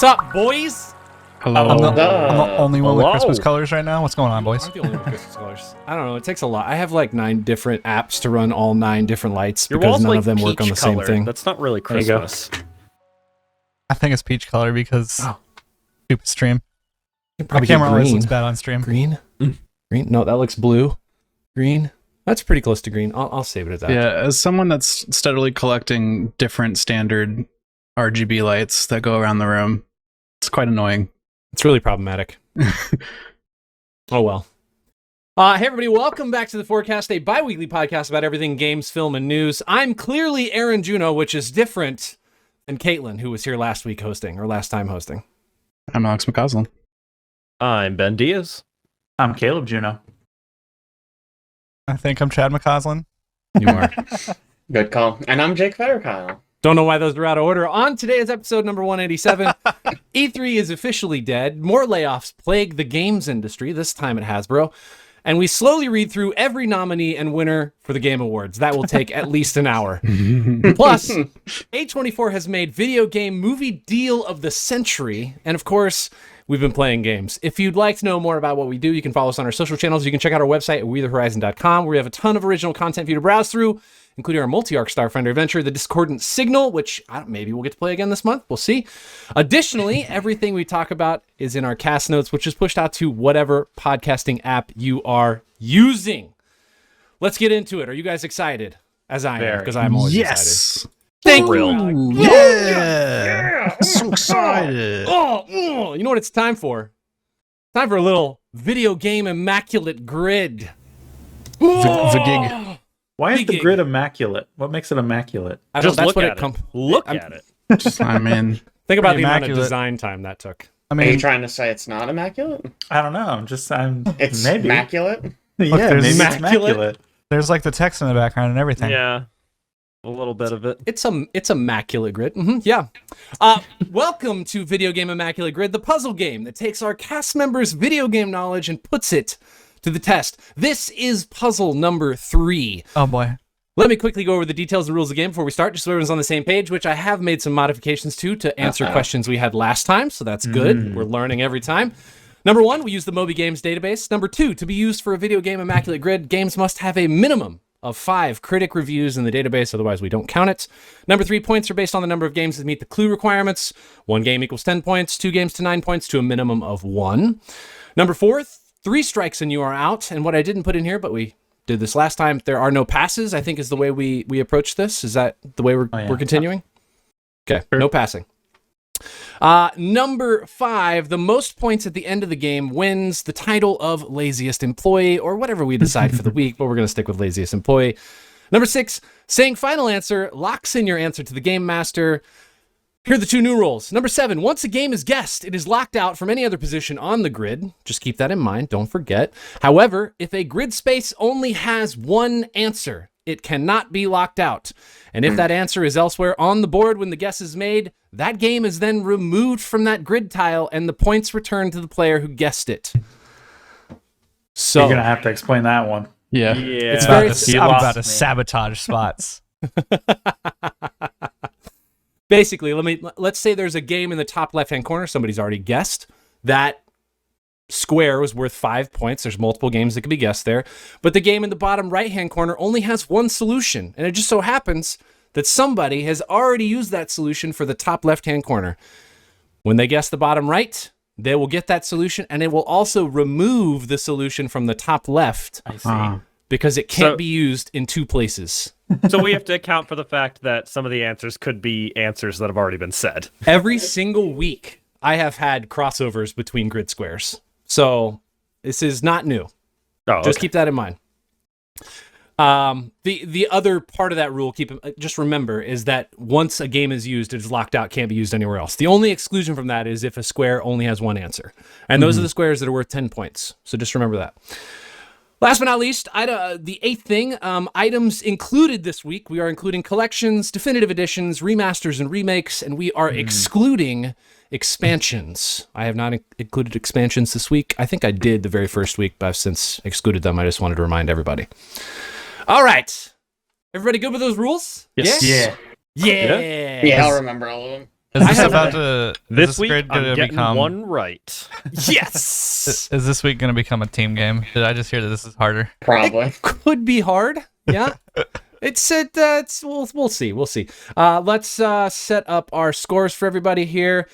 What's up, boys? Hello. I'm the only one with Hello. Christmas colors right now. What's going on, boys? I'm the only one with Christmas colors. I don't know. It takes a lot. I have like 9 different apps to run all 9 different lights Your because wall's none like of them work on the same peach-colored. thing. That's not really There you go. Christmas. I think it's peach color because stupid stream. You My probably camera get always green. looks bad on stream. Green? Green? No, that looks blue. Green? That's pretty close to green. I'll save it at that. Yeah, as someone that's steadily collecting different standard RGB lights that go around the room, it's quite annoying. It's really problematic. Oh, well. Hey, everybody. Welcome back to The Forecast, a bi-weekly podcast about everything games, film, and news. I'm clearly Aaron Juno, which is different than Caitlin, who was here last time hosting. I'm Alex McCausland. I'm Ben Diaz. I'm Caleb Juno. I think I'm Chad McCausland. You are. Good call. And I'm Jake Fetterkyle. Don't know why those are out of order. On today's episode number 187, E3 is officially dead. More layoffs plague the games industry, this time at Hasbro. And we slowly read through every nominee and winner for the Game Awards. That will take at least an hour. Plus, A24 has made video game movie deal of the century. And of course, we've been playing games. If you'd like to know more about what we do, you can follow us on our social channels. You can check out our website at WeTheHorizon.com, where we have a ton of original content for you to browse through, including our multi-arc Starfinder adventure, The Discordant Signal, which maybe we'll get to play again this month. We'll see. Additionally, everything we talk about is in our cast notes, which is pushed out to whatever podcasting app you are using. Let's get into it. Are you guys excited? As I am, because I'm always excited. Thank you, Alec. Yeah! So excited. You know what it's time for? Time for a little video game Immaculate grid. The gig. Why is the Big grid immaculate? What makes it immaculate? I don't Just know, look that's at what it. Look I'm- at it. I mean, Think about Pretty the amount of immaculate. design time that took. I Are you mean, trying to say it's not immaculate? I don't know. It's maybe. immaculate? Yeah, there's- maybe it's Immaculate? immaculate. there's like the text in the background and everything. Yeah, a little bit of it. It's Immaculate grid. Yeah. Welcome to Video Game Immaculate Grid, the puzzle game that takes our cast members' video game knowledge and puts it to the test. This is puzzle number 3. Oh boy. Let me quickly go over the details and rules of the game before we start, just so everyone's on the same page, which I have made some modifications to answer questions we had last time, so that's good. We're learning every time. Number 1, we use the Moby Games database. Number 2, to be used for a video game Immaculate Grid, games must have a minimum of 5 critic reviews in the database, otherwise we don't count it. Number 3, points are based on the number of games that meet the clue requirements. 1 game equals 10 points, 2 games to 9 points, to a minimum of 1. Number 4, 3 strikes and you are out. And what I didn't put in here, but we did this last time, there are no passes, I think is the way we approach this. Is that the way we're continuing? Okay, no passing. Number 5, the most points at the end of the game wins the title of laziest employee, or whatever we decide for the week, but we're going to stick with laziest employee. Number 6, saying final answer locks in your answer to the game master. Here are the 2 new rules. Number 7, once a game is guessed, it is locked out from any other position on the grid. Just keep that in mind, don't forget. However, if a grid space only has 1 answer, it cannot be locked out. And if that answer is elsewhere on the board when the guess is made, that game is then removed from that grid tile and the points returned to the player who guessed it. So You're gonna have to explain that one. yeah. it's I'm very about to sabotage spots. basically, let's say there's a game in the top left-hand corner somebody's already guessed. That square was worth 5 points. There's multiple games that could be guessed there. But the game in the bottom right-hand corner only has 1 solution. And it just so happens that somebody has already used that solution for the top left-hand corner. When they guess the bottom right, they will get that solution, and it will also remove the solution from the top left I see. because it can't So- be used in 2 places. So we have to account for the fact that some of the answers could be answers that have already been said. Every single week, I have had crossovers between grid squares. So this is not new. Oh, Just okay. keep that in mind. The other part of that rule, just remember, is that once a game is used, it is locked out, can't be used anywhere else. The only exclusion from that is if a square only has 1 answer. And those are the squares that are worth 10 points. So just remember that. Last but not least, the 8th thing, items included this week. We are including collections, definitive editions, remasters, and remakes, and we are excluding expansions. I have not included expansions this week. I think I did the very first week, but I've since excluded them. I just wanted to remind everybody. All right. Everybody good with those rules? Yes. Yeah. Yeah. Yeah, I'll remember all of them. Is this have- about to? This is week, grade I'm gonna getting become? one right. Yes. Is this week going to become a team game? Did I just hear that this is harder? Probably. Could be hard. Yeah. We'll see. We'll see. Let's set up our scores for everybody here,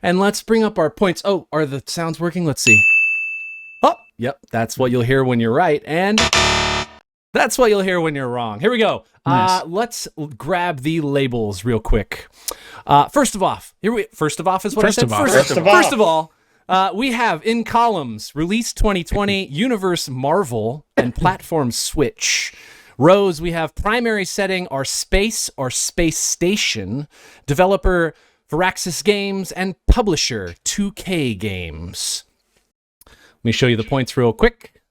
and let's bring up our points. Oh, are the sounds working? Let's see. Oh, yep. That's what you'll hear when you're right, and that's what you'll hear when you're wrong. Here we go. Nice. Let's grab the labels real quick. First of all is what I said. First of all, we have in columns release 2020, Universe Marvel, and platform Switch. Rows, we have primary setting or space station, developer Firaxis Games, and publisher 2K Games. Let me show you the points real quick.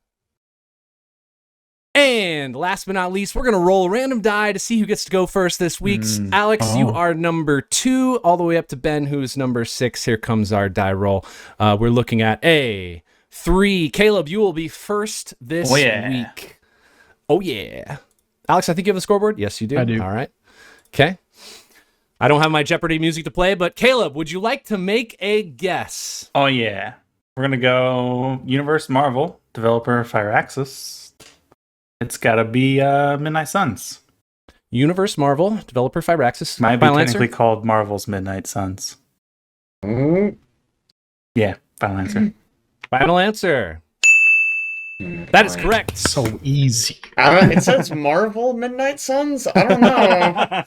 And last but not least, we're going to roll a random die to see who gets to go first this week. Alex, you are number 2, all the way up to Ben, who's number 6. Here comes our die roll. We're looking at a 3. Caleb, you will be first this week. Oh, yeah. Alex, I think you have the scoreboard? Yes, you do. I do. All right. Okay. I don't have my Jeopardy music to play, but Caleb, would you like to make a guess? Oh yeah, we're gonna go Universe Marvel, developer Firaxis. It's gotta be Midnight Suns. Universe Marvel, developer Firaxis. Might be Final technically answer? called Marvel's Midnight Suns. Mm, Yeah, final answer. Final answer. That is correct. So easy. it says Marvel Midnight Suns. I don't know.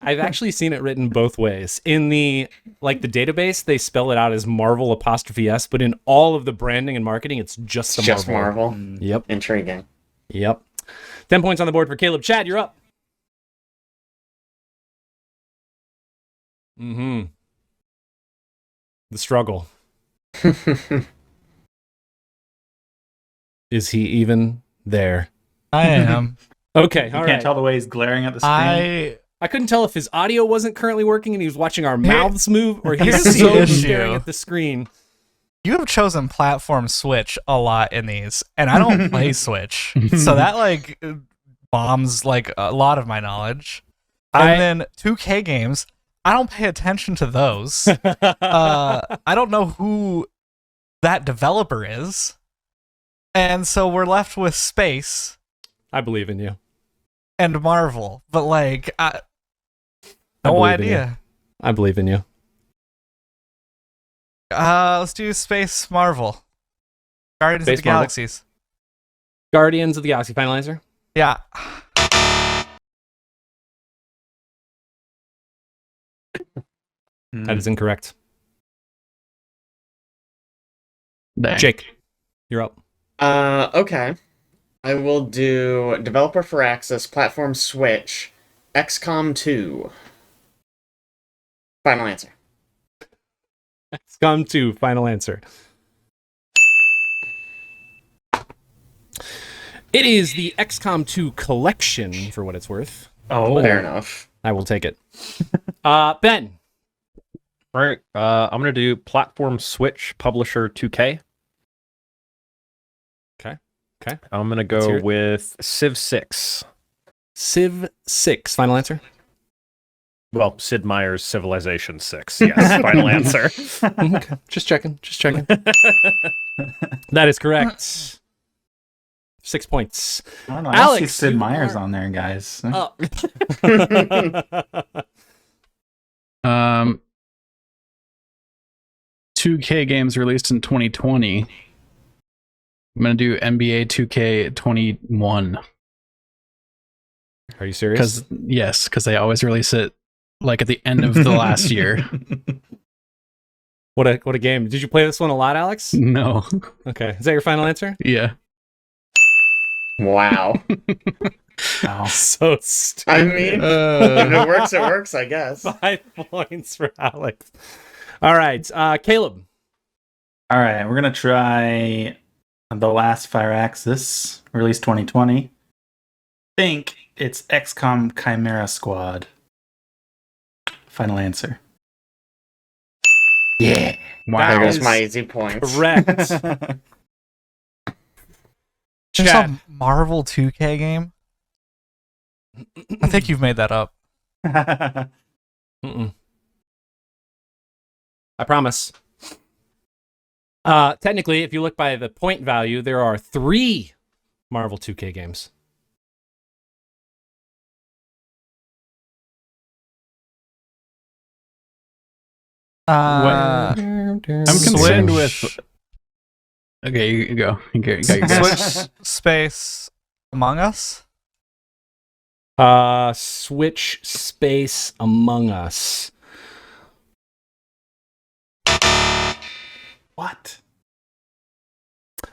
I've actually seen it written both ways. In the database, they spell it out as Marvel apostrophe S, but in all of the branding and marketing, it's just the Just Marvel. Marvel. Yep. Intriguing. Yep. 10 points on the board for Caleb. Chad, you're up. Mm-hmm. The struggle. Is he even there? I am. Okay, You all can't right. tell the way he's glaring at the screen. I couldn't tell if his audio wasn't currently working and he was watching our mouths move, or Here's he's the so issue. staring at the screen. You have chosen platform Switch a lot in these, and I don't play Switch, so that bombs a lot of my knowledge. And then 2K games, I don't pay attention to those. I don't know who that developer is, and so we're left with Space I believe in you. and Marvel, but I no believe in you. idea. I believe in you. Let's do Space Marvel. Guardians Space of the Marvel. Galaxies. Guardians of the Galaxy. Final answer? Yeah. That is incorrect. Dang. Jake, you're up. Okay. I will do developer Firaxis, platform Switch, XCOM 2. Final answer. XCOM 2. Final answer. It is the XCOM 2 collection, for what it's worth. Oh, Fair enough. I will take it. Ben. All right. I'm going to do platform Switch, publisher 2K. Okay. I'm going to Let's hear go it. with Civ 6. Civ 6. Final answer? Well, Sid Meier's Civilization 6. Yes, final answer. Okay. Just checking. That is correct. 6 points. I don't know. I see Alex, Sid you Meier's are- on there, guys. Oh. 2K games released in 2020. I'm gonna do NBA 2K 21 Are you serious? because they always release it at the end of the last year. What a game. Did you play this one a lot, Alex? No. Okay. Is that your final answer? Yeah. Wow. Oh. So stupid. I mean, if it works, it works, I guess. 5 points for Alex. All right. Caleb. All right, we're gonna try the last Firaxis, released 2020. Think it's XCOM Chimera Squad. Final answer. Yeah. There goes is my easy points. Correct. There's Chad. a Marvel 2K game. I think you've made that up. Mm-mm. I promise. Technically, if you look by the point value, there are 3 Marvel 2K games. I'm concerned with. Okay, you go. You got your guess. Switch space Among Us. Switch space Among Us. What?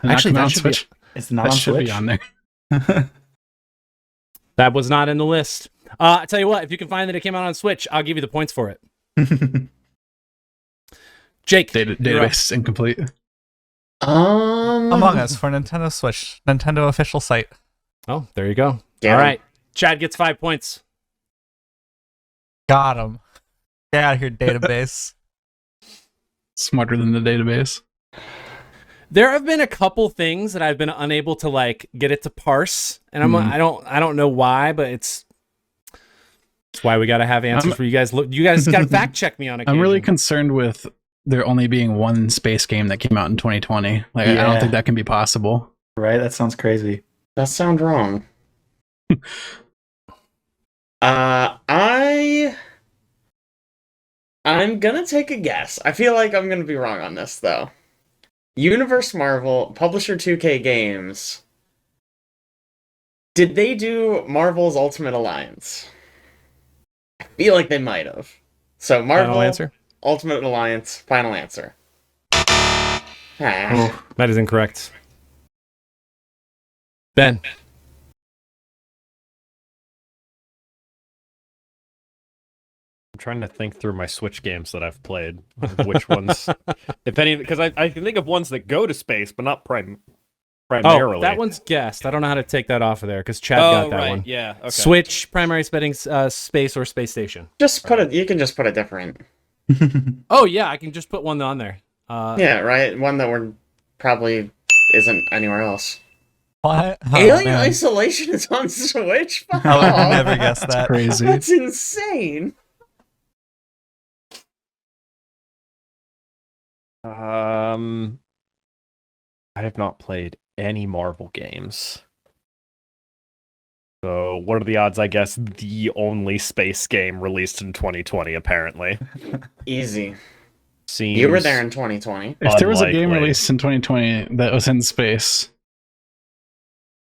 Actually, Not that on should Switch. It's not That on should Switch. be on there. That was not in the list. I tell you what, if you can find that it came out on Switch, I'll give you the points for it. Jake, you're up. Database incomplete. Among Us for Nintendo Switch, Nintendo official site. Oh, there you go. Get All 'em. right, Chad gets 5 points. Got him. Get out of here, database. Smarter than the database. There have been a couple things that I've been unable to like get it to parse, and I don't know why, but it's why we got to have answers for you guys. Look, you guys got to fact check me on occasion. I'm really concerned with there only being one space game that came out in 2020. Like, I Yeah. don't think that can be possible. Right? That sounds crazy. That sounds wrong. I'm gonna take a guess. I feel like I'm gonna be wrong on this though. Universe Marvel, publisher 2K Games. Did they do Marvel's Ultimate Alliance? I feel like they might have. So Marvel Final answer. Ultimate Alliance, final answer. Ah. Oh, That is incorrect. Ben. I'm trying to think through my Switch games that I've played. Which ones, if any, because I can think of ones that go to space, but not primarily. Oh, that one's guessed. I don't know how to take that off of there because Chad got that right. one. Yeah. Okay. Switch, primary settings, space or space station. Just put it. You can just put it different. Oh yeah, I can just put one on there. Yeah, right. One that we're probably isn't anywhere else. What? Oh, Alien man. Isolation is on Switch. I would Fuck. never guess that. Crazy. That's insane. I have not played any Marvel games. So, what are the odds? I guess the only space game released in 2020, apparently. Easy. Seems You were there in 2020. If there was a game Unlikely. released in 2020 that was in space,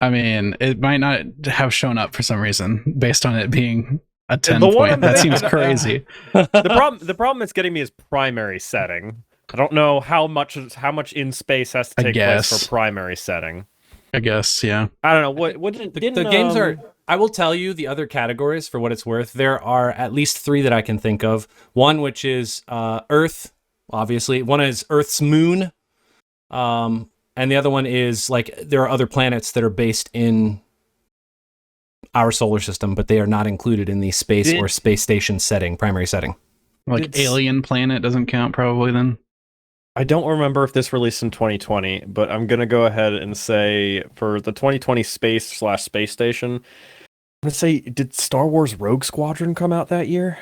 I mean, it might not have shown up for some reason based on it being a 10 The one point. I'm That thinking seems of- crazy. The problem it's getting me is primary setting. I don't know how much in space has to I take place guess. for primary setting. I guess, yeah. I don't know what did The games are. I will tell you the other categories for what it's worth. There are at least 3 that I can think of. One which is Earth, obviously. One is Earth's moon, and the other one is like there are other planets that are based in our solar system, but they are not included in the space or space station setting, primary setting. Like It's- Alien Planet doesn't count probably then. I don't remember if this released in 2020, but I'm gonna go ahead and say for the 2020 space/space station, I'm gonna say, did Star Wars Rogue Squadron come out that year?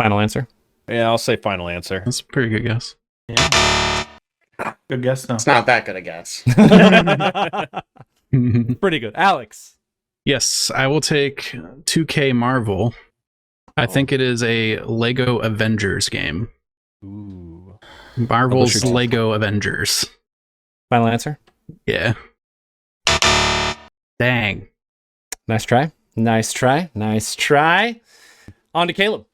Final answer. Yeah, I'll say final answer. That's a pretty good guess. good guess though. It's not that good a guess. Pretty good. Alex. Yes, I will take 2K Marvel. I think it is a Lego Avengers game. Ooh. Marvel's Publisher. Lego Avengers. Final answer. Yeah. Dang. Nice try. Nice try. Nice try. On to Caleb.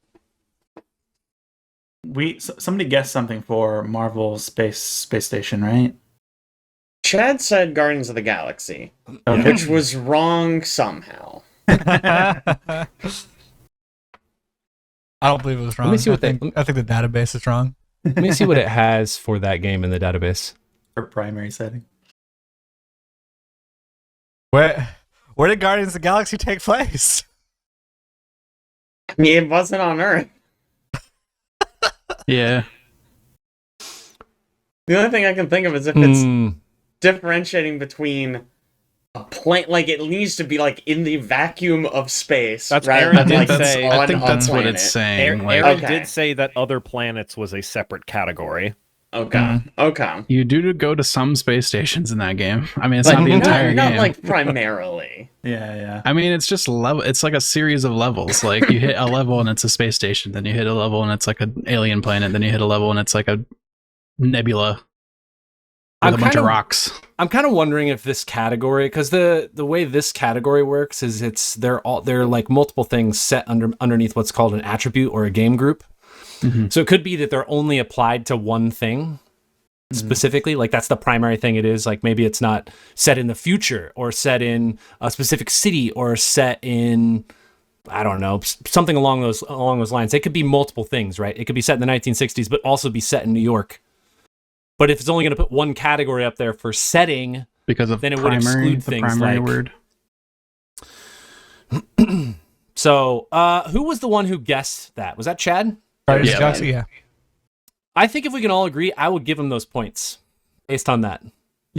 Somebody guessed something for Marvel Space Station, right? Chad said Guardians of the Galaxy, Okay. which was wrong somehow. I don't believe it was wrong. me see what I think the database is wrong. Let me see what it has for that game in the database. For primary setting. Where did Guardians of the Galaxy take place? I mean, it wasn't on Earth. Yeah. The only thing I can think of is if it's Hmm. differentiating between a plane, like it needs to be like in the vacuum of space. That's rather Aaron than did like say- on I think a that's what planet. it's saying. Like, Aaron Okay. did say that other planets was a separate category. Okay. Okay. you do go to some space stations in that game. I mean, it's Like, not the entire not game. like primarily. Yeah. I mean, it's just level. It's like a series of levels. Like you hit a level and it's a space station. Then you hit a level and it's like an alien planet. Then you hit a level and it's like a nebula with a bunch of rocks. I'm kind of wondering if this category, because the way this category works is they're like multiple things set underneath what's called an attribute or a game group. Mhm. So it could be that they're only applied to one thing specifically. Like that's the primary thing it is. Like maybe it's not set in the future or set in a specific city or set in, I don't know, something along those lines. It could be multiple things, right? It could be set in the 1960s, but also be set in New York. But if it's only going to put one category up there for setting, Because of then it would primary, exclude the things primary like- word. So who was the one who guessed that? Was that Chad? Guardians of Yeah. the Galaxy, yeah. I think if we can all agree, I would give him those points based on that.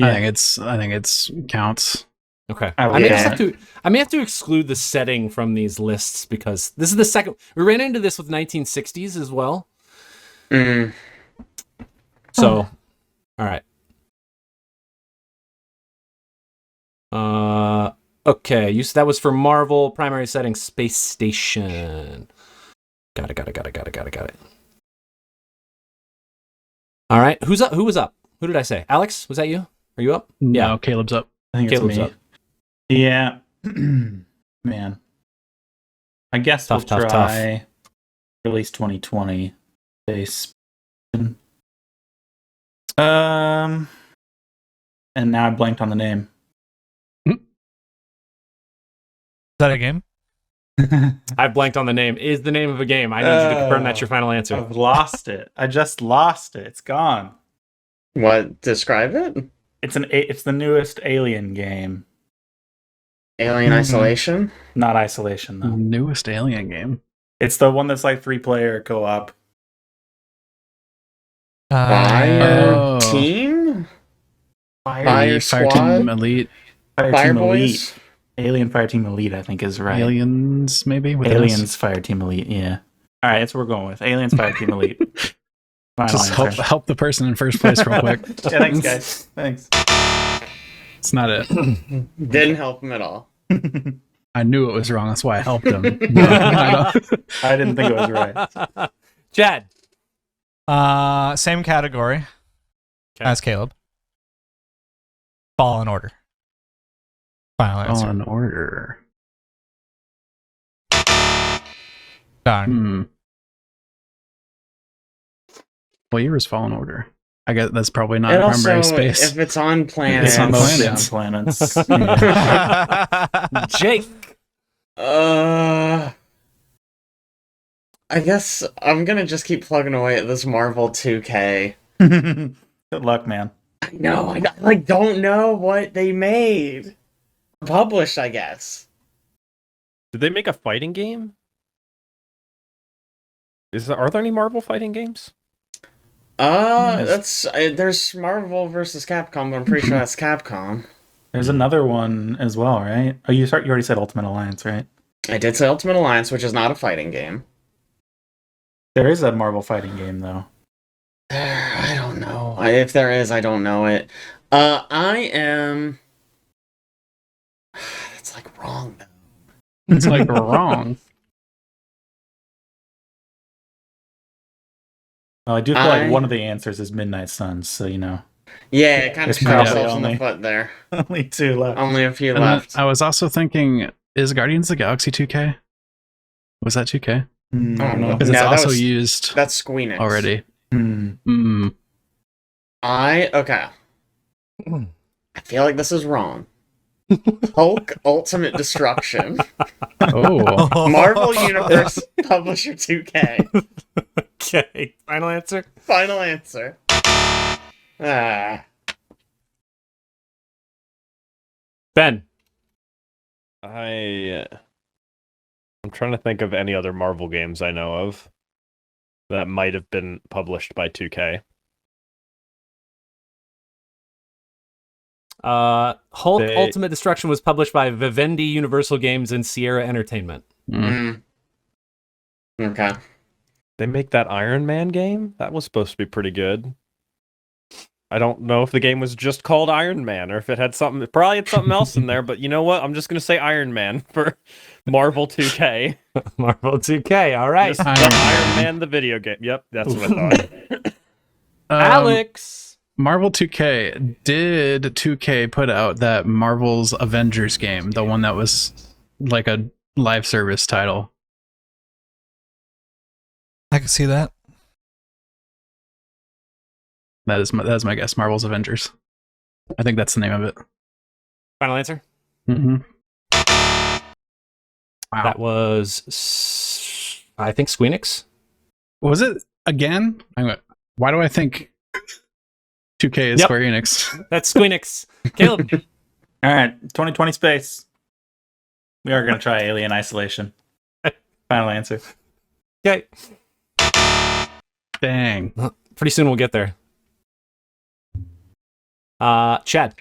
I think it's counts. Okay. I I would may guess. have to exclude the setting from these lists because this is the second. We ran into this with 1960s as well. Mm. So, all right. Okay. That was for Marvel primary setting space station. Got it. All right. Who's up? Who was up? Who did I say? Alex, was that you? Are you up? Yeah. No, Caleb's up. I think it's Caleb's me. up. Yeah. Man. I guess Tough. we'll try release 2020 base. And now I blanked on the name. Is that a game? I blanked on the name. Is the name of a game. I need you to confirm that's your final answer. I've lost it. I just lost it. It's gone. What? Describe it? It's the newest Alien game. Alien Isolation? Not Isolation though. Newest Alien game. It's the one that's like 3-player co-op. Fire Oh. Team? Fire Fire Squad? Team Elite. Fire Fire Team Boys? Elite. Alien Fire Team Elite, I think is right. Aliens, maybe? With an S? Aliens Fire Team Elite, yeah. All right, that's what we're going with. Aliens Fire Team Elite. Final Just answer. help the person in first place real quick. Yeah, thanks, guys. Thanks. It's not it. Didn't help him at all. I knew it was wrong. That's why I helped him. I don't- I didn't think it was right. Chad. Same category Okay. as Caleb. Fallen Order. Final answer. Fallen Order. Done. Hmm. What year is Fallen Order? I guess that's probably not And primary also, space. if it's on planet, It's on Mostly planets. on planets. Jake. I guess I'm gonna just keep plugging away at this Marvel 2K. Good luck, man. I know, I don't know what they made. Published, I guess. Did they make a fighting game? Are there any Marvel fighting games? That's there's Marvel versus Capcom, but I'm pretty sure that's Capcom. There's another one as well, right? Oh, you already said Ultimate Alliance, right? I did say Ultimate Alliance, which is not a fighting game. There is a Marvel fighting game, though. I don't know. If there is, I don't know it. I am. That's like wrong though. It's like wrong. Well, I do feel like one of the answers is Midnight Suns, so you know. Yeah, it kind of It's shot probably ourselves in the only- foot there. Only 2 left. Only a few And then left. I was also thinking, is Guardians of the Galaxy 2K? Was that 2K? I don't know. Because No, it's that also was- used That's Squeenix. already. Hmm. Mm. Okay. I feel like this is wrong. Hulk Ultimate Destruction. Oh. Marvel Universe Publisher 2K. Okay. Final answer. Final answer. Ben. I'm trying to think of any other Marvel games I know of that might have been published by 2K. Hulk Ultimate Destruction was published by Vivendi, Universal Games, and Sierra Entertainment. Okay. They make that Iron Man game? That was supposed to be pretty good. I don't know if the game was just called Iron Man or if it had something. It probably had something else in there, but you know what? I'm just going to say Iron Man for Marvel 2K. Marvel 2K, all right. Just Iron Man, the video game. Yep, that's what I thought. Alex. Marvel 2K. Did 2K put out that Marvel's Avengers game, the one that was like a live service title? I can see that. That is my guess. Marvel's Avengers. I think that's the name of it. Final answer? Mm-hmm. Wow. That was, I think, Squeenix. Was it again? Why do I think 2K is Square Enix? That's Squeenix. Caleb. All right, 2020 space. We are going to try Alien Isolation. Final answer. Okay. Dang. Pretty soon we'll get there. Chad.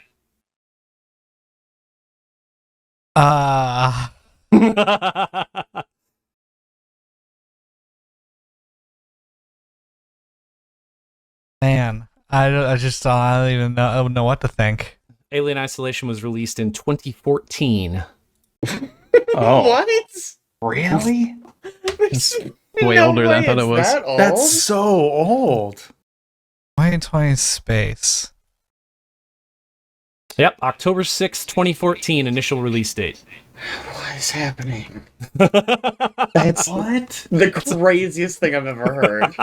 Man, I don't even know what to think. Alien Isolation was released in 2014. Oh, What? really? It's way older than I thought it was. That's so old. 2020 space. Yep, October 6th, 2014, initial release date. What is happening? That's what? The craziest thing I've ever heard.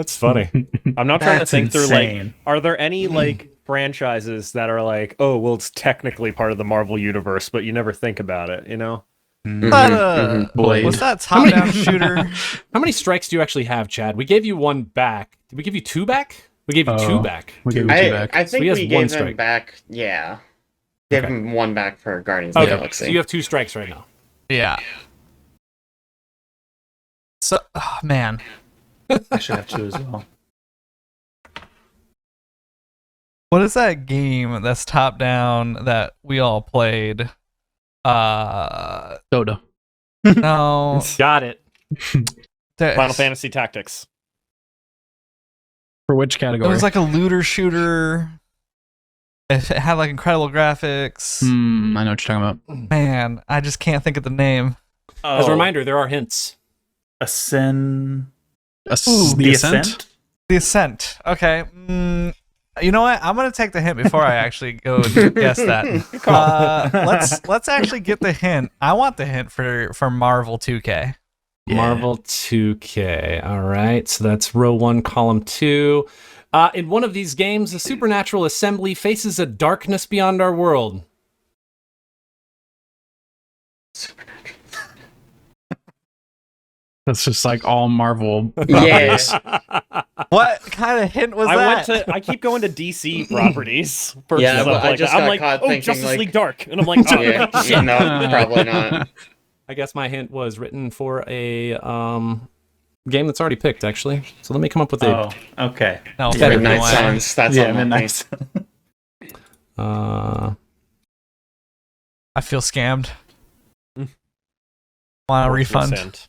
It's funny. I'm not trying to That's think through, like, insane. are there any, like, franchises that are like, oh, well, it's technically part of the Marvel universe, but you never think about it, you know? Blade. What's that top-down shooter? How many strikes do you actually have, Chad? We gave you one back. Did we give you two back? We gave you two back. We gave you two back. I think he has we one gave him strike. back. Yeah. Gave him one back for Guardians of Okay, the Galaxy. so you have two strikes right now. Yeah. So, man. I should have two as well. What is that game that's top down that we all played? Dota. No. Got it. Final Fantasy Tactics. For which It category? was like a looter shooter. It had like incredible graphics. I know what you're talking about. Man, I just can't think of the name. As a reminder, there are hints. Ascend. The Ascent? The Ascent. Okay. You know what? I'm gonna take the hint before I actually go and guess that. Let's actually get the hint. I want the hint for Marvel 2K. Yeah. Marvel 2K. All right. So that's row 1, column 2. In one of these games, a supernatural assembly faces a darkness beyond our world. That's just like all Marvel. Yeah. What kind of hint was that? I keep going to DC properties. For Yeah, stuff but I like just that. I'm got like, caught oh, thinking, Justice like- League Dark. And I'm like, oh, Yeah. shit. No, probably not. I guess my hint was written for a game that's already picked, actually. So let me come up with a. Oh, okay. No, Yeah, Midnight no way. Suns. That's Yeah, unlucky. Midnight Suns. I feel scammed. Want a refund? 1%.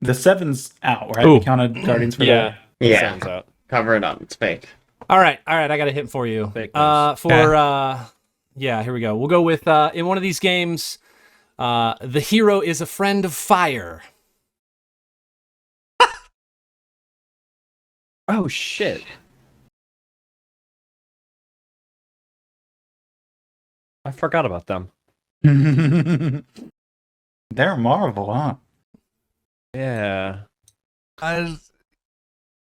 The 7's out, right? Ooh. We counted Guardians for Yeah. Yeah. Sounds out. Cover it up. It's fake. All right. I got a hint for you. Fake news. Yeah, here we go. We'll go with in one of these games, the hero is a friend of fire. Oh, shit. I forgot about them. that. They're Marvel, huh? Yeah. I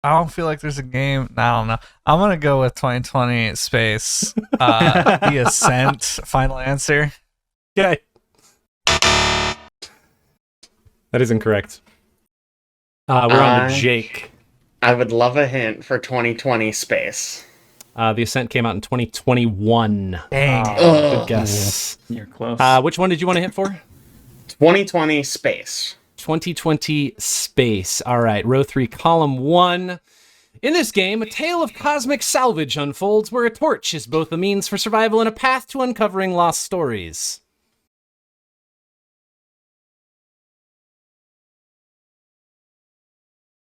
don't feel like there's a game. I don't know. I'm gonna go with 2020 space. The Ascent. Final answer. Okay. That is incorrect. We're on to Jake. I would love a hint for 2020 space. The Ascent came out in 2021. Dang. Good guess. You're close. Which one did you want to hit for? 2020 space. 2020 space. All right. Row 3, column 1. In this game, a tale of cosmic salvage unfolds where a torch is both a means for survival and a path to uncovering lost stories.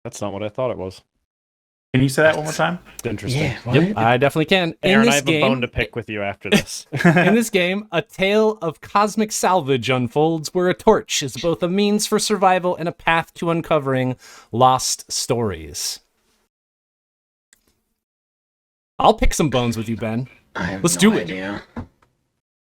That's not what I thought it was. Can you say that one more time? Interesting. Yeah, Yep, I definitely can. Aaron, I have a bone to pick with you after this. In this game, a tale of cosmic salvage unfolds where a torch is both a means for survival and a path to uncovering lost stories. I'll pick some bones with you, Ben. Let's do it. It.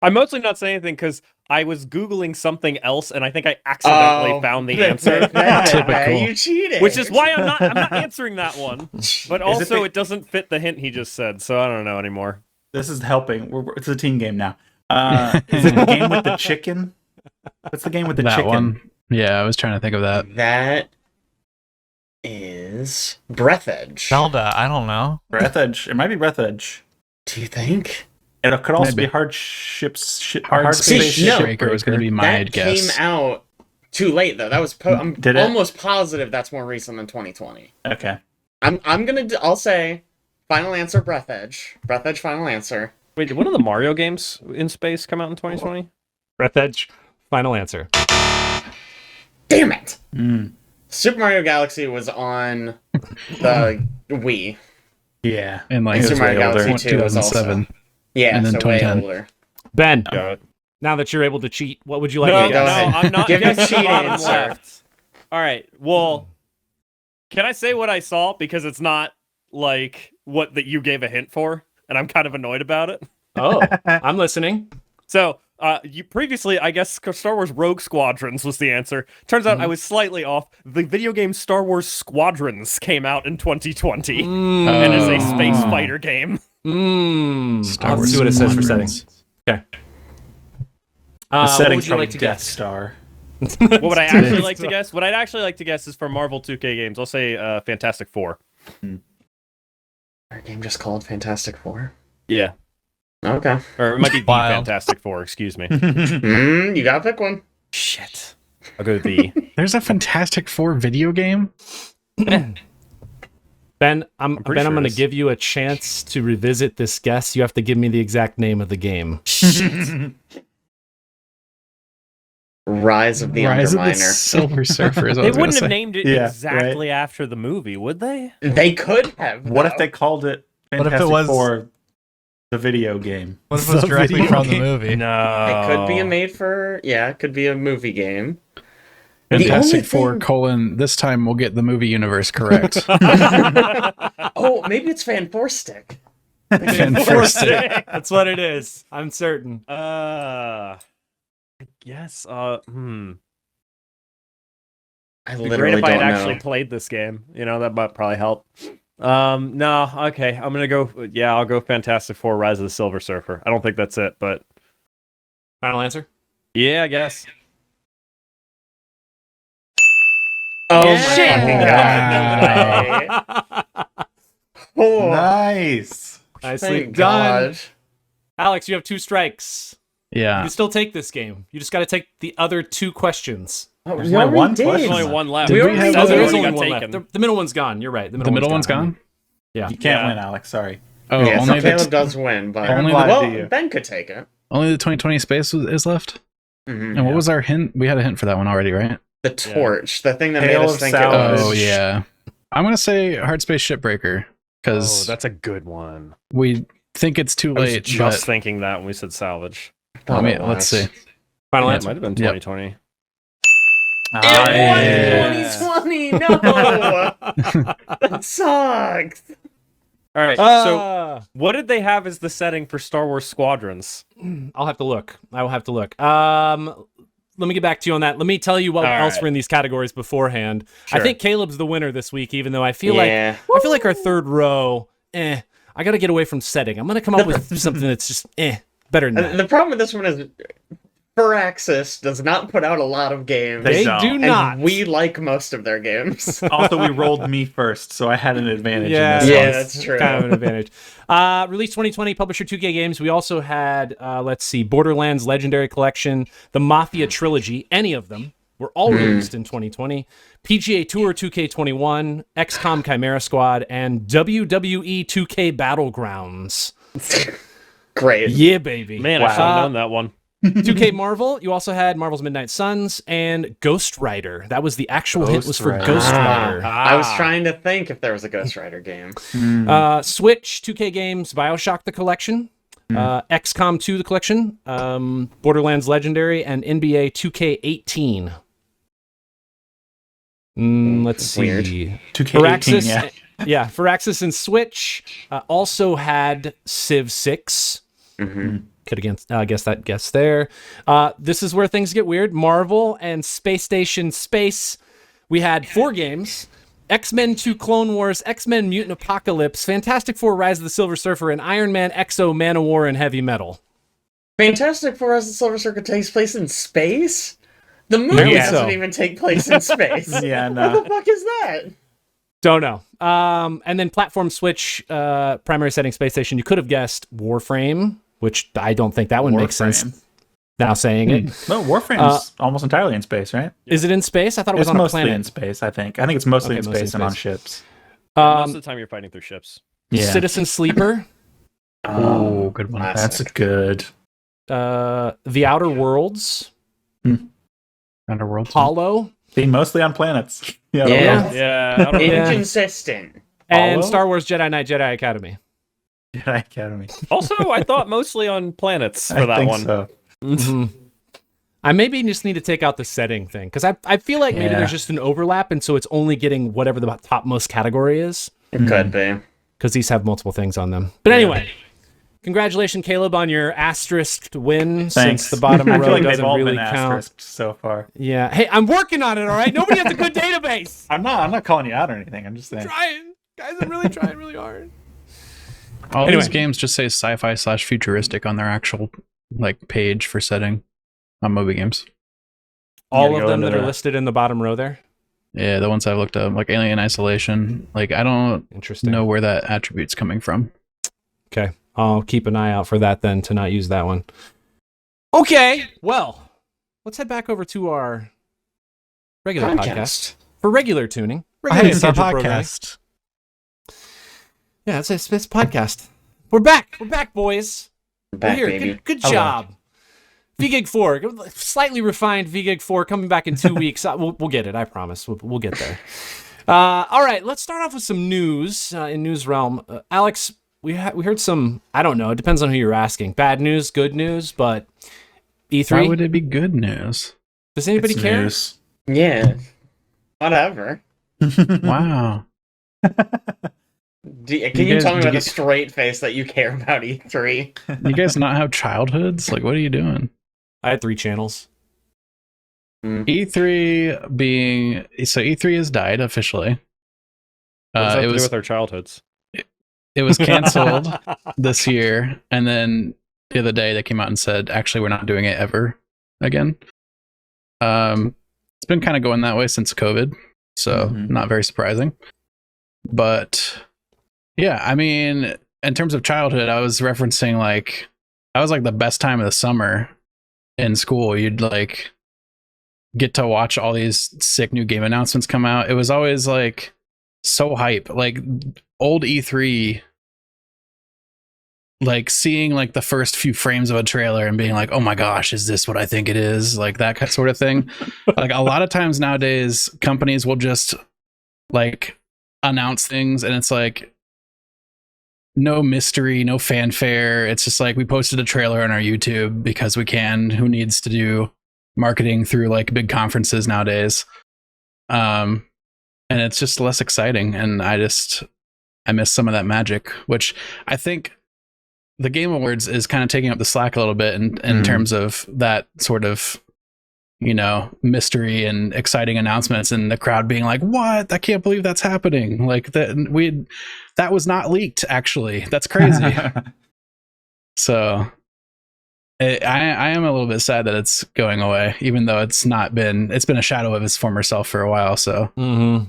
I'm mostly not saying anything because I was Googling something else and I think I accidentally found the answer. Typical. You cheated. Which is why I'm not answering that one. But also, the- it doesn't fit the hint he just said, so I don't know anymore. This is helping. It's a team game now. Is it the game with the chicken? What's the game with the That chicken? one. Yeah, I was trying to think of that. That is Breath Edge. Zelda, I don't know. Breath Edge. It might be Breath Edge. Do you think? It could also Maybe. be Hard Space No. Shipbreaker was going to be my That guess. came out too late though. That was I'm Did it? almost positive that's more recent than 2020. Okay. I'll say final answer Breath Edge. Breath Edge final answer. Wait, did one of the Mario games in space come out in 2020? Breath Edge, final answer. Damn it. Mm. Super Mario Galaxy was on the Wii. Yeah. In like It was Super Mario way older. Galaxy 2 was also. 2007. Yeah, And then so way 2010. older. Ben, Got it. now that you're able to cheat, what would you like No, to go guess? ahead. I'm not Give me a guessing cheat bottom answer. left. All right, well, can I say what I saw? Because it's not like what that you gave a hint for, and I'm kind of annoyed about it. Oh, I'm listening. So, you previously, I guess, Star Wars Rogue Squadrons was the answer. Turns out I was slightly off. The video game Star Wars Squadrons came out in 2020 and is a space fighter game. I'll see what it says for settings. Okay. The What setting's would you probably like to Death guess? Star. What would I actually like to guess? What I'd actually like to guess is for Marvel 2K games. I'll say Fantastic Four. Our game just called Fantastic Four. Yeah. Okay. Or it might be the Wild. Fantastic Four, excuse me. You gotta pick one. Shit. I'll go with the... There's a Fantastic Four video game. Ben, I'm pretty sure going it to is. give you a chance to revisit this guess. You have to give me the exact name of the game. Rise of the Rise of the Underminer. Silver Surfer is what I They was gonna wouldn't have say. named it Yeah, exactly after the movie, would they? They could have. What if though. they called it What if it Fantastic was- Four, the video game? What if it was The directly video from the game. movie? No. It could be a made for. Yeah, it could be a movie game. The Fantastic only Four thing- colon. This time we'll get the movie universe correct. Oh, maybe it's Fan Four Stick. Fantastic. That's what it is. I'm certain. I guess. I It'd be great literally if I don't had know. actually played this game. You know, that might probably help. No, okay. I'm gonna go. Yeah, I'll go Fantastic Four: Rise of the Silver Surfer. I don't think that's it, but Final answer? yeah, I guess. Oh Yeah. my Shit. fucking god! No way. Oh, Nice. Nicely thank done. God. Alex, you have 2 strikes. You Yeah. can still take this game. You just got to take the other 2 questions. Oh, There's we only already one did. question. There's only one left. Did we It have says Oh, it there is already only got one taken. left. The middle one's gone. You're right. The middle one's gone. Yeah. You can't Yeah. win, Alex. Sorry. Oh, Yeah, so only Caleb the does win, but Only the- Why do well, you? Ben could take it. only the 2020 space is left. Mhm. And what was our hint? We had a hint for that one already, right? The torch, the thing that Hail made us of think it Salvage. was. Oh yeah. I'm gonna say Hard Space Shipbreaker Oh, because that's a good one. we think it's too I was late. just But thinking that when we said salvage. Thought it let's was. see. Final Yeah, it answer? might have been Yep. 2020. It yeah. was 2020. No, that sucks. All right. So, what did they have as the setting for Star Wars Squadrons? I'll have to look. I will have to look. Let me get back to you on that. Let me tell you what All else right. were in these categories beforehand. I Sure. think Caleb's the winner this week, even though I feel Yeah. like our third row, I got to get away from setting. I'm going to come up with something that's just better than that. The problem with this one is Firaxis does not put out a lot of games. They don't. do and not. we like most of their games. Also, we rolled me first, so I had an advantage. Yeah, in this Yeah, one. that's true. Kind of an advantage. Release 2020, publisher 2K Games. We also had, let's see, Borderlands Legendary Collection, the Mafia Trilogy, any of them. were all released in 2020. PGA Tour 2K21, XCOM Chimera Squad, and WWE 2K Battlegrounds. Great. Yeah, baby. Man, I should have known that one. 2K Marvel, you also had Marvel's Midnight Suns and Ghost Rider. That was the actual hint was for Ghost Ghost Ah, Rider. I was trying to think if there was a Ghost Rider game. Switch, 2K Games, Bioshock the Collection, XCOM 2 the Collection, Borderlands Legendary, and NBA 2K18. Let's see. Weird. 2K18, yeah. Firaxis and Switch also had Civ 6. Could have guessed that guess there. This is where things get weird. Marvel and Space Station Space. We had 4 games. X-Men 2 Clone Wars, X-Men Mutant Apocalypse, Fantastic Four Rise of the Silver Surfer, and Iron Man Exo Man-O-War and Heavy Metal. Fantastic Four as the Silver Surfer takes place in space? The movie Apparently doesn't so. even take place in space. Yeah, no. What the fuck is that? Don't know. And then platform Switch, primary setting Space Station. You could have guessed Warframe, which I don't think that one makes sense. Now saying it. No, Warframe's almost entirely in space, right? Is it in space? I thought it was It's on a mostly planet. in space, I think. I think it's mostly Okay, in mostly in space and on space. ships. Most of the time you're fighting through ships. Yeah. Citizen Sleeper, Oh, good one. That's good. The Outer Worlds, Underworld. Hollow, Being mostly on planets. Yeah. Yeah. I don't know. Yeah. Inconsistent. and Hollow? Star Wars Jedi Knight Jedi Academy. Jedi Academy. Also, I thought mostly on planets for I that think one. so. Mhm. I maybe just need to take out the setting thing because I feel like maybe Yeah. there's just an overlap, and so it's only getting whatever the topmost category is It could be. because these have multiple things on them. But anyway, congratulations, Caleb, on your asterisked win Thanks. since the bottom I row feel like they've doesn't all really been count. asterisked so far. Yeah. Hey, I'm working on it. All right. Nobody has a good database. I'm not calling you out or anything. I'm just saying. Trying, guys. I'm really trying really hard. All Anyway. these games just say sci-fi / futuristic on their actual page for setting on Moby Games. All gotta of go them into that are the- listed in the bottom row there. Yeah, the ones I've looked up, like Alien Isolation. I don't Interesting. know where that attribute's coming from. Okay. I'll keep an eye out for that then to not use that one. Okay. Well, let's head back over to our regular podcast for regular tuning. Regular Hey, it's our scheduled programming. podcast. Yeah, it's a podcast. We're back. We're back, boys. Back, We're here. baby. Good Hello. job. VGig 4, slightly refined VGig 4 coming back in 2 weeks. We'll get it. I promise. We'll get there. All right, let's start off with some news in news realm. Alex, we heard some. I don't know. It depends on who you're asking. Bad news, good news, but E3. Why would it be good news? Does anybody It's care? news. Yeah. Whatever. Wow. Can you guys- tell me do with you- a straight face that you care about E3? You guys not have childhoods? What are you doing? I had 3 channels. E3 being E3 has died officially. What does that have It to do was with our childhoods? it was canceled this year, and then the other day they came out and said, actually, we're not doing it ever again. It's been kind of going that way since COVID, so Mhm. not very surprising. But yeah, I mean, in terms of childhood, I was referencing I was the best time of the summer in school. You'd get to watch all these sick new game announcements come out. It was always so hype. Old E3, seeing the first few frames of a trailer and being oh my gosh, is this what I think it is? That sort of thing. A lot of times nowadays, companies will just announce things and it's no mystery, no fanfare. It's just we posted a trailer on our YouTube because we can. Who needs to do marketing through big conferences nowadays? And it's just less exciting, and I miss some of that magic, which I think the Game Awards is kind of taking up the slack a little bit in terms of that sort of mystery and exciting announcements, and the crowd being what? I can't believe that's happening. That was not leaked, actually. That's crazy. So I am a little bit sad that it's going away, even though it's been a shadow of its former self for a while. So Mm-hmm.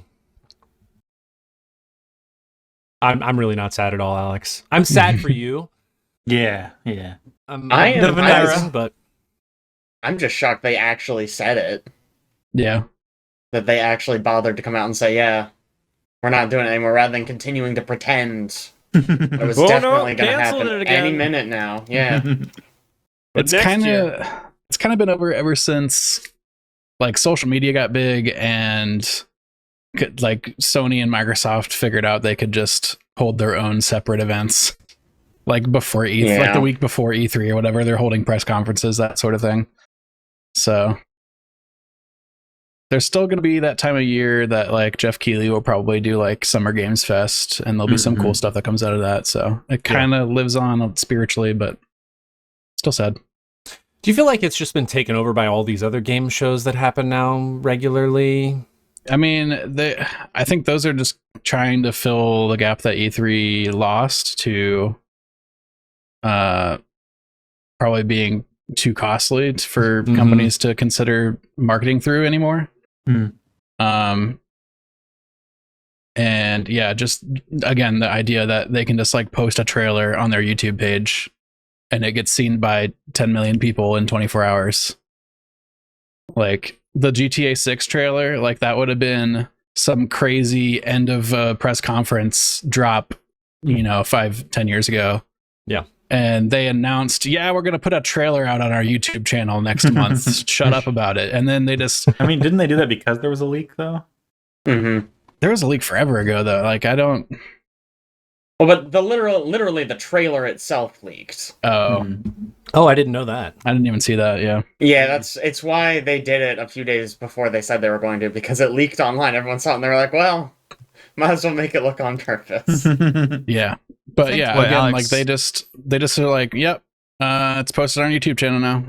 I'm really not sad at all, Alex. I'm sad for you. Yeah. I'm I am- surprised, but I'm just shocked they actually said it. Yeah. that they actually bothered to come out and say, yeah, we're not doing it anymore, rather than continuing to pretend it was Oh, no, definitely going to canceled happen it again. any minute now. Yeah. It's next kind year. of been over ever since like social media got big and like Sony and Microsoft figured out they could just hold their own separate events. Like before E3, like the week before E3 or whatever, they're holding press conferences, that sort of thing. So there's still going to be that time of year that like Jeff Keighley will probably do like Summer Games Fest, and there'll be some cool stuff that comes out of that. So it kind of lives on spiritually, but still sad. Do you feel like it's just been taken over by all these other game shows that happen now regularly? I mean, I think those are just trying to fill the gap that E3 lost to probably being too costly for companies to consider marketing through anymore. And yeah, just again, the idea that they can just like post a trailer on their YouTube page and it gets seen by 10 million people in 24 hours. Like the GTA 6 trailer, like that would have been some crazy end of press conference drop, 5-10 years ago. Yeah. And they announced, we're going to put a trailer out on our YouTube channel next month. Shut up about it. And then they just... I mean, didn't they do that because there was a leak, though? Mm-hmm. There was a leak forever ago, though. Like, I don't... Well, but literally the trailer itself leaked. Oh. Oh, I didn't know that. I didn't even see that, yeah. Yeah, it's why they did it a few days before they said they were going to, because it leaked online. Everyone saw it and they were like, well, might as well make it look on purpose. Yeah. But yeah, what, again, Alex? like they just are like, yep, it's posted on our YouTube channel now.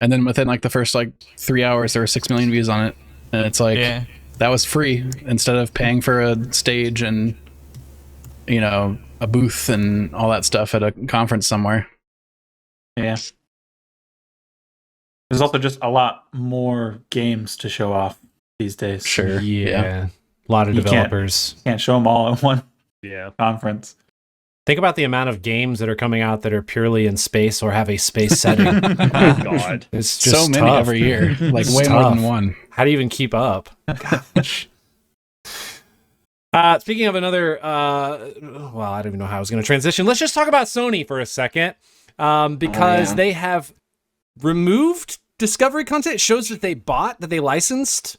And then within like the first like 3 hours, there were 6 million views on it. And it's like, that was free instead of paying for a stage and, a booth and all that stuff at a conference somewhere. Yeah. There's also just a lot more games to show off these days. Sure. Yeah. A lot of You developers. Can't show them all at one Yeah. conference. Think about the amount of games that are coming out that are purely in space or have a space setting. Oh, God. It's just So many tough. every year. Like It's way more tough. than one. How do you even keep up? Gosh. Speaking of another, I don't even know how I was going to transition. Let's just talk about Sony for a second, because they have removed Discovery content. It shows that they bought, that they licensed,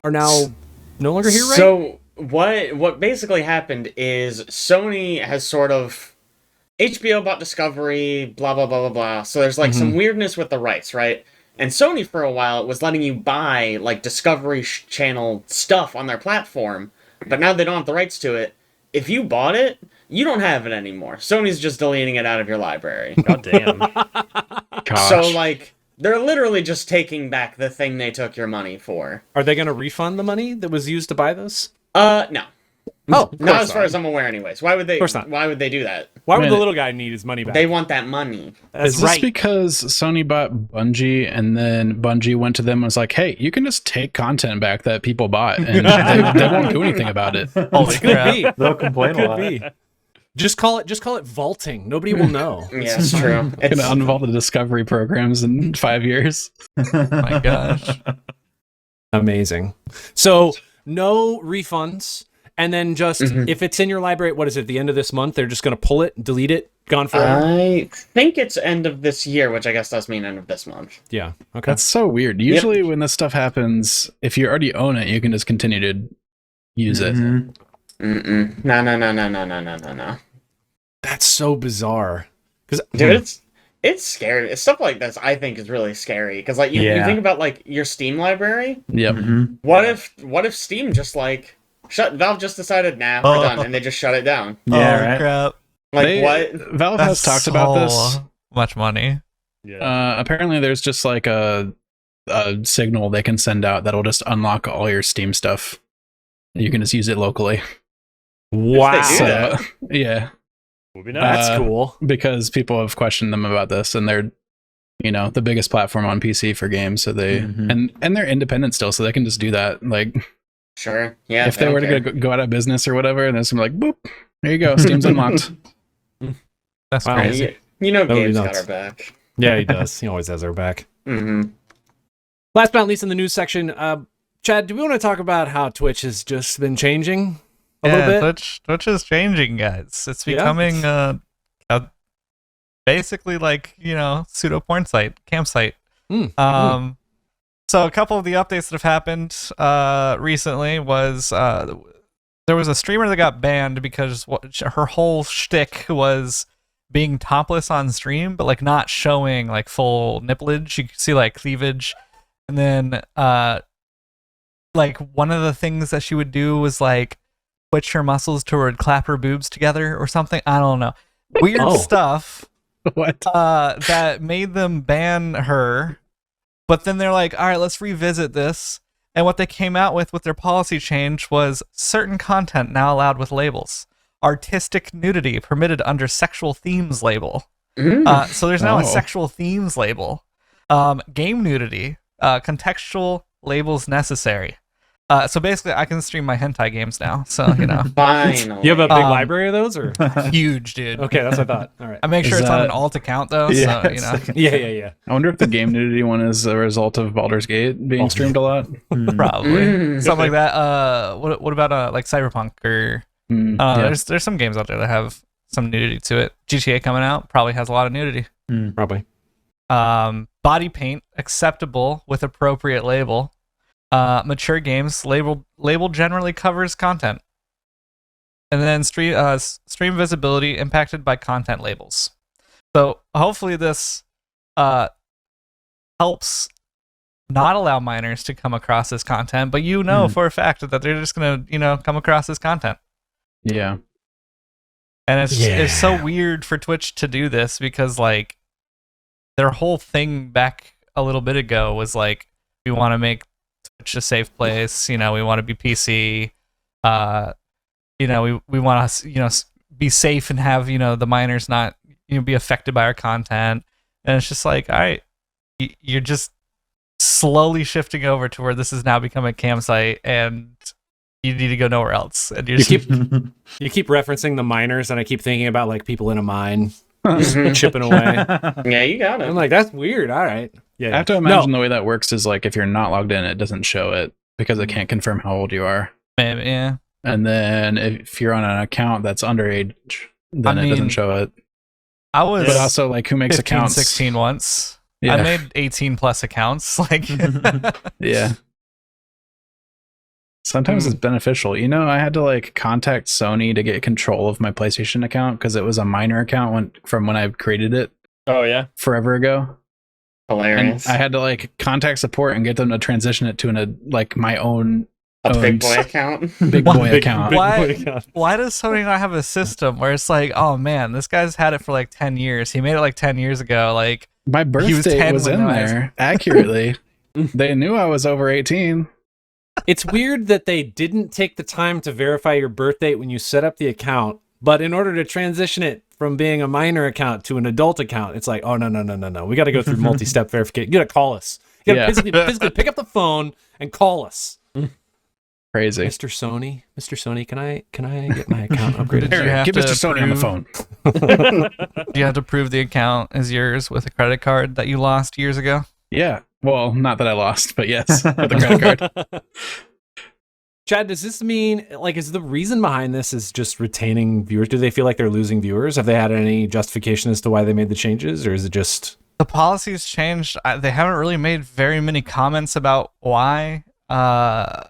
are now no longer here, right? So what basically happened is Sony has sort of... HBO bought Discovery, blah, blah, blah, blah, blah. So there's like some weirdness with the rights, right? And Sony for a while was letting you buy like Discovery Channel stuff on their platform, but now they don't have the rights to it. If you bought it, you don't have it anymore. Sony's just deleting it out of your library. God damn. Gosh. So like, they're literally just taking back the thing they took your money for. Are they going to refund the money that was used to buy this? No. Oh, Not as far as I'm aware anyways. Why would they? Of course not. Why would they do that? Why would Man, the little guy need his money back? They want that money. That's Is this right. because Sony bought Bungie and then Bungie went to them and was like, hey, you can just take content back that people bought and they won't do anything about it. Oh, it could be. They'll complain a Could lot. be. Just call it vaulting. Nobody will know. Yeah, it's true. I'm going to unvault the Discovery programs in 5 years. My gosh. Amazing. So no refunds. And then just, if it's in your library, what is it, at the end of this month, they're just going to pull it, delete it, gone forever? I think it's end of this year, which I guess does mean end of this month. Yeah. Okay. That's so weird. Usually when this stuff happens, if you already own it, you can just continue to use it. Mm-mm. No. That's so bizarre. Dude, it's scary. It's stuff like this I think is really scary. Because like you think about like your Steam library. Yep. What if Steam just like Valve just decided, nah, we're done, and they just shut it down. Yeah, right. Crap. Like what? Valve has talked about this. So much money. Yeah. Apparently there's just like a signal they can send out that'll just unlock all your Steam stuff. You can just use it locally. Wow. If they do that. Yeah. Would be nice. That's cool. Because people have questioned them about this, and they're, the biggest platform on PC for games, so they and they're independent still, so they can just do that. Like, Sure. Yeah. if they were to go out of business or whatever, and there's some like, boop, there you go, Steam's unlocked. That's Wow. crazy. You know, That would be Gabe's got nuts. our back. Yeah, he does. He always has our back. Mm-hmm. Last but not least in the news section, Chad, do we want to talk about how Twitch has just been changing a little bit? Twitch is changing, guys. It's becoming basically like, pseudo porn site, campsite. So a couple of the updates that have happened recently was there was a streamer that got banned because her whole shtick was being topless on stream, but like not showing like full nipplage. You could see like cleavage, and then like one of the things that she would do was like twitch her muscles toward clap her boobs together or something. I don't know. Weird stuff. What? That made them ban her. But then they're like, all right, let's revisit this. And what they came out with their policy change was certain content now allowed with labels. Artistic nudity permitted under sexual themes label. So there's now a sexual themes label. Game nudity, contextual labels necessary. So basically, I can stream my hentai games now. So, Finally. You have a big library of those, or huge, dude. okay, that's what I thought. All right. I make sure it's on an alt account though. Yeah, So, Yeah. I wonder if the game nudity one is a result of Baldur's Gate being streamed a lot. probably something like that. What about like Cyberpunk or there's some games out there that have some nudity to it. GTA coming out probably has a lot of nudity. Probably. Body paint acceptable with appropriate label. Mature games label generally covers content, and then stream visibility impacted by content labels. So hopefully this helps not allow minors to come across this content, but for a fact that they're just gonna come across this content. Yeah, and it's so weird for Twitch to do this because like their whole thing back a little bit ago was like, we want to make Twitch a safe place, we want to be PC, we want to be safe and have the minors not be affected by our content. And it's just like, all right, you're just slowly shifting over to where this has now become a campsite and you need to go nowhere else. And you keep referencing the miners, and I keep thinking about like people in a mine chipping away. Yeah, you got it. I'm like, that's weird. All right. Yeah. I have to imagine the way that works is like if you're not logged in, it doesn't show it because it can't confirm how old you are. Maybe, yeah. And then if you're on an account that's underage, then it doesn't show it. I was, but also like who makes 15, accounts? 16 once. Yeah. I made 18 plus accounts. Like, yeah. Sometimes it's beneficial. I had to like contact Sony to get control of my PlayStation account because it was a minor account from when I created it. Oh yeah, forever ago. Hilarious. And I had to like contact support and get them to transition it to my own big boy account. Big boy account. Why does Sony not have a system where it's like, oh man, this guy's had it for like 10 years. He made it like 10 years ago. Like my birthday was in there accurately. They knew I was over 18. It's weird that they didn't take the time to verify your birth date when you set up the account, but in order to transition it from being a minor account to an adult account, it's like, oh, no. We got to go through multi-step verification. You got to call us. You got to physically pick up the phone and call us. Crazy. Mr. Sony, can I get my account upgraded? Get Mr. Sony on the phone. Do you have to prove the account is yours with a credit card that you lost years ago? Yeah. Well, not that I lost, but yes, with a credit card. Chad, does this mean, like, is the reason behind this is just retaining viewers? Do they feel like they're losing viewers? Have they had any justification as to why they made the changes, or is it just... The policy's changed. They haven't really made very many comments about why. I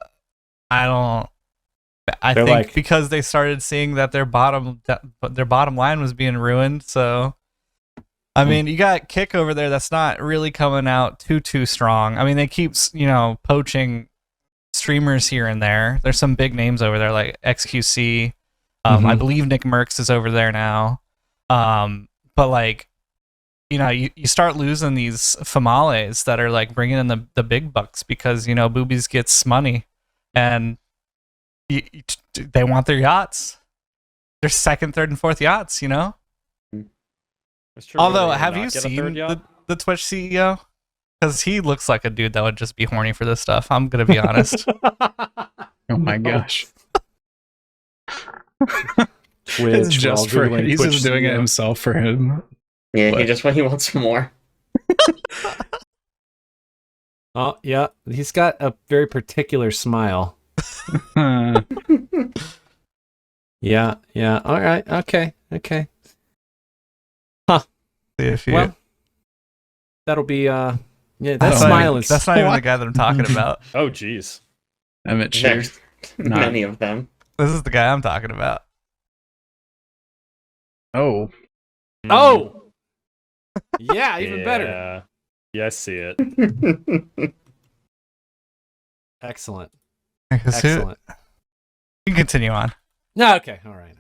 think like, because they started seeing that their bottom line was being ruined, so... I mean, you got Kick over there that's not really coming out too strong. I mean, they keep, poaching streamers here and there. There's some big names over there like XQC. I believe Nick Merckx is over there now. But like, you start losing these famales that are like bringing in the big bucks because, Boobies gets money and they want their yachts. Their second, third, and fourth yachts, Although, have you seen the Twitch CEO? Because he looks like a dude that would just be horny for this stuff. I'm going to be honest. Oh my gosh. Twitch, it's just for him. He's just doing it himself for him. Yeah, he wants more. Oh, yeah. He's got a very particular smile. Yeah. All right. Okay. Well, that'll be that smile is That's not even the guy that I'm talking about. Oh, jeez. Emmett Shear. There's many of them. This is the guy I'm talking about. Oh, Oh. Yeah, even better. Yeah, I see it. Excellent. You can continue on. No, okay. All right.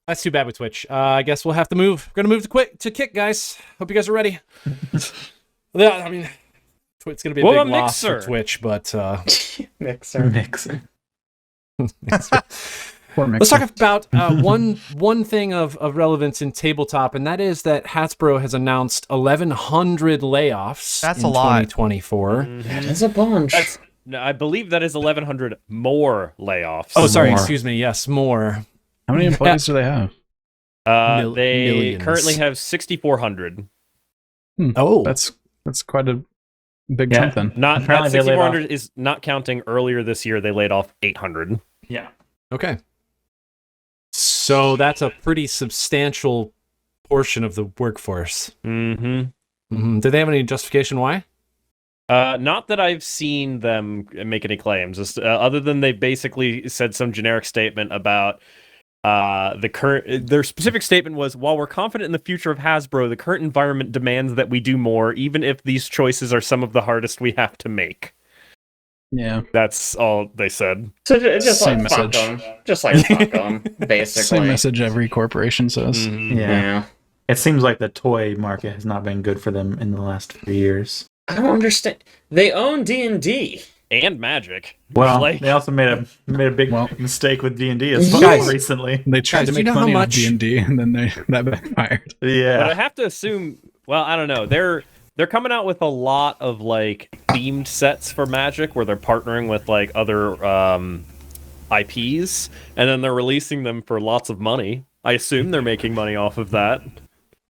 That's too bad with Twitch. I guess we'll have to move. We're gonna move to kick, guys. Hope you guys are ready. Yeah, I mean, it's gonna be a big loss for Twitch, but Mixer. let's talk about one thing of relevance in tabletop, and that is that Hasbro has announced 1,100 layoffs. That's in a lot. 2024. That is a bunch. No, I believe that is 1,100 more layoffs. Oh, sorry. More. Excuse me. Yes, more. how many employees do they have? They millions. currently have 6,400. Oh, That's quite a big Yeah. chunk then. Not Apparently they laid 6,400 is not counting earlier this year. They laid off 800. Yeah. okay. So that's a pretty substantial portion of the workforce. Mm-hmm. Did they have any justification why? Not that I've seen them make any claims, other than they basically said some generic statement about their specific statement was, while we're confident in the future of Hasbro, the current environment demands that we do more, even if these choices are some of the hardest we have to make. Yeah. That's all they said. So just Same like fuck message. them. Just like fuck them, basically. Same message every corporation says. Mhm. Yeah. It seems like the toy market has not been good for them in the last few years. I don't understand. They own D&D. And Magic. Well, Like- they also made a big Well- mistake with D&D as well Guys. recently. They tried Guys, to do you make know how money off much- D&D, and then that backfired. But I Yeah. have to assume, well, I don't know. They're coming out with a lot of like themed sets for Magic where they're partnering with like other IPs, and then they're releasing them for lots of money. I assume they're making money off of that.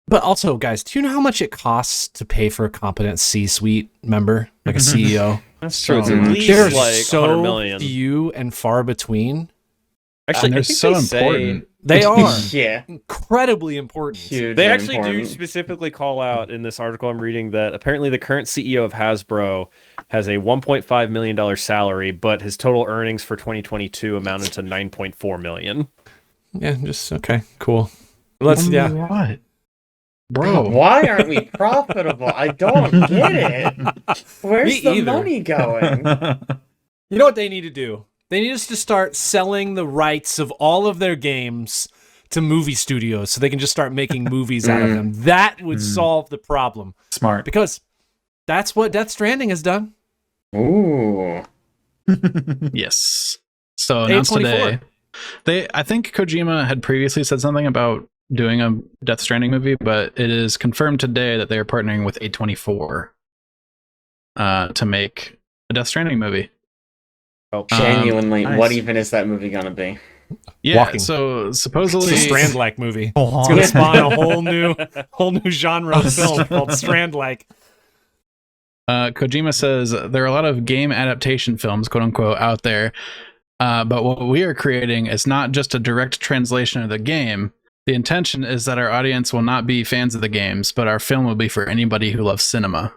But also, guys, do you know how much it costs to pay for a competent C-suite member, like a CEO? That's true. It's at Mhm. least They're like so 100 million. few and far between. Actually, And I they're think so they say- important. They are Yeah. incredibly important. Huge. They and actually do important. specifically call out in this article I'm reading that apparently the current CEO of Hasbro has a $1.5 million salary, but his total earnings for 2022 amounted to $9.4 million. Yeah, just okay, cool. Yeah. What? Bro. Why aren't we profitable? I don't get it. Where's Me the either. money going? You know what they need to do? They need us to start selling the rights of all of their games to movie studios so they can just start making movies out of them. That would solve the problem. Smart. Because that's what Death Stranding has done. Ooh. Yes. So announced A24. today. I think Kojima had previously said something about doing a Death Stranding movie, but it is confirmed today that they are partnering with A24 to make a Death Stranding movie. Oh, Genuinely, nice. what even is that movie gonna be? Yeah. Walking. So It's supposedly, a Strand-like movie. Oh, It's going to spawn a whole new genre of film called Strand-like. Kojima says there are a lot of game adaptation films, quote unquote, out there. But what we are creating is not just a direct translation of the game. The intention is that our audience will not be fans of the games, but our film will be for anybody who loves cinema.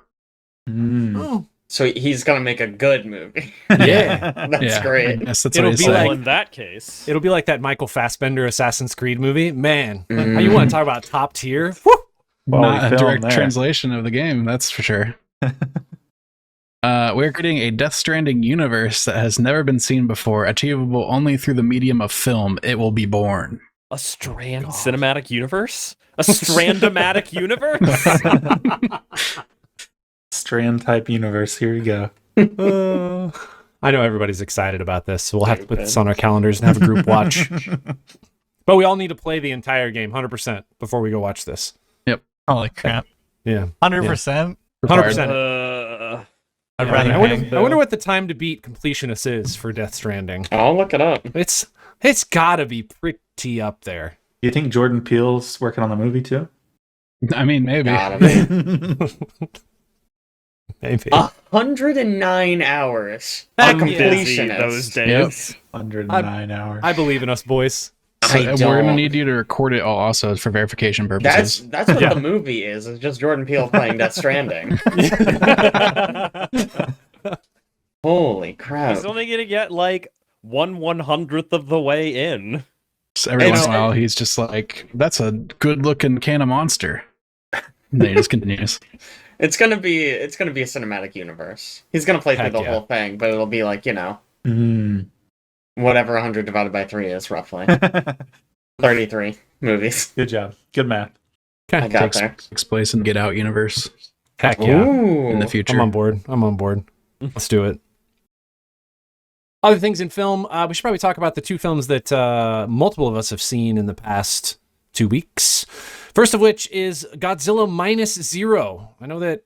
Oh, So he's gonna make a good movie. yeah. That's Yeah, I great. guess that's It'll what he's be saying. well, in that case, It'll be like that Michael Fassbender Assassin's Creed movie. Man, Mm. you want to talk about top tier? Woo! Not a film direct there. translation of the game, that's for sure. We're creating a Death Stranding universe that has never been seen before, achievable only through the medium of film. It will be born. a Strand cinematic universe? A Strandomatic universe? Strand type universe. Here we go. I know everybody's excited about this, so we'll have to put this on our calendars and have a group watch. But we all need to play the entire game 100% before we go watch this. holy crap. Yeah. 100%? 100%. I'd Yeah, rather I hang. wonder what the time to beat completionist is for Death Stranding. I'll look it up. It's gotta be pretty up there. Do you think Jordan Peele's working on the movie too? I mean, maybe. Gotta be. Maybe. 109 hours. Heck A yeah. Busy completionist. those days. 109 hours. I believe in us, boys. So I we're gonna don't. need you to record it all also for verification purposes. That's what the movie is. It's just Jordan Peele playing Death Stranding. Holy crap! He's only gonna get like 1/100th of the way in. So every once in a while, he's just like, "That's a good-looking can of Monster." And then he just continues. It's gonna be a cinematic universe. He's gonna play Heck through the yeah. whole thing, but it'll be like, Mm. whatever 100 divided by 3 is roughly 33 movies. Good job. Good math. I got there. Takes place in the Get Out universe Heck yeah. Ooh. in the future. I'm on board. Let's do it. Other things in film, we should probably talk about the two films that multiple of us have seen in the past 2 weeks. First of which is Godzilla -0. I know that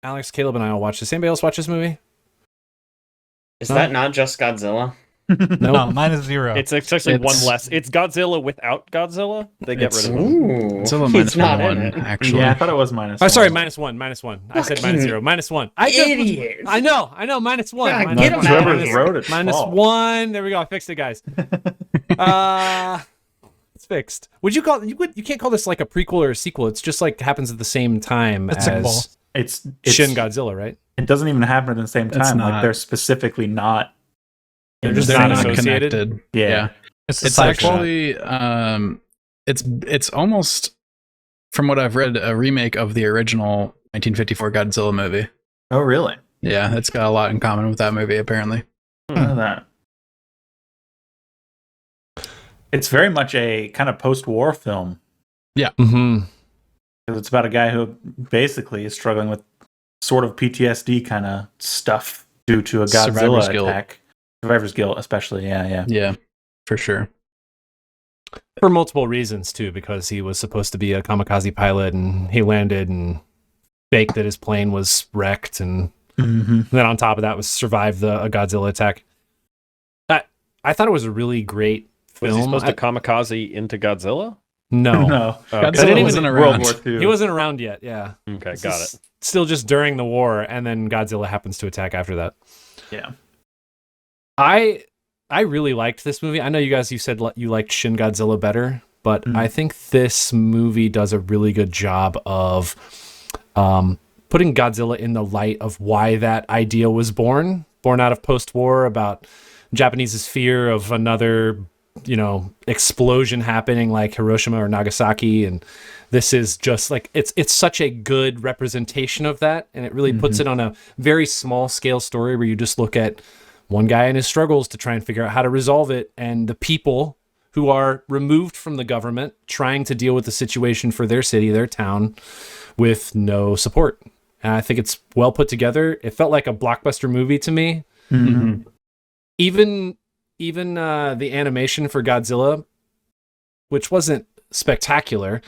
Alex, Caleb, and I all watched this. Anybody else watch this movie? Is that not just Godzilla? No, -0. It's actually one It's- less. It's Godzilla without Godzilla. They get rid of him. Ooh. It's a little He's minus not one, in it. actually. Yeah, I thought it was minus. Oh, sorry, one. -1. I said Fucking -0. -1. Idiot. I know, -1. God, Minus get one. him out of Whoever's here. wrote it. -1. There we go. I fixed it, guys. It's fixed. Would you call you can't call this like a prequel or a sequel? It's just like happens at the same time It's a sequel. as It's Shin Godzilla, right? It doesn't even happen at the same It's time. Like not. they're specifically not. They're in just the not same- associated? connected. Yeah. It's a It's side shot. actually it's almost, from what I've read, a remake of the original 1954 Godzilla movie. Oh, really? Yeah, it's got a lot in common with that movie, apparently. I know that. It's very much a kind of post-war film Mm-hmm. because it's about a guy who basically is struggling with sort of PTSD kind of stuff due to a Godzilla Survivor's guilt. attack. Survivor's guilt, especially. Yeah. Yeah, for sure. For multiple reasons too, because he was supposed to be a kamikaze pilot and he landed and faked that his plane was wrecked, and Mm-hmm. then on top of that was survived a Godzilla attack. I thought it was a really great Was film. he supposed to kamikaze into Godzilla? No. No. Oh, I didn't Godzilla even- wasn't World around. War II. He wasn't around yet, yeah. Okay, This got is it. Still just during the war, and then Godzilla happens to attack after that. Yeah. I really liked this movie. I know you said you liked Shin Godzilla better, but Mhm. I think this movie does a really good job of putting Godzilla in the light of why that idea was born out of post-war, about Japanese's fear of another, explosion happening like Hiroshima or Nagasaki, and this is just like it's such a good representation of that, and it really puts it on a very small scale story where you just look at one guy and his struggles to try and figure out how to resolve it, and the people who are removed from the government trying to deal with the situation for their city, their town, with no support. And I think it's well put together. It felt like a blockbuster movie to me. Mm-hmm. Even the animation for Godzilla, which wasn't spectacular,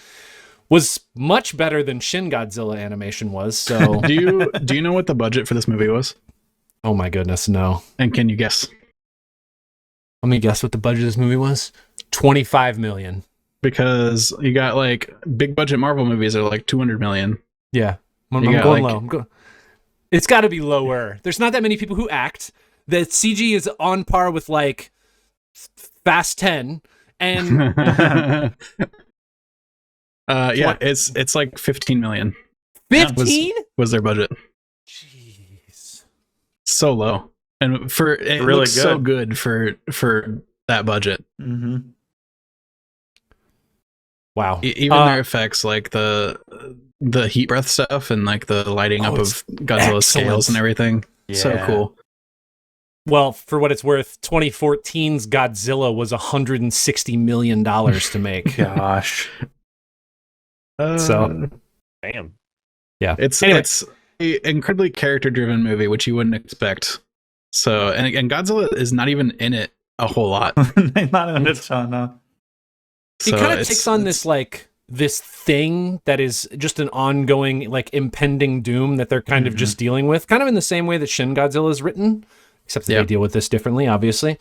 was much better than Shin Godzilla animation was. So, Do you know what the budget for this movie was? oh my goodness, no. And can you guess? Let me guess what the budget of this movie was. 25 million. Because you got like big budget Marvel movies are like 200 million. Yeah. I'm You got, going like- low. It's got to be lower. There's not that many people who act. The CG is on par with like Fast 10, and Yeah, it's like 15 million 15. was their budget. Jeez. So low. And it Really looks so good. good for that budget. Mm-hmm. Wow. Even their effects, like the heat breath stuff and like the lighting up it's of Godzilla's excellent. scales and everything. So Yeah. cool. Well, for what it's worth, 2014's Godzilla was $160 million to make. Gosh. So- Damn. Yeah. It's Anyway. it's an incredibly character driven movie, which you wouldn't expect. So and Godzilla is not even in it a whole lot. Not in this ton, no. He So kind of it's- takes on it's- this thing that is just an ongoing, like, impending doom that they're kind of just dealing with, kind of in the same way that Shin Godzilla is written, except that Yeah. they deal with this differently, obviously.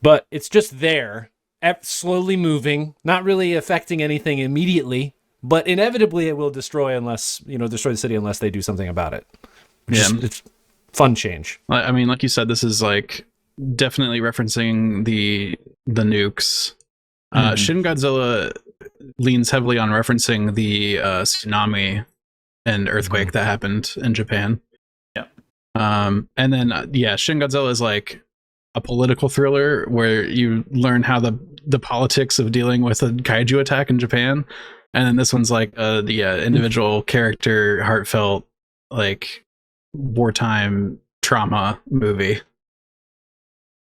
But it's just there, slowly moving, not really affecting anything immediately, but inevitably it will destroy the city unless they do something about it. It's fun change. I mean, like you said, this is like definitely referencing the nukes. Shin Godzilla leans heavily on referencing the tsunami and earthquake that happened in Japan. Yeah. And then Shin Godzilla is like a political thriller where you learn how the politics of dealing with a kaiju attack in Japan. And then this one's like the individual character, heartfelt, like wartime trauma movie.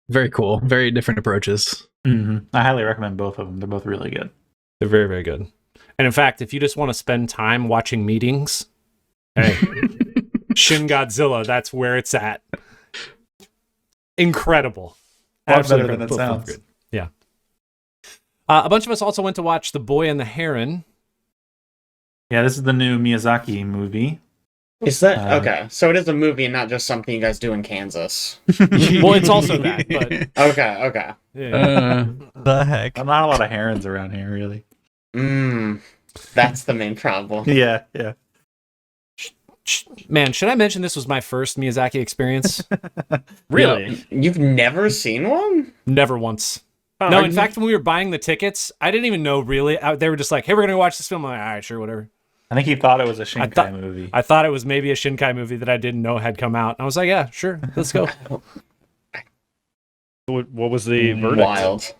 Very cool. Very different approaches. I highly recommend both of them. They're both really good. They're very, very good. And in fact, if you just want to spend time watching meetings, hey, Shin Godzilla, that's where it's at. Incredible. Better than it sounds. Good. Yeah. A bunch of us also went to watch The Boy and the Heron. Yeah, this is the new Miyazaki movie. Is that okay? So it is a movie and not just something you guys do in Kansas. Well, it's also that, but Okay. yeah. The heck? Not a lot of herons around here, really. That's the main problem. Yeah. Man, should I mention this was my first Miyazaki experience? Really? You've never seen one? Never once. Oh, No, in fact, when we were buying the tickets, I didn't even know really. They were just like, hey, we're going to watch this film. I'm like, all right, sure, whatever. I think he thought it was a Shinkai movie. I thought it was maybe a Shinkai movie that I didn't know had come out. And I was like, yeah, sure, let's go. What was the verdict? Wild.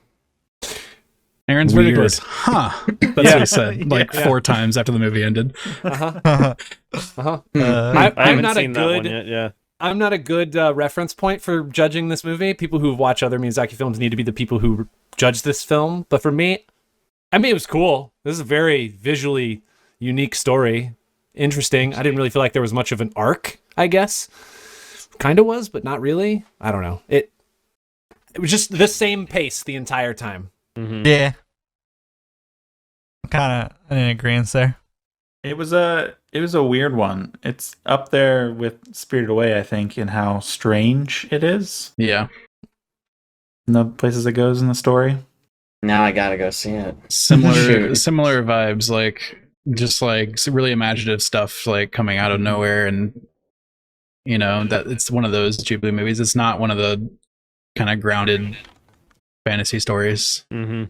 Aaron's verdict was, That's what he said, like 4 times after the movie ended. Uh-huh. I I'm haven't not seen a that one good. yet. Yeah. I'm not a good reference point for judging this movie. People who watch other Miyazaki films need to be the people who judge this film. But for me, I mean, it was cool. This is a very visually unique story. Interesting. I didn't really feel like there was much of an arc, I guess. Kind of was, but not really. I don't know. It was just the same pace the entire time. Mm-hmm. Yeah. Kind of in agreement there. It was a weird one. It's up there with Spirited Away, I think, in how strange it is. Yeah. In the places it goes in the story. Now I gotta go see it. Similar vibes, like just like some really imaginative stuff, like coming out of nowhere, and that it's one of those Ghibli movies. It's not one of the kind of grounded fantasy stories. Mm-hmm.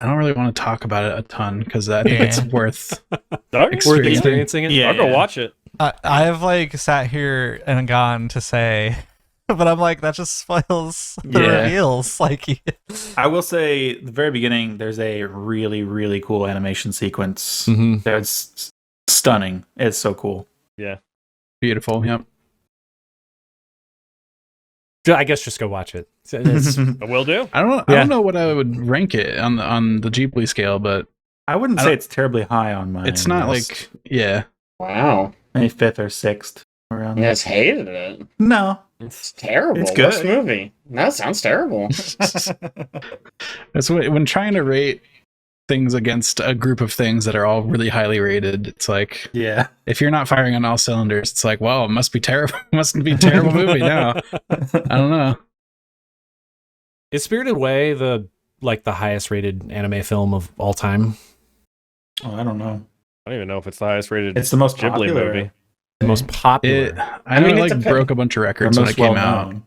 I don't really want to talk about it a ton because I think it's worth Worth experiencing it. Yeah. I'll go watch it. I've like sat here and gone to say, but I'm like, that just spoils the reveals. Like, I will say, at the very beginning, there's a really, really cool animation sequence. Mm-hmm. That's stunning. It's so cool. Yeah. beautiful. Yep. I guess just go watch it. I will do. I don't know what I would rank it on the Ghibli scale, but I wouldn't say it's terribly high on mine. it's not like Wow. maybe 5th or 6th around. You guys hated it. No, It's terrible. It's good. Worst movie. That sounds terrible. That's when trying to rate things against a group of things that are all really highly rated. It's like, yeah. if you're not firing on all cylinders, it's like, well, it must be terrible. Must be a terrible movie now. I don't know. Is Spirited Away the highest rated anime film of all time? Oh, I don't know. I don't even know if it's the highest rated. It's the most Ghibli popular movie. The most popular. I mean, it it broke a bunch of Or records when it most came well out. known.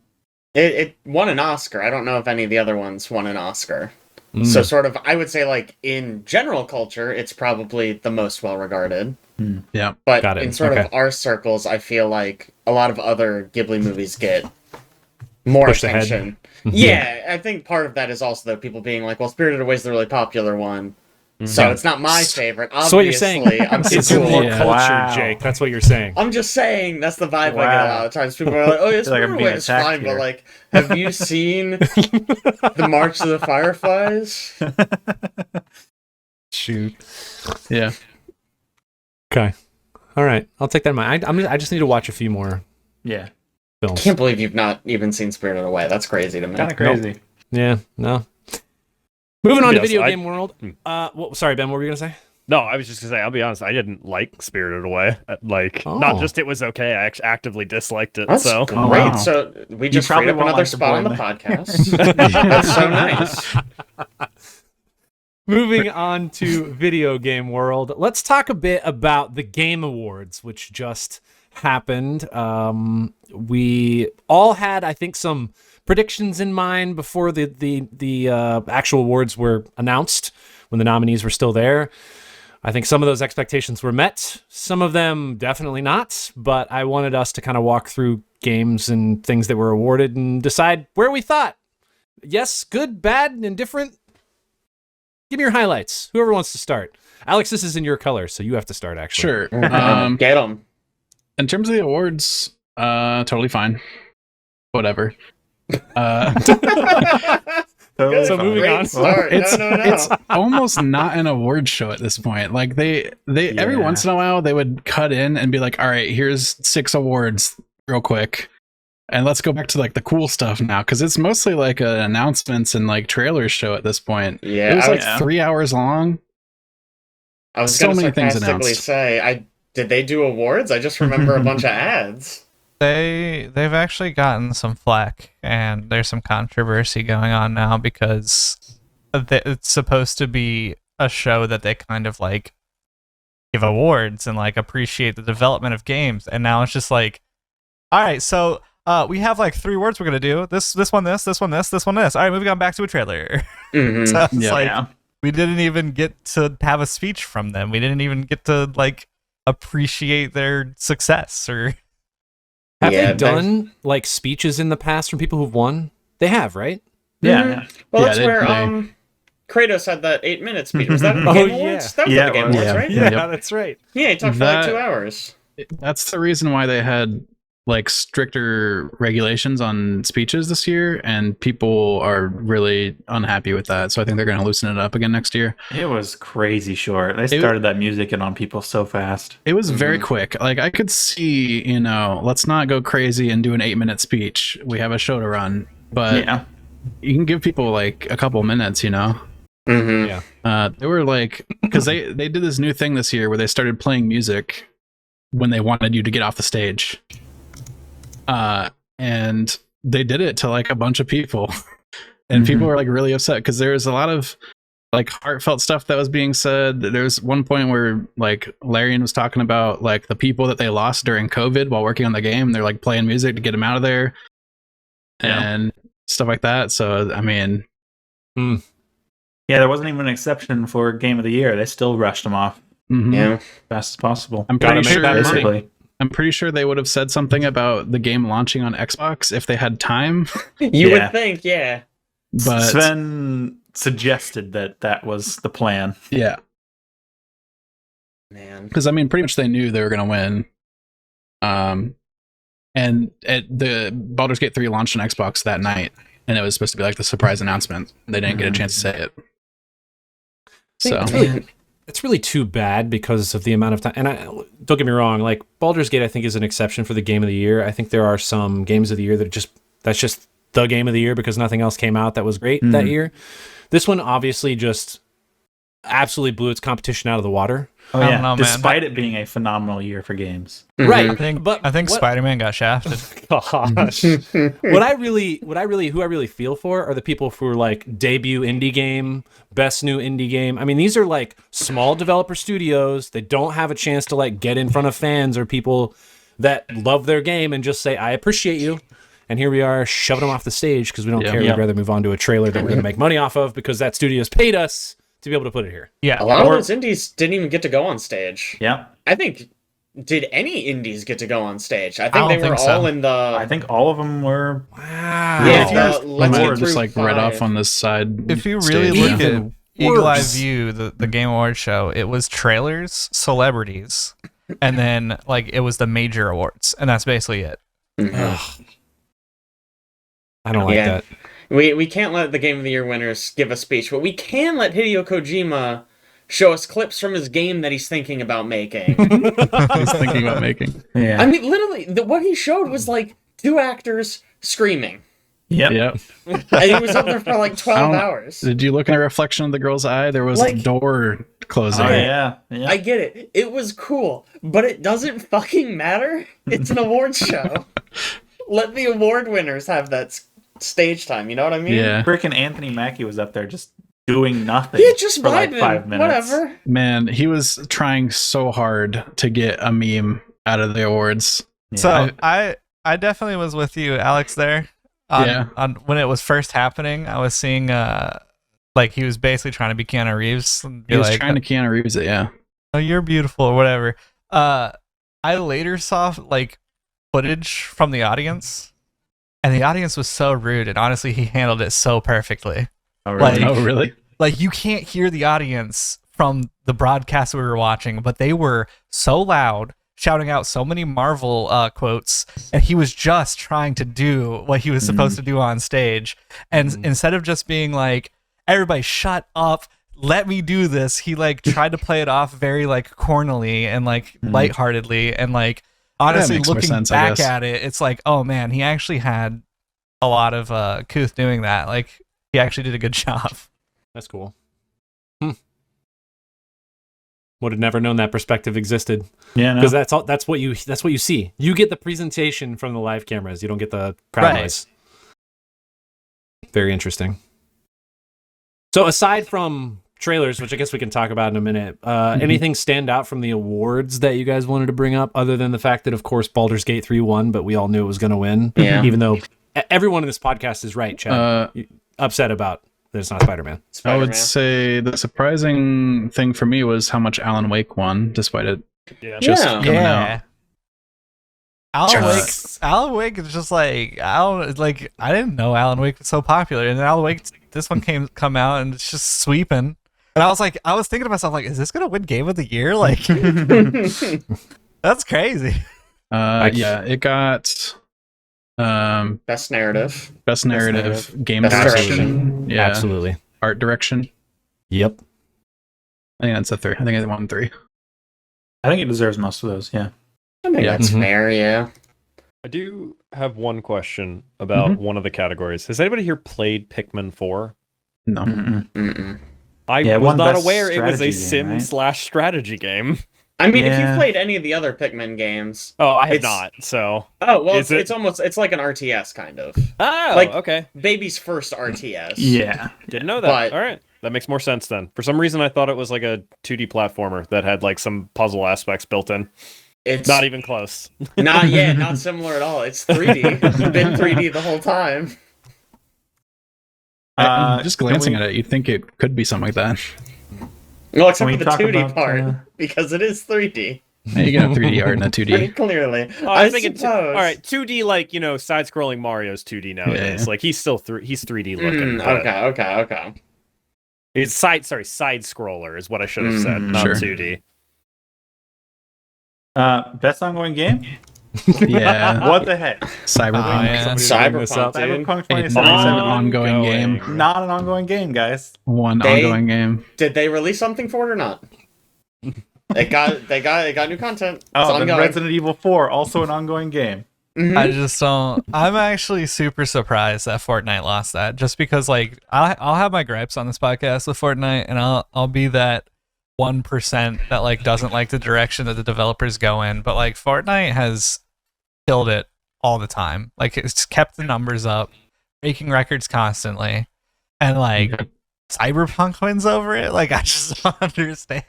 It won an Oscar. I don't know if any of the other ones won an Oscar. Mm. So sort of, I would say, like, in general culture, it's probably the most well-regarded. Yeah. But Got it. in sort Okay. of our circles, I feel like a lot of other Ghibli movies get more Pushed ahead. attention. Yeah, I think part of that is also that people being like, well, Spirited Away is the really popular one. So it's not my favorite, obviously. So what you're saying I'm is too you're more cool. Yeah. cultured, Wow. Jake. That's what you're saying. I'm just saying, that's the vibe I get a Wow. lot of times. People are like, oh, yeah, I feel like I'm Spirited being Away is attacked fine, here. but like, have you seen The March of the Fireflies? Shoot. Yeah. Okay. All right. I'll take that in mind. I just need to watch a few more Yeah. films. Can't believe you've not even seen Spirited Away. That's crazy to me. Kind of crazy. Yeah. No. Moving on to Yes, video game world. Sorry, Ben. What were you gonna say? No, I was just gonna say. I'll be honest. I didn't like Spirited Away. Like, Oh. not just it was okay. I actually actively disliked it. That's so great. Oh, wow. So we just freed probably up won't another like the spot on the boy podcast. That's so nice. Moving on to video game world, let's talk a bit about the Game Awards, which just happened. We all had, I think, some predictions in mind before the actual awards were announced, when the nominees were still there. I think some of those expectations were met, some of them definitely not, but I wanted us to kind of walk through games and things that were awarded and decide where we thought. Yes, good, bad, indifferent. Give me your highlights. Whoever wants to start. Alex, this is in your color, so you have to start, actually. Sure. Get them. In terms of the awards, totally fine. Whatever. So moving on. It's almost not an award show at this point. Like they every once in a while they would cut in and be like, all right, here's 6 awards real quick. And let's go back to like the cool stuff now, because it's mostly like an announcements and like trailers show at this point. Yeah, it was like 3 hours long. I was so going to many things sarcastically announced. say, did they do awards? I just remember a bunch of ads. They've actually gotten some flack, and there's some controversy going on now because it's supposed to be a show that they kind of like give awards and like appreciate the development of games, and now it's just like, all right, so we have like 3 awards we're gonna do. This one, this one, this one, this. All right, moving on back to a trailer. Mm-hmm. So it's we didn't even get to have a speech from them. We didn't even get to like appreciate their success or. Have they done like speeches in the past from people who've won? They have, right? Yeah. Mm-hmm. Well, that's they- where they- Kratos had that 8-minute speech. Was that at the Oh, Game yeah. Awards? That was Yeah, at the Game it was. Awards, right? Yeah. That's right. Yeah, he talked for like That- 2 hours. That's the reason why they had like stricter regulations on speeches this year, and people are really unhappy with that. So I think they're going to loosen it up again next year. It was crazy short. They started that music in on people so fast. It was very quick. Like I could see, let's not go crazy and do an 8-minute speech. We have a show to run, but Yeah. you can give people like a couple minutes, Mm-hmm. They were like, because they did this new thing this year where they started playing music when they wanted you to get off the stage. And they did it to like a bunch of people, and people were like really upset because there was a lot of like heartfelt stuff that was being said. There's one point where like Larian was talking about like the people that they lost during COVID while working on the game. They're like playing music to get them out of there and stuff like that. So, I mean, Yeah, there wasn't even an exception for Game of the Year. They still rushed them off Yeah. as fast as possible. I'm Gotta pretty make sure that money. Basically. I'm pretty sure they would have said something about the game launching on Xbox if they had time. You Yeah. would think, yeah. But Sven suggested that was the plan. yeah, Man. because I mean, pretty much they knew they were going to win. And the Baldur's Gate 3 launched on Xbox that night, and it was supposed to be like the surprise announcement. They didn't get a chance to say it. So It's really too bad because of the amount of time. And don't get me wrong, like Baldur's Gate, I think is an exception for the Game of the Year. I think there are some games of the year that's just the Game of the Year because nothing else came out that was great that year. This one obviously just absolutely blew its competition out of the water. Oh I yeah, don't know, man. despite it being a phenomenal year for games. Right. I think But I think what- Spider-Man got shafted. Gosh. Who I really feel for are the people who are like debut indie game, best new indie game. I mean, these are like small developer studios. They don't have a chance to like get in front of fans or people that love their game and just say, I appreciate you. And here we are shoving them off the stage because we don't care. Yeah. We'd rather move on to a trailer that we're going to make money off of because that studio's paid us to be able to put it here. Yeah. A lot of those indies didn't even get to go on stage. Yeah, I think, did any indies get to go on stage? I I think they don't were think so. all in the... I think all of them were. Wow. Yeah, if the you're- Let's They Get were just Through like read 5. off on this side. If you really stage, look yeah. at Eagle Eye worse. View, the Game Awards show, it was trailers, celebrities, and then like it was the major awards, and that's basically it. Ugh. I don't like Yeah. that. We can't let the Game of the Year winners give a speech, but we can let Hideo Kojima show us clips from his game that he's thinking about making. He's thinking about making. Yeah. I mean, literally, what he showed was like 2 actors screaming. Yep. Yep. And he was up there for like 12 hours. Did you look in the reflection of the girl's eye? There was Like- a door closing. Oh yeah. Yeah. I get it. It was cool, but it doesn't fucking matter. It's an awards show. Let the award winners have that stage time. You know what I mean? Yeah. Frickin' Anthony Mackie was up there just doing nothing. Yeah, just for like vibing. 5 minutes. Whatever. Man, he was trying so hard to get a meme out of the awards. So I definitely was with you, Alex, there. On when it was first happening, I was seeing like he was basically trying to be Keanu Reeves. And be He was like, trying to Keanu Reeves it, yeah. "Oh, you're beautiful," or whatever. I later saw like footage from the audience, and the audience was so rude. And honestly, he handled it so perfectly. Oh, really? Like- Oh, really? Like you can't hear the audience from the broadcast we were watching, but they were so loud, shouting out so many Marvel quotes, and he was just trying to do what he was supposed to do on stage. And instead of just being like, "Everybody, shut up, let me do this," he like tried to play it off very like cornily and like lightheartedly, and like honestly makes more looking sense, I back guess. at it, it's like, oh man, he actually had a lot of couth doing that. Like he actually did a good job. That's cool. Would have never known that perspective existed, Yeah, no. because that's what you see. You get the presentation from the live cameras. You don't get the crowd Right. noise. Very interesting. So aside from trailers, which I guess we can talk about in a minute, anything stand out from the awards that you guys wanted to bring up, other than the fact that, of course, Baldur's Gate 3 won, but we all knew it was going to win. Yeah. Even though everyone in this podcast is right, Chad. Upset about that it's not Spider-Man. I Spider-Man. would say the surprising thing for me was how much Alan Wake won, despite it just Yeah. coming out. Alan Wake is just like I didn't know Alan Wake was so popular, and then Alan Wake this one come out and it's just sweeping. And I was thinking to myself, like, is this gonna win Game of the Year? Like, that's crazy. Yeah, it got Best narrative. best narrative, game Best direction, yeah, Absolutely. art direction. Yep. I think that's a 3. I think it won 3. I think it deserves most of those. Yeah. I think Yeah. that's fair, yeah. I do have one question about one of the categories. Has anybody here played Pikmin 4? No, Mm-mm. I Yeah, it was won not Best aware it was a Strategy game, right? sim/strategy game. I mean, if Yeah. you've played any of the other Pikmin games, Oh, I have It's- not. So, oh well, Is it- it's like an RTS kind of like, okay, baby's first RTS. Yeah. didn't know that. But- All right, that makes more sense then. For some reason, I thought it was like a 2D platformer that had like some puzzle aspects built in. It's Not even close. not similar at all. It's 3D. It's been 3D the whole time. just glancing at it, you'd think it could be something like that. Well, except Can for we the talk 2D about, part, because it is 3D. You get a 3D art and a Pretty 2D. clearly. Oh, I was thinking suppose. all right, 2D like side-scrolling Mario's 2D nowadays. Yeah. Like he's still he's 3D looking. but Okay. It's side scroller is what I should have said, not Sure. 2D. Best ongoing game? Yeah, What the heck? Cyberpunk. yeah. Somebody's bringing this up. Cyberpunk, dude. Cyberpunk It's 2077. not an ongoing game. Not an ongoing game, guys. One They- ongoing game. Did they release something for it or not? It got new content. It's Oh, then ongoing. Resident Evil 4, also an ongoing game. Mhm. I just don't. I'm actually super surprised that Fortnite lost that. Just because, like, I'll have my gripes on this podcast with Fortnite, and I'll be that 1% that like doesn't like the direction that the developers go in. But like, Fortnite has killed it all the time. Like, it's kept the numbers up, breaking records constantly, and like Cyberpunk wins over it. Like, I just don't understand.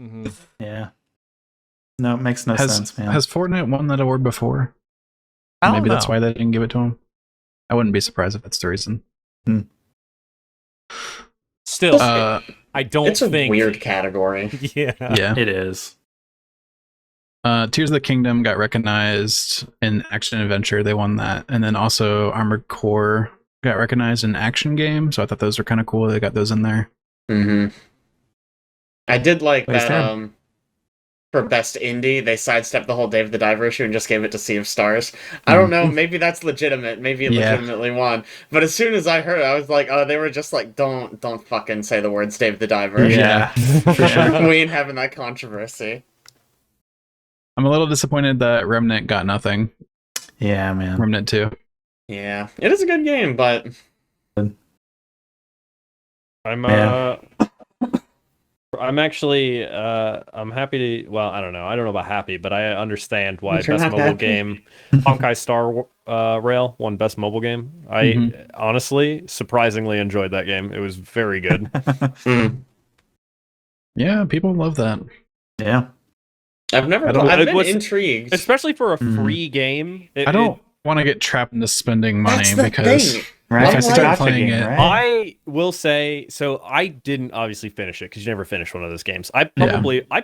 Mhm. Yeah. No, it makes no sense, man. Has Fortnite won that award before? I don't Maybe know. that's why they didn't give it to him. I wouldn't be surprised if that's the reason. Still, Uh, I don't It's a think. weird category. Yeah. yeah. It is. Tears of the Kingdom got recognized in action adventure. They won that, and then also Armored Core got recognized in action game. So I thought those were kind of cool. They got those in there. Mm-hmm. I did like Wait, is that. there- For best indie, they sidestepped the whole Dave the Diver issue and just gave it to Sea of Stars. I don't know. Maybe that's legitimate. Maybe it Yeah. legitimately won. But as soon as I heard it, I was like, oh, they were just like, don't fucking say the words Dave the Diver. Yeah. For sure. We ain't having that controversy. I'm a little disappointed that Remnant got nothing. Yeah, man. Remnant 2. Yeah, it is a good game, but I'm Yeah. I'm actually I'm happy to. Well, I don't know. I don't know about happy, but I understand why You're best not mobile happy? game. Honkai Star Rail won best mobile game. I honestly surprisingly enjoyed that game. It was very good. Mm. Yeah, people love that. Yeah. I've never. I don't- I've it been was- intrigued. Especially for a Mhm. free game. I don't want to get trapped into spending money That's the because thing. Right. I'm It's a like- gotcha playing game, it. right? I will say, so I didn't obviously finish it because you never finish one of those games. I probably, I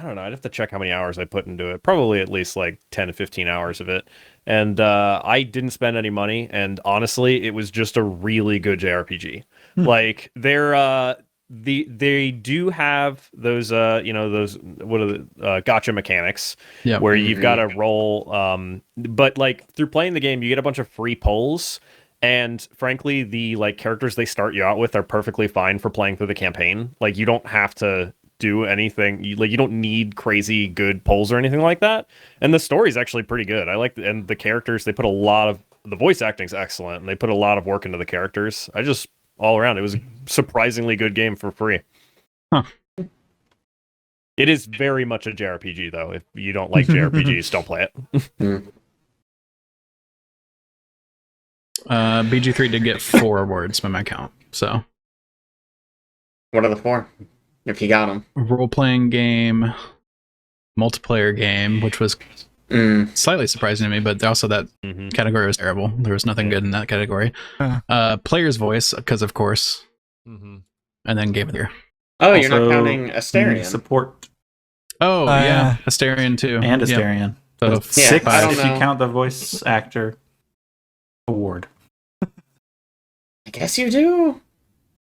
don't know, I'd have to check how many hours I put into it. Probably at least like 10 to 15 hours of it. And I didn't spend any money. And honestly, it was just a really good JRPG. Like they do have those, those, what are the gotcha mechanics Yeah. where you've got to roll. But like through playing the game, you get a bunch of free polls. And frankly, the like characters they start you out with are perfectly fine for playing through the campaign. Like you don't have to do anything. You don't need crazy good polls or anything like that. And the story's actually pretty good. I like and the characters. They put a lot of the voice acting's excellent, and they put a lot of work into the characters. I just all around, it was a surprisingly good game for free. Huh. It is very much a JRPG though. If you don't like JRPGs, don't play it. BG3 did get 4 awards by my count. So What are the 4? If you got them. role-playing game, multiplayer game, which was slightly surprising to me, but also that category was terrible. There was nothing good in that category. Player's voice, because of course, and then game of the year. Oh, you're not Also, counting Asterion. Support Oh yeah. yeah, Asterion too, and Yep. Asterion. So Yeah, 6 I don't if you know. count the voice actor award. I guess you do.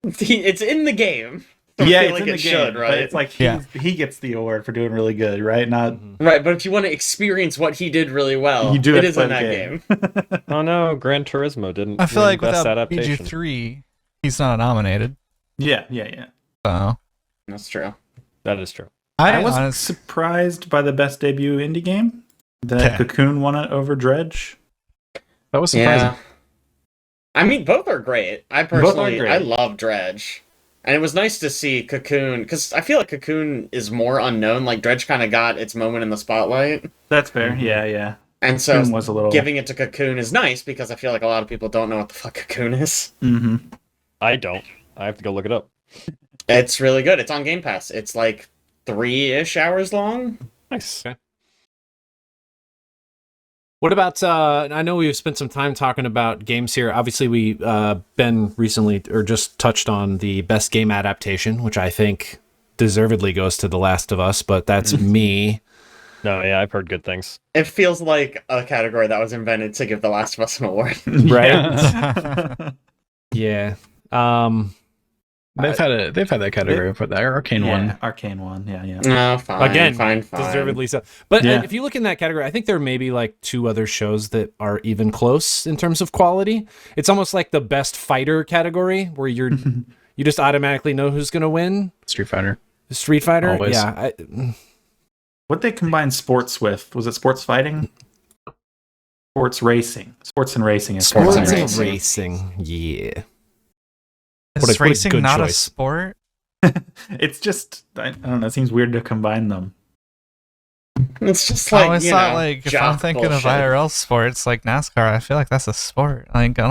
It's in the game. So I Yeah, feel it's like in the it game, should, but right? it's like Yeah. he gets the award for doing really good, right? Not Right, but if you want to experience what he did really well, you do it have is to in play that the game. Oh no, Gran Turismo didn't. I feel win like best without adaptation. BG3, he's not nominated. yeah. So That's true. That is true. I was honestly, surprised by the best debut indie game that Okay. Cocoon won it over Dredge. That was surprising. Yeah. I mean, both are great. I Both are personally, great. I love Dredge. And it was nice to see Cocoon, because I feel like Cocoon is more unknown. Like, Dredge kind of got its moment in the spotlight. That's fair. Yeah. And so Cocoon was a little. giving it to Cocoon is nice, because I feel like a lot of people don't know what the fuck Cocoon is. Mm-hmm. I don't. I have to go look it up. It's really good. It's on Game Pass. It's like 3-ish hours long. Nice. What about, I know we've spent some time talking about games here. Obviously, we been recently, or just touched on the best game adaptation, which I think deservedly goes to The Last of Us, but that's me. No, yeah, I've heard good things. It feels like a category that was invented to give The Last of Us an award. Right? Yeah. They've had that category for the Arcane one. Arcane one. Yeah. No, fine. Again, fine. deservedly so. But Yeah. if you look in that category, I think there may be like 2 other shows that are even close in terms of quality. It's almost like the best fighter category where you just automatically know who's going to win. Street Fighter. Street Fighter? Always. Yeah. What they combined sports with? Was it sports fighting? Sports racing. Sports and racing is Sports Sports and and racing. racing. Yeah. is what a racing good not a choice. sport? It's just I don't know. It seems weird to combine them. It's just like, It's you not know, like if jock I'm thinking bullshit. of IRL sports like NASCAR, I feel like that's a sport. Like, I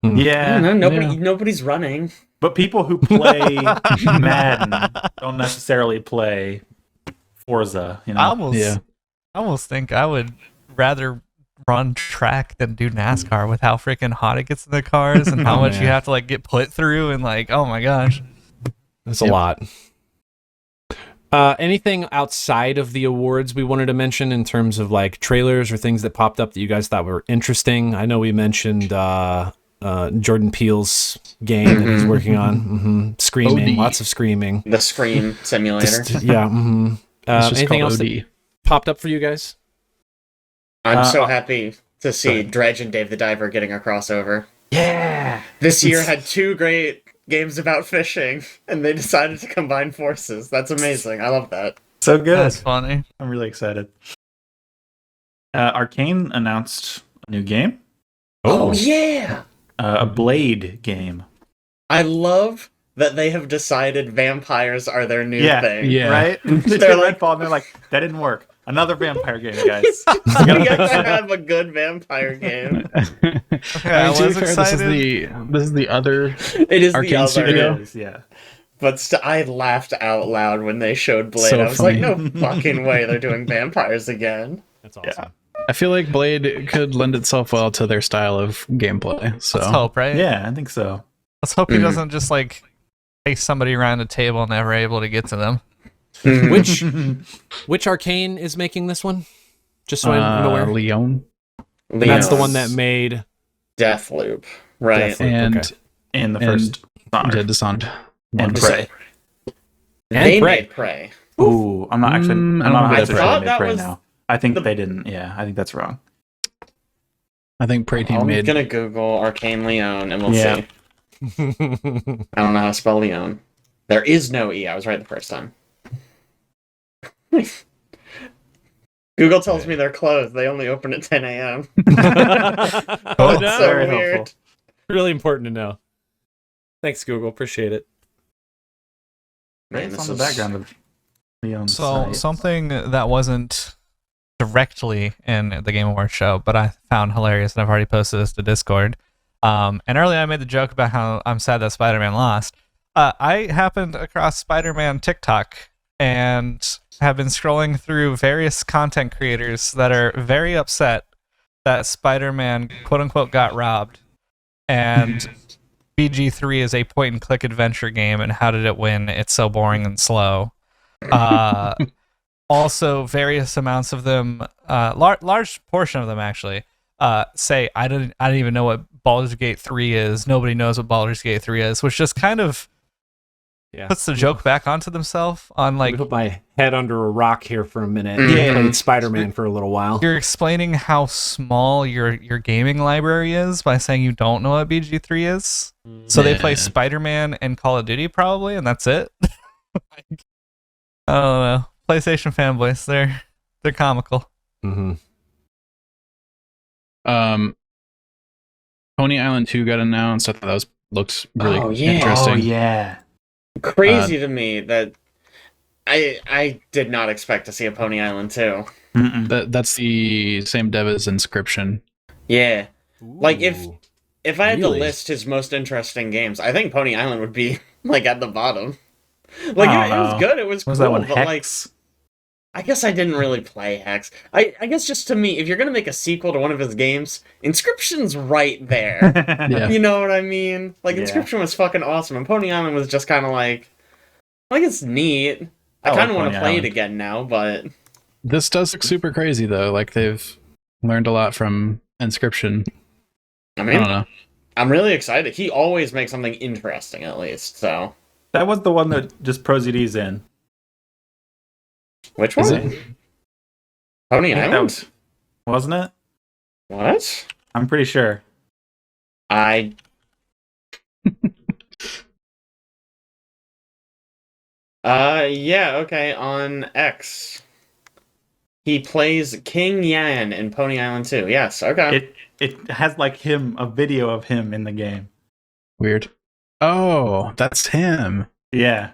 don't know. Yeah. I don't know, nobody's running. But people who play Madden don't necessarily play Forza. You know. I almost think I would rather run track than do NASCAR with how freaking hot it gets in the cars and how Oh, much man. you have to like get put through and like, oh my gosh. That's a lot. Anything outside of the awards we wanted to mention in terms of like trailers or things that popped up that you guys thought were interesting? I know we mentioned Jordan Peele's game that he's working on. Screaming, OD. lots of screaming. The Scream simulator. Yeah. It's just Anything called else OD. that popped up for you guys? I'm so happy to see Dredge and Dave the Diver getting a crossover. Yeah. This year had 2 great games about fishing, and they decided to combine forces. That's amazing. I love that. So good. That's funny. I'm really excited. Arcane announced a new game, Oh yeah! a Blade game. I love that they have decided vampires are their new thing. Yeah. Right? They They're did like- Redfall and they're like, that didn't work. Another vampire game, guys. We gotta have a good vampire game. Okay, I I mean, to be was fair, excited. this is the other. It is Arcane the other, Studio. It is, yeah. but I laughed out loud when they showed Blade. So I was funny. like, no fucking way they're doing vampires again. That's awesome. I feel like Blade could lend itself well to their style of gameplay. So Let's hope, right? Yeah, I think so. Let's hope he Mhm. doesn't just like chase somebody around a table and never able to get to them. Which Arcane is making this one? Just so I'm aware. Leon And that's the one that Leon's made Deathloop, right? Deathloop. and Okay. In the And- first Dishonored. Dishonored. And So- Prey. They Prey. made Prey. Ooh, I'm not actually. Mm, I I'm don't not know actually if sure they thought they made that Prey was now. I think the- they didn't. Yeah, I think that's wrong. I think Prey Team I'm made. gonna Google Arcane Leon and we'll Yeah. see. I don't know how to spell Leon. There is no E. I was right the first time. Google tells me they're closed. They only open at 10 a.m. Oh, That's no. so Very weird. helpful. Really important to know. Thanks, Google. Appreciate it. Man, It's this on the is- background of Leon's So site. something that wasn't directly in the Game Awards show, but I found hilarious, and I've already posted this to Discord. And earlier I made the joke about how I'm sad that Spider-Man lost. I happened across Spider-Man TikTok and have been scrolling through various content creators that are very upset that Spider-Man quote unquote got robbed. And BG3 is a point and click adventure game, and how did it win? It's so boring and slow. Also, various amounts of them, large portion of them actually, say I didn't even know what Baldur's Gate 3 is. Nobody knows what Baldur's Gate 3 is, which just kind of puts the joke back onto themselves. On Let like, me put my head under a rock here for a minute. Yeah. I played Spider-Man for a little while. you're explaining how small your gaming library is by saying you don't know what BG3 is. So they play Yeah. Spider-Man and Call of Duty probably, and that's it. I don't know. PlayStation fanboys, they're comical. Mm-hmm. Pony Island 2 got announced. I thought that looks really Oh, yeah. interesting. Oh yeah. Crazy to me that I did not expect to see a Pony Island 2. That's the same dev as Inscription. Yeah. Like, if I had Really? to list his most interesting games, I think Pony Island would be like at the bottom. Like I it don't was know. good, it was What was cool, that one? but like Hex. I guess I didn't really play Hex. I guess just to me, if you're gonna make a sequel to one of his games, Inscription's right there. Yeah. You know what I mean? Like Yeah. Inscription was fucking awesome, and Pony Island was just kind of like it's neat. I I kind of like want to Pony play Island. it again now, but This does look super crazy though. Like they've learned a lot from Inscription. I I mean, don't know. I'm really excited. He always makes something interesting, at least. So, That was the one that just ProZD's in. which Is one? it? Pony I think that Island? was- Wasn't it? What? I'm pretty sure. I. Yeah, okay, on X. He plays King Yan in Pony Island 2. Yes, okay. It has like a video of him in the game. Weird. Oh, that's him. Yeah.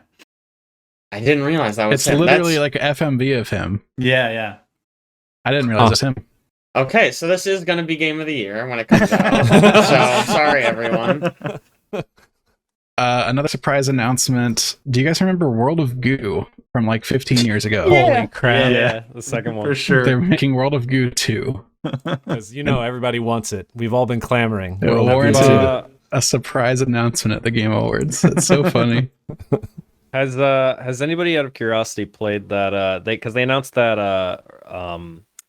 I didn't realize that was It's him. literally That's- like an FMV of him. Yeah, yeah. I didn't realize it's him. Okay, so this is going to be Game of the Year when it comes out. So, sorry, everyone. Another surprise announcement. Do you guys remember World of Goo from like 15 years ago? Yeah. Holy crap. Yeah, the second one. For sure. They're making World of Goo 2. Because everybody wants it. We've all been clamoring. Yeah, World of Lauren Goo did 2. a surprise announcement at the Game Awards. It's so funny. Has anybody out of curiosity played that? Because they announced that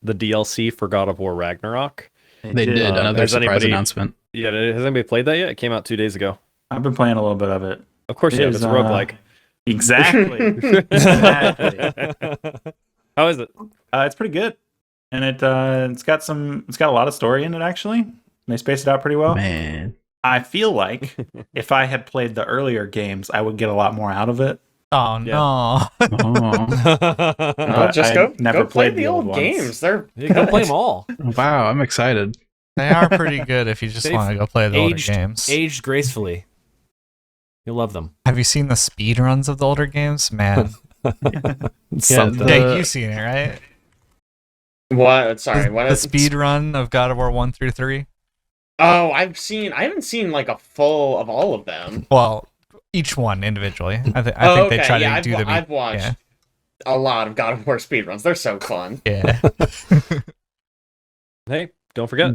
the DLC for God of War Ragnarok. They did another has surprise anybody- announcement. Yeah, has anybody played that yet? It came out 2 days ago. I've been playing a little bit of it. Of course, It yeah, is, it's a roguelike. Exactly. Exactly. How is it? It's pretty good, and it's got a lot of story in it. Actually, they spaced it out pretty well. Man. I feel like if I had played the earlier games, I would get a lot more out of it. Oh no. Oh. Well, just I go never play played the the old old ones. games. They're You can play them all. Wow, I'm excited. They are pretty good if you just They've want to go play the older aged, games. aged gracefully. You'll love them. Have you seen the speed runs of the older games? Man. Something. Jake, you've seen it, right? What? Sorry, what? The speed run of God of War 1 through 3? Oh, I haven't seen like a full of all of them. Well, each one individually. I think Okay, they try yeah, to do them. I've watched a lot of God of War speedruns. They're so fun. Yeah. Hey, don't forget.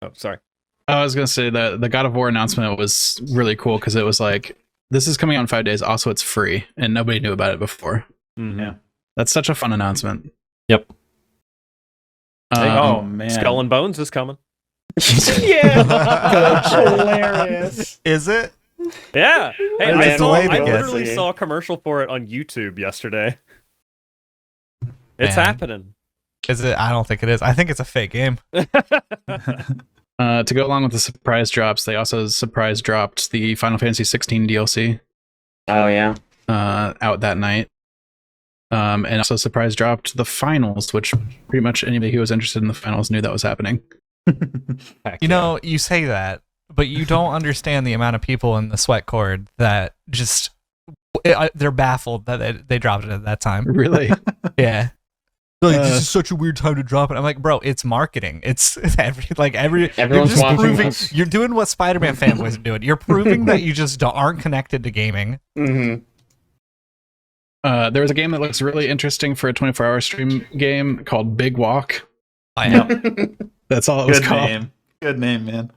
Oh, sorry. I was gonna say that the God of War announcement was really cool because it was like, this is coming out in 5 days. Also, it's free, and nobody knew about it before. Mhm. Yeah. That's such a fun announcement. Yep. Oh man. Skull and Bones is coming. Yeah, that's hilarious. Is it? Yeah. Hey, Man, I delayed it. literally Yeah. saw a commercial for it on YouTube yesterday. It's Man. happening. Is it? I don't think it is. I think it's a fake game. To go along with the surprise drops, they also surprise dropped the Final Fantasy 16 DLC Oh yeah. out that night. And also surprise dropped the finals, which pretty much anybody who was interested in the finals knew that was happening. Heck You yeah. know, you say that, but you don't understand the amount of people in the sweat cord that just they're baffled that they dropped it at that time. Really? Yeah. Like, this is such a weird time to drop it. I'm like, bro, it's marketing. It's everyone's Everyone's you're just watching proving us. you're doing what Spider-Man fanboys are doing. You're proving that you just aren't connected to gaming. Mm-hmm. There was a game that looks really interesting for a 24-hour stream game called Big Walk. I know. That's all it was Good called. name. Good name, man.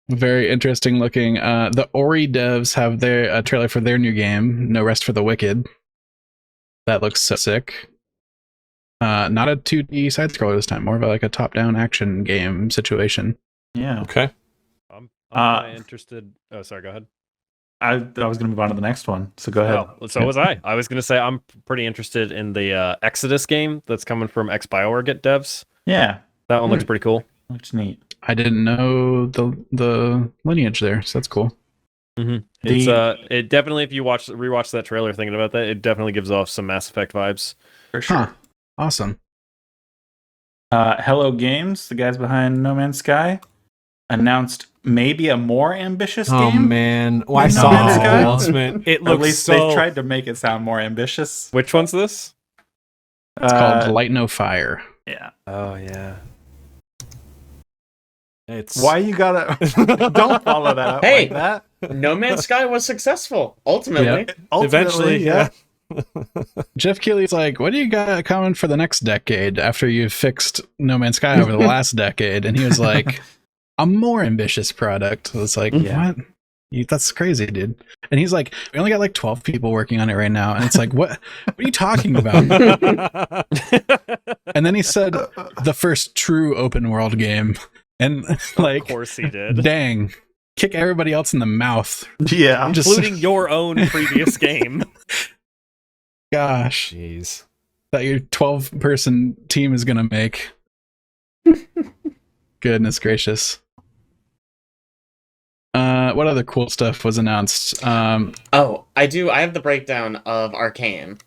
Very interesting looking. The Ori devs have their trailer for their new game, No Rest for the Wicked. That looks so sick. Not a 2D side scroller this time, more of a top-down action game situation. Yeah. Okay. I'm kinda interested. Oh, sorry. Go ahead. I was gonna move on to the next one. So go ahead. Oh, so was I. I was going to say I'm pretty interested in the Exodus game that's coming from X-BioWare devs. Yeah. That one looks pretty cool. Looks neat. I didn't know the lineage there, so that's cool. Mm-hmm. It's it definitely, if you rewatch that trailer thinking about that, it definitely gives off some Mass Effect vibes. For sure. Huh. Awesome. Hello Games, the guys behind No Man's Sky, announced maybe a more ambitious Oh game. man, I No saw Man's the Sky? announcement. It At looks least so. they tried to make it sound more ambitious. Which one's this? It's called Light No Fire. Yeah. Oh yeah. It's Why you gotta don't follow that up Hey! like that? No Man's Sky was successful ultimately. Eventually, yeah. Jeff Keighley's like, what do you got coming for the next decade after you've fixed No Man's Sky over the last decade? And he was like, a more ambitious product. I was like, Yeah. what? That's crazy, dude. And he's like, we only got 12 people working on it right now. And it's like, what are you talking about? And then he said, the first true open world game. And like, Of course he did. dang, kick everybody else in the mouth. Yeah. Just, Including your own previous game. gosh, Jeez. that your 12-person team is going to make. Goodness gracious. What other cool stuff was announced? Oh, I have the breakdown of Arcane.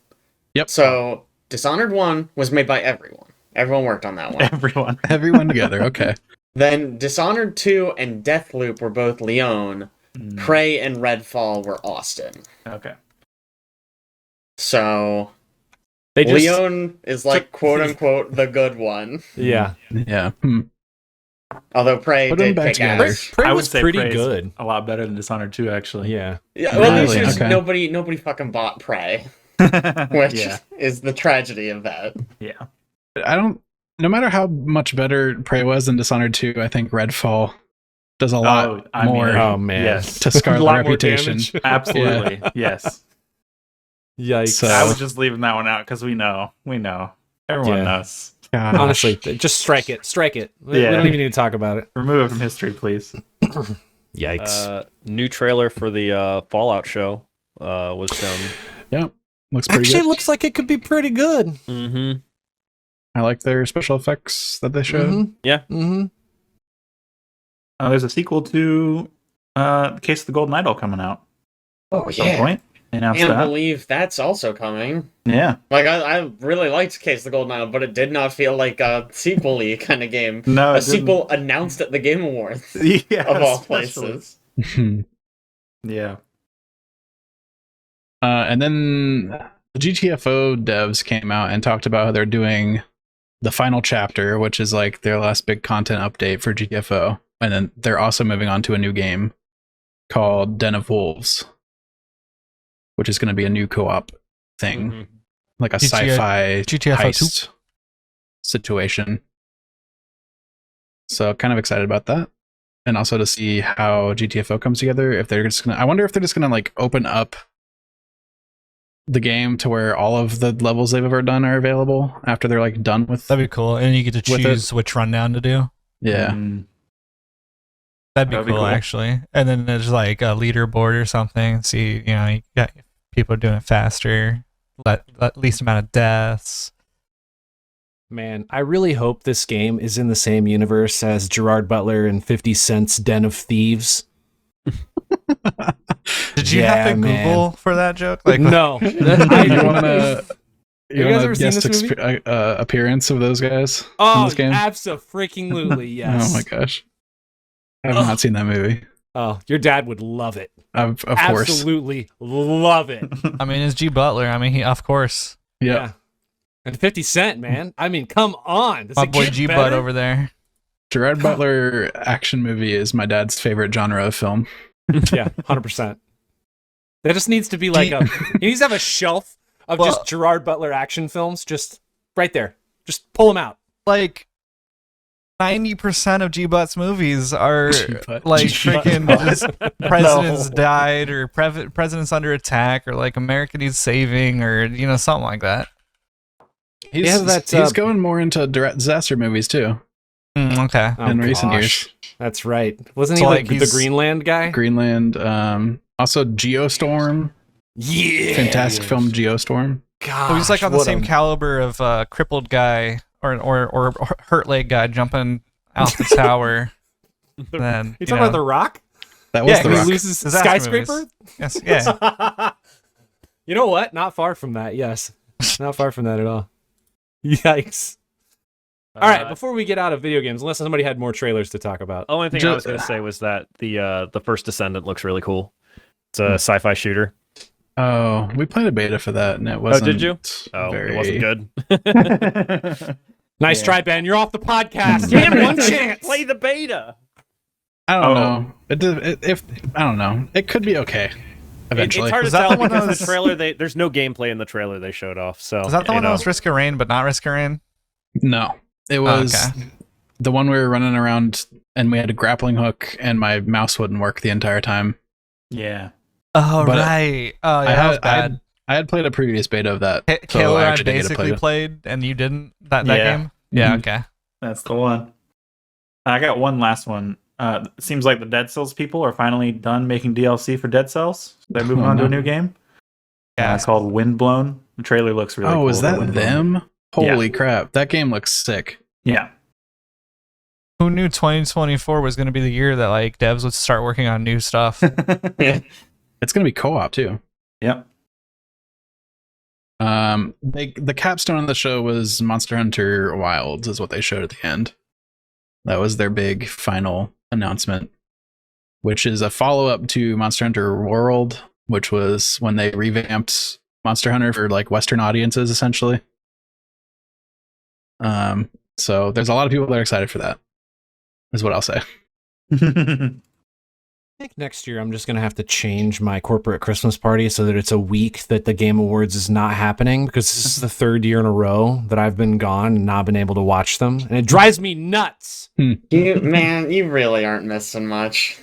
Yep. So Dishonored 1 was made by everyone. Everyone worked on that one. Everyone. Everyone together. Okay. Then Dishonored 2 and Deathloop were both Lyon. Prey and Redfall were Austin. Okay. So They just Lyon is like quote unquote the good one. yeah. Yeah. Although Prey Put 'em did back kick together. ass. Prey I would was say pretty Prey's good. A lot better than Dishonored 2, actually. Yeah. Yeah, well, the Really? issue is Okay. nobody fucking bought Prey, which Yeah. is the tragedy of that. Yeah. No matter how much better Prey was than Dishonored 2, I think Redfall does a lot more Oh man. Yes. to scar A the lot more reputation. damage. Absolutely. Yes. Yikes. So- I was just leaving that one out because we know. Everyone Yeah. knows. Gosh. Honestly, just strike it. Strike it. We Yeah. don't even need to talk about it. Remove it from history, please. Yikes. New trailer for the Fallout show was shown. Yep. Looks pretty Actually, good. it looks like it could be pretty good. Mm-hmm. I like their special effects that they showed. Mhm. Yeah. Mm-hmm. There's a sequel to Case of the Golden Idol coming out Oh at some point. They announced Can't that. believe that's also coming. Yeah. Like I really liked Case of the Golden Idol, but it did not feel like a sequel-y kind of game. No, A it didn't. sequel announced at the Game Awards Yeah. of all especially. places. Yeah. And then the GTFO devs came out and talked about how they're doing the final chapter, which is like their last big content update for GTFO. And then they're also moving on to a new game called Den of Wolves, which is going to be a new co-op thing, like a sci-fi GTFO heist situation. So kind of excited about that. And also to see how GTFO comes together. If they're just I wonder if they're just gonna like open up the game to where all of the levels they've ever done are available after they're like done with. That'd be cool, and you get to with choose which rundown to do. Yeah, That'd be cool, actually. And then there's like a leaderboard or something. See, you know, you got people doing it faster, least amount of deaths. Man, I really hope this game is in the same universe as Gerard Butler and 50 Cent's Den of Thieves. Did you have to Google for that joke? Like, no. You want to guest this movie? Appearance of those guys? Oh, in this game? abso-freaking-lutely, yes. Oh my gosh, I have not seen that movie. Oh, your dad would love it. Of course, absolutely love it. I mean, it's G Butler. I mean, he of course. Yeah. And 50 Cent, man. I mean, come on. Does my it boy get G better? Bud over there. Gerard Butler action movie is my dad's favorite genre of film. Yeah, 100%. There just needs to be like he needs to have a shelf of just Gerard Butler action films just right there. Just pull them out. Like 90% of G-But's movies are G-Butt. like G-Butt. freaking presidents died or presidents under attack or like America needs saving or, you know, something like that. He's going more into disaster movies too. Okay. In recent years. That's right. Wasn't he like the Greenland guy? Greenland. Also Geostorm. Yeah. Fantastic film, Geostorm. God, he's like on the same caliber of crippled guy or hurt leg guy jumping out the tower. Then you talking about The Rock? That was The Rock. He loses skyscraper. Yes. Yeah. You know what? Not far from that. Yes. Not far from that at all. Yikes. All right, before we get out of video games, unless somebody had more trailers to talk about. The only thing I was going to say was that the first Descendant looks really cool. It's a sci-fi shooter. Oh, we played a beta for that, and it wasn't. Oh, did you? Oh, it wasn't good. Nice try, Ben. You're off the podcast. Damn one chance. Play the beta. I don't know. I don't know. It could be okay. Eventually, it's hard to tell because the trailer. There's no gameplay in the trailer they showed off. So is that the one that was Risk of Rain, but not Risk of Rain? No, it was the one we were running around and we had a grappling hook and my mouse wouldn't work the entire time. Yeah. Oh, but right. Oh, yeah, that was bad. I had played a previous beta of that. Kayla, I basically played and you didn't that game? Yeah, okay. That's the one. I got one last one. It seems like the Dead Cells people are finally done making DLC for Dead Cells. They're moving on to a new game. Yeah, it's called Windblown. The trailer looks really cool. Oh, is that them? Holy crap. That game looks sick. Yeah. Who knew 2024 was going to be the year that like devs would start working on new stuff? Yeah. It's going to be co-op too. Yep. The capstone of the show was Monster Hunter Wilds is what they showed at the end. That was their big final announcement, which is a follow-up to Monster Hunter World, which was when they revamped Monster Hunter for like Western audiences, essentially. So there's a lot of people that are excited for that, is what I'll say. I think next year I'm just going to have to change my corporate Christmas party so that it's a week that the Game Awards is not happening, because this is the third year in a row that I've been gone and not been able to watch them. And it drives me nuts. You really aren't missing much.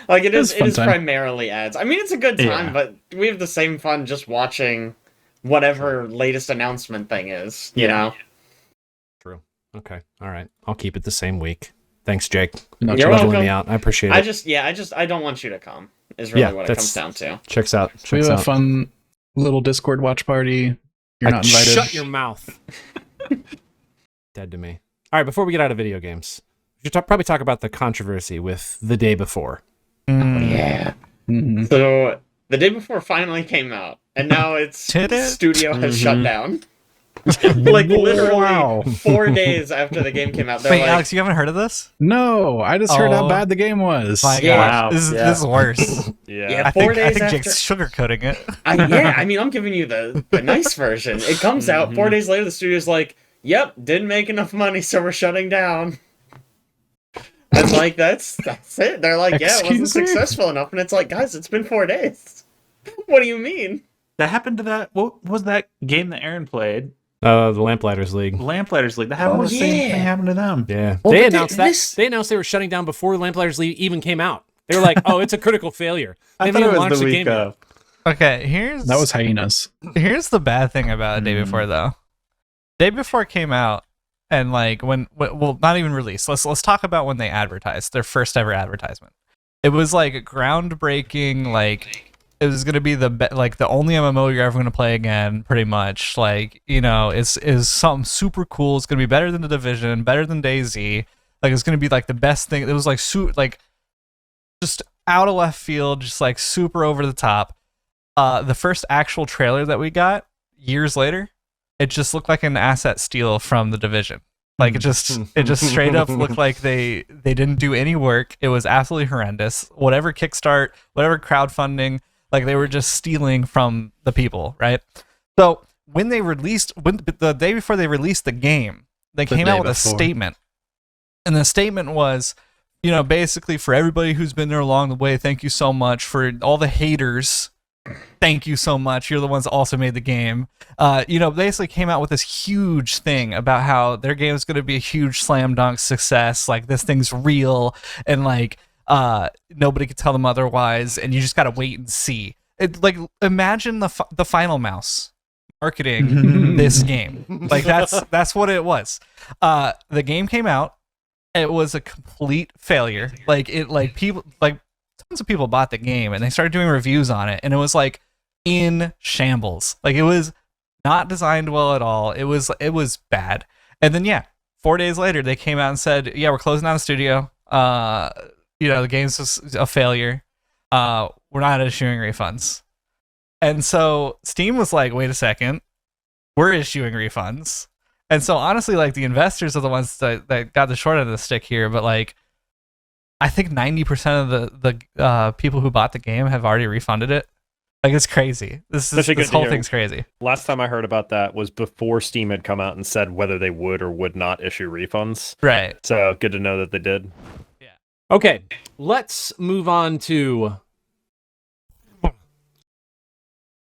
Like it is primarily ads. I mean, it's a good time, but we have the same fun just watching whatever latest announcement thing is, you know? True. Okay. All right. I'll keep it the same week. Thanks, Jake. You're welcome. Me out. I appreciate it. I don't want you to come, is really what it comes down to. Checks out. We have a fun little Discord watch party. You're not invited. Shut your mouth. Dead to me. All right, before we get out of video games, we should probably talk about the controversy with The Day Before. Yeah. Mm-hmm. So, The Day Before finally came out, and now its studio has shut down. Like literally Wow. 4 days after the game came out. They're Wait, like, Alex, you haven't heard of this? No, I just heard how Oh. bad the game was. My Yeah. gosh, Wow, this is worse. yeah, I 4 think days after. Jake's sugarcoating it. I mean, I'm giving you the nice version. It comes out 4 days later. The studio's like, "Yep, didn't make enough money, so we're shutting down." And like that's it. They're like, "Yeah, it wasn't Excuse me? successful enough." And it's like, guys, it's been 4 days. What do you mean? That happened to that. What was that game that Aaron played? The Lamplighters League. Lamplighter's League. That happened. The same yeah. thing happened to them. Yeah, Well, they but announced this- They announced they were shutting down before Lamplighters League even came out. They were like, "Oh, it's a critical failure." They I haven't thought it even was launched the the week game yet. of. Okay, That was hyenas. here's the bad thing about Day Before though. Day Before it came out, and like when well, not even released. Let's talk about when they advertised their first ever advertisement. It was like groundbreaking. Like it was gonna be the only MMO you're ever gonna play again, pretty much. Like is something super cool. It's gonna be better than the Division, better than DayZ. Like it's gonna be like the best thing. It was like just out of left field, just like super over the top. The first actual trailer that we got years later, it just looked like an asset steal from the Division. Like it just straight up looked like they didn't do any work. It was absolutely horrendous. Whatever Kickstart, whatever crowdfunding, like they were just stealing from the people, right? So when the day before they released the game, they came out with a statement. And the statement was, basically for everybody who's been there along the way, thank you so much. For all the haters, thank you so much. You're the ones that also made the game. Basically came out with this huge thing about how their game is going to be a huge slam dunk success. Like this thing's real, and like nobody could tell them otherwise. And you just got to wait and see. Imagine the Final Mouse marketing this game. Like that's what it was. The game came out. It was a complete failure. Tons of people bought the game and they started doing reviews on it, and it was like in shambles. Like it was not designed well at all. It was bad. And then 4 days later they came out and said, "Yeah, we're closing down the studio. The game's just a failure. We're not issuing refunds." And so Steam was like, "Wait a second, we're issuing refunds." And so honestly, like the investors are the ones that got the short end of the stick here, but like I think 90% of the people who bought the game have already refunded it. Like it's crazy. This whole thing's crazy. Last time I heard about that was before Steam had come out and said whether they would or would not issue refunds. Right. So good to know that they did. Okay, let's move on to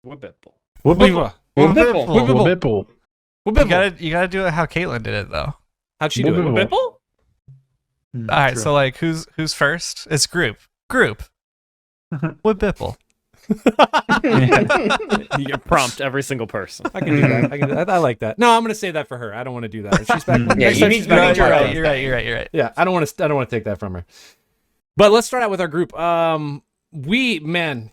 Whoop-bipple. You gotta do it how Caitlin did it though. How'd she do it? Whoop-bipple? All right, so like who's first? It's group. WHYBPL. You prompt every single person. I can do that. I like that. No, I'm gonna say that for her. I don't want to do that. She's back. Yeah, next you time need- she's back you on need the your podcast. own. You're right. Yeah, I don't want to take that from her. But let's start out with our group.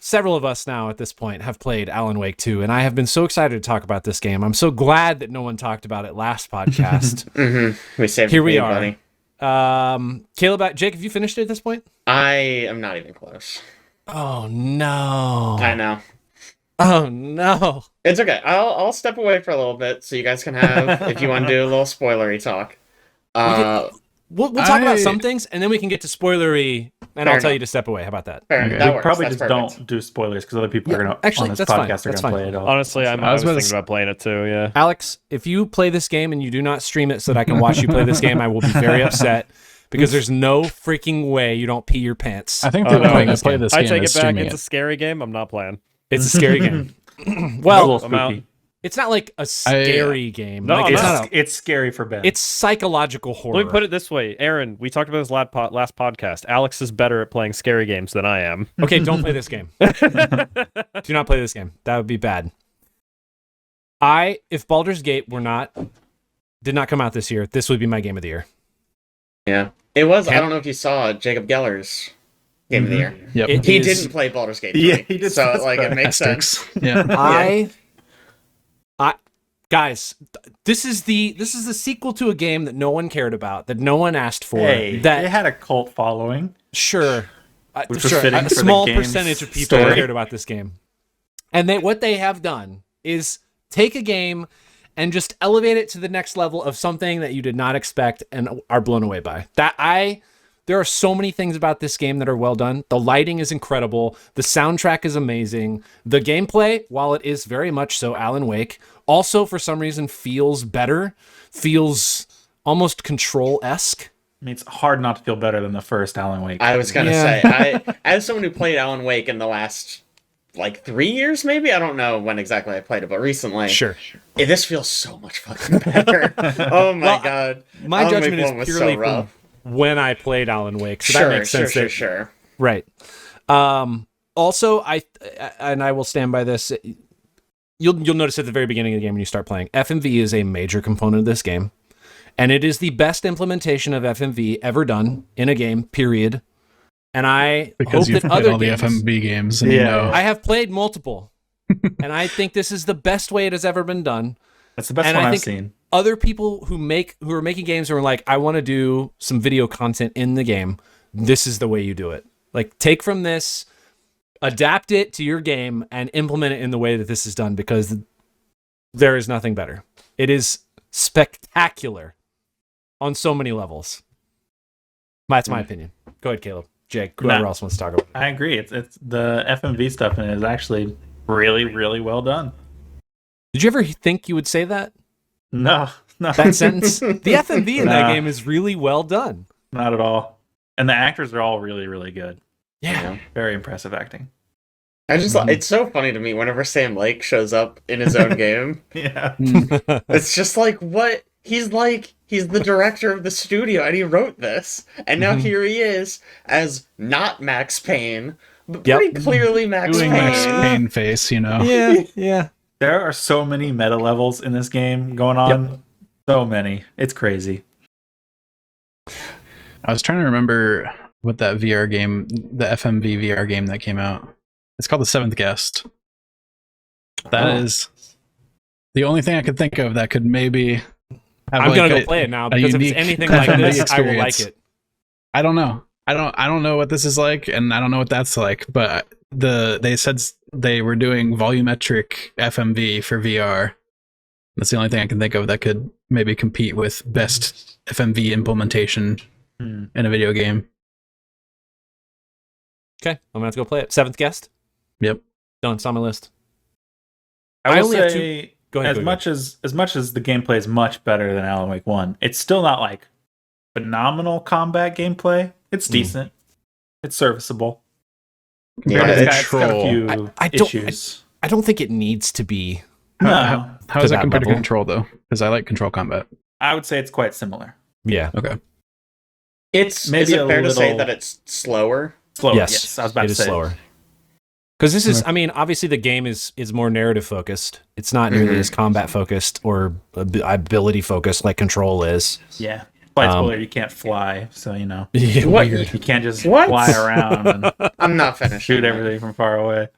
Several of us now at this point have played Alan Wake 2, and I have been so excited to talk about this game. I'm so glad that no one talked about it last podcast. We saved Here it we for you, are. buddy. Caleb, Jake, have you finished it at this point? I am not even close. Oh no! I know. Oh no! It's okay. I'll step away for a little bit so you guys can have, if you want to do a little spoilery talk. We'll talk about some things, and then we can get to spoilery, and I'll tell you to step away. How about that? Fair enough. We That works. probably That's just perfect. don't do spoilers because other people are going to actually, on this that's fine. podcast are That's going to fine. play it all. Honestly, I was about to thinking about playing it too. Yeah. Alex, if you play this game and you do not stream it so that I can watch you play this game, I will be very upset because there's no freaking way you don't pee your pants. I think Oh, the no. way to play this I game take is it back. streaming It's a it. scary game. I'm not playing. It's a scary game. It's a Well, little I'm out. spooky. it's not like a scary game. No, like, I'm it's not. not. It's scary for Ben. It's psychological horror. Let me put it this way, Aaron. We talked about this last podcast. Alex is better at playing scary games than I am. Okay, don't play this game. Do not play this game. That would be bad. If Baldur's Gate did not come out this year, this would be my game of the year. Yeah. It was, I don't know if you saw Jacob Geller's Game of the Year. Yep. It He is- didn't play Baldur's Gate 3. Yeah, he did So, specify like, it makes Asterisks. sense. Yeah. Guys, this is the sequel to a game that no one cared about, that no one asked for. Hey, that it had a cult following. Sure. Which was Sure. fitting A for the small game's percentage of people story. cared about this game. And what they have done is take a game and just elevate it to the next level of something that you did not expect and are blown away by. There are so many things about this game that are well done. The lighting is incredible. The soundtrack is amazing. The gameplay, while it is very much so Alan Wake, also for some reason feels better, feels almost Control-esque. I mean, it's hard not to feel better than the first Alan Wake. I was gonna say, as someone who played Alan Wake in the last like 3 years, maybe, I don't know when exactly I played it, but recently, Sure. This feels so much fucking better. Oh my god, My Alan judgment Wake is 1 was purely so rough. from when I played Alan Wake, so that makes sense. Sure. Right. Also, I will stand by this. You'll notice at the very beginning of the game when you start playing, FMV is a major component of this game. And it is the best implementation of FMV ever done in a game, period. And I Because hope you've that played other all the games, FMV games. And you know. I have played multiple. And I think this is the best way it has ever been done. That's the best And one I I've think seen. Other people who are making games who are like, I want to do some video content in the game, this is the way you do it. Like, take from this, adapt it to your game, and implement it in the way that this is done, because there is nothing better. It is spectacular on so many levels. That's my opinion. Go ahead, Caleb. Jake, whoever else wants to talk about it. I agree. It's the FMV stuff in it is actually really, really well done. Did you ever think you would say that? No. That sentence? The FMV in that game is really well done. Not at all. And the actors are all really, really good. Yeah. Very impressive acting. I just it's so funny to me whenever Sam Lake shows up in his own game. Yeah. It's just like, what? He's the director of the studio and he wrote this. And now here he is as not Max Payne, but pretty clearly Max Doing Payne. Max Payne face, you know. Yeah. There are so many meta levels in this game going on. Yep. So many. It's crazy. I was trying to remember what that VR game, the FMV VR game that came out. It's called The Seventh Guest. That is the only thing I could think of that could maybe have I'm gonna go play it now, because if it's anything like this, I will like it. I don't know. I don't know what this is like, and I don't know what that's like, but they said they were doing volumetric FMV for VR. That's the only thing I can think of that could maybe compete with best FMV implementation in a video game. Okay, I'm gonna have to go play it. Seventh Guest. Yep. Done. It's on my list. I will only have say, Go ahead. as much as the gameplay is much better than Alan Wake 1, it's still not like phenomenal combat gameplay. It's decent. It's serviceable. Yeah, it's got a few issues. I don't think it needs to be. No. How does that compare to level. Control, though? Because I like Control combat. I would say it's quite similar. Yeah. Okay. Is Maybe it a fair to say little- that it's slower? Slower. Yes. Yes, I was about it to is say. slower. Because this is, I mean, obviously the game is more narrative focused. It's not nearly as combat focused or ability focused like Control is. Yeah. Flight spoiler, you can't fly, so you know. What? You can't just What? fly around and I'm not finished. shoot everything from far away.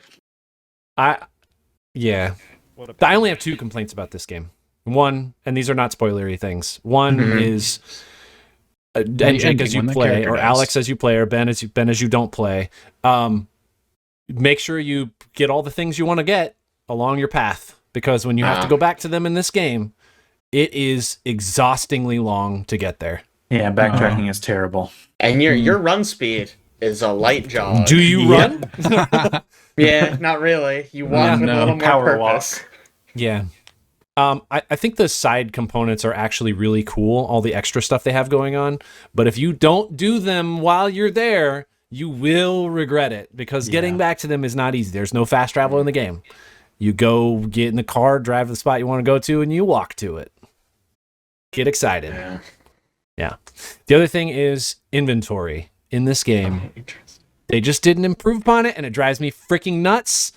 I only have two complaints about this game. One, and these are not spoilery things. One is, and Jake as you play, or Alex as you play, or Ben as you don't play. Make sure you get all the things you want to get along your path, because when you have to go back to them in this game, it is exhaustingly long to get there. Yeah, backtracking is terrible. And your run speed is a light jog. Do you run? Yeah, not really. You walk with a little more power purpose. Yeah. I think the side components are actually really cool, all the extra stuff they have going on. But if you don't do them while you're there, you will regret it, because getting back to them is not easy. There's no fast travel in the game. You go get in the car, drive to the spot you want to go to, and you walk to it. Get excited. Yeah. The other thing is inventory in this game. They just didn't improve upon it, and it drives me freaking nuts.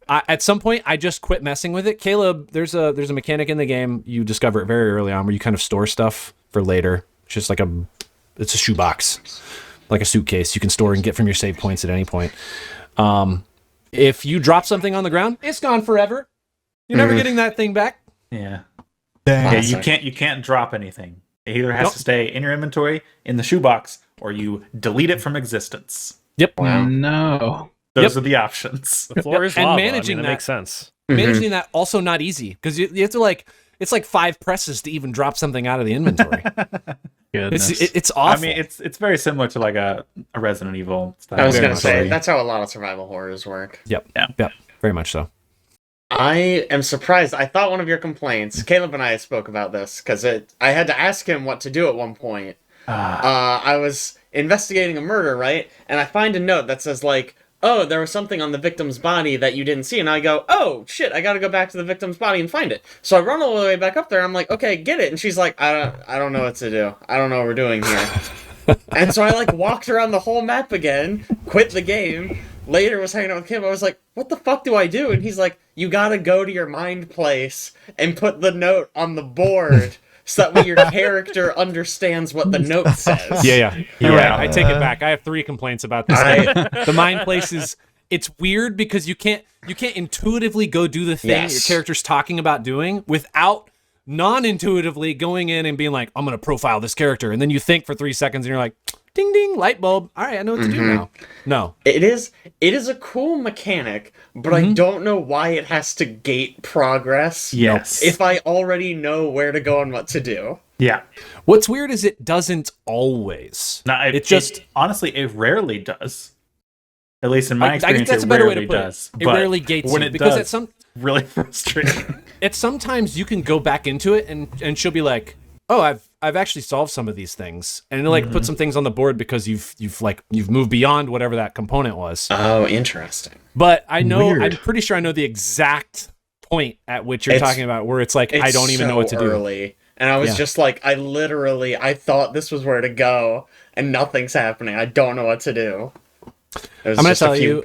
At some point, I just quit messing with it. Caleb, there's a mechanic in the game. You discover it very early on where you kind of store stuff for later. It's just like it's a shoebox, like a suitcase you can store and get from your save points at any point. If you drop something on the ground, it's gone forever. You're never getting that thing back. Yeah. Dang. Yeah, you can't drop anything. It either has to stay in your inventory, in the shoebox, or you delete it from something. Yep. Wow. No. Those are the options. The floor is And lava. managing that that- makes sense. Managing that also not easy, because you have to like it's like 5 presses to even drop something out of the inventory. Goodness. It's awful. I mean, it's very similar to like a Resident Evil style. I was Very gonna much say so. that's how a lot of survival horrors work. Yep. Yeah. Yep. Very much so. I am surprised. I thought one of your complaints, Caleb and I spoke about this because I had to ask him what to do at one point. I was investigating a murder, right? And I find a note that says like, "Oh, there was something on the victim's body that you didn't see," and I go, "Oh shit, I got to go back to the victim's body and find it." So I run all the way back up there. I'm like, "Okay, get it," and she's like, "I don't know what to do. I don't know what we're doing here." And so I like walked around the whole map again, quit the game. Later was hanging out with Kim. I was like, "What the fuck do I do?" And he's like, "You gotta go to your mind place and put the note on the board so that way your character understands what the note says." Yeah. You're right. I take it back. I have 3 complaints about this game. The mind place it's weird because you can't intuitively go do the thing your character's talking about doing without non-intuitively going in and being like, I'm gonna profile this character, and then you think for 3 seconds and you're like, ding ding, light bulb. All right, I know what to do now. No. It is a cool mechanic, but I don't know why it has to gate progress. Yes. If I already know where to go and what to do. Yeah. What's weird is it doesn't always. No, honestly, it rarely does. At least in my experience, that's it a better way rarely to put does. it. It rarely gates when you it because does, really frustrating. sometimes you can go back into it and she'll be like, "Oh, I've actually solved some of these things," and it'll like put some things on the board because you've moved beyond whatever that component was. Oh, interesting. But I know Weird. I'm pretty sure I know the exact point at which you're talking about where it's like I don't even know what to do. Early. And I was just like, I thought this was where to go, and nothing's happening. I don't know what to do. I'm gonna tell you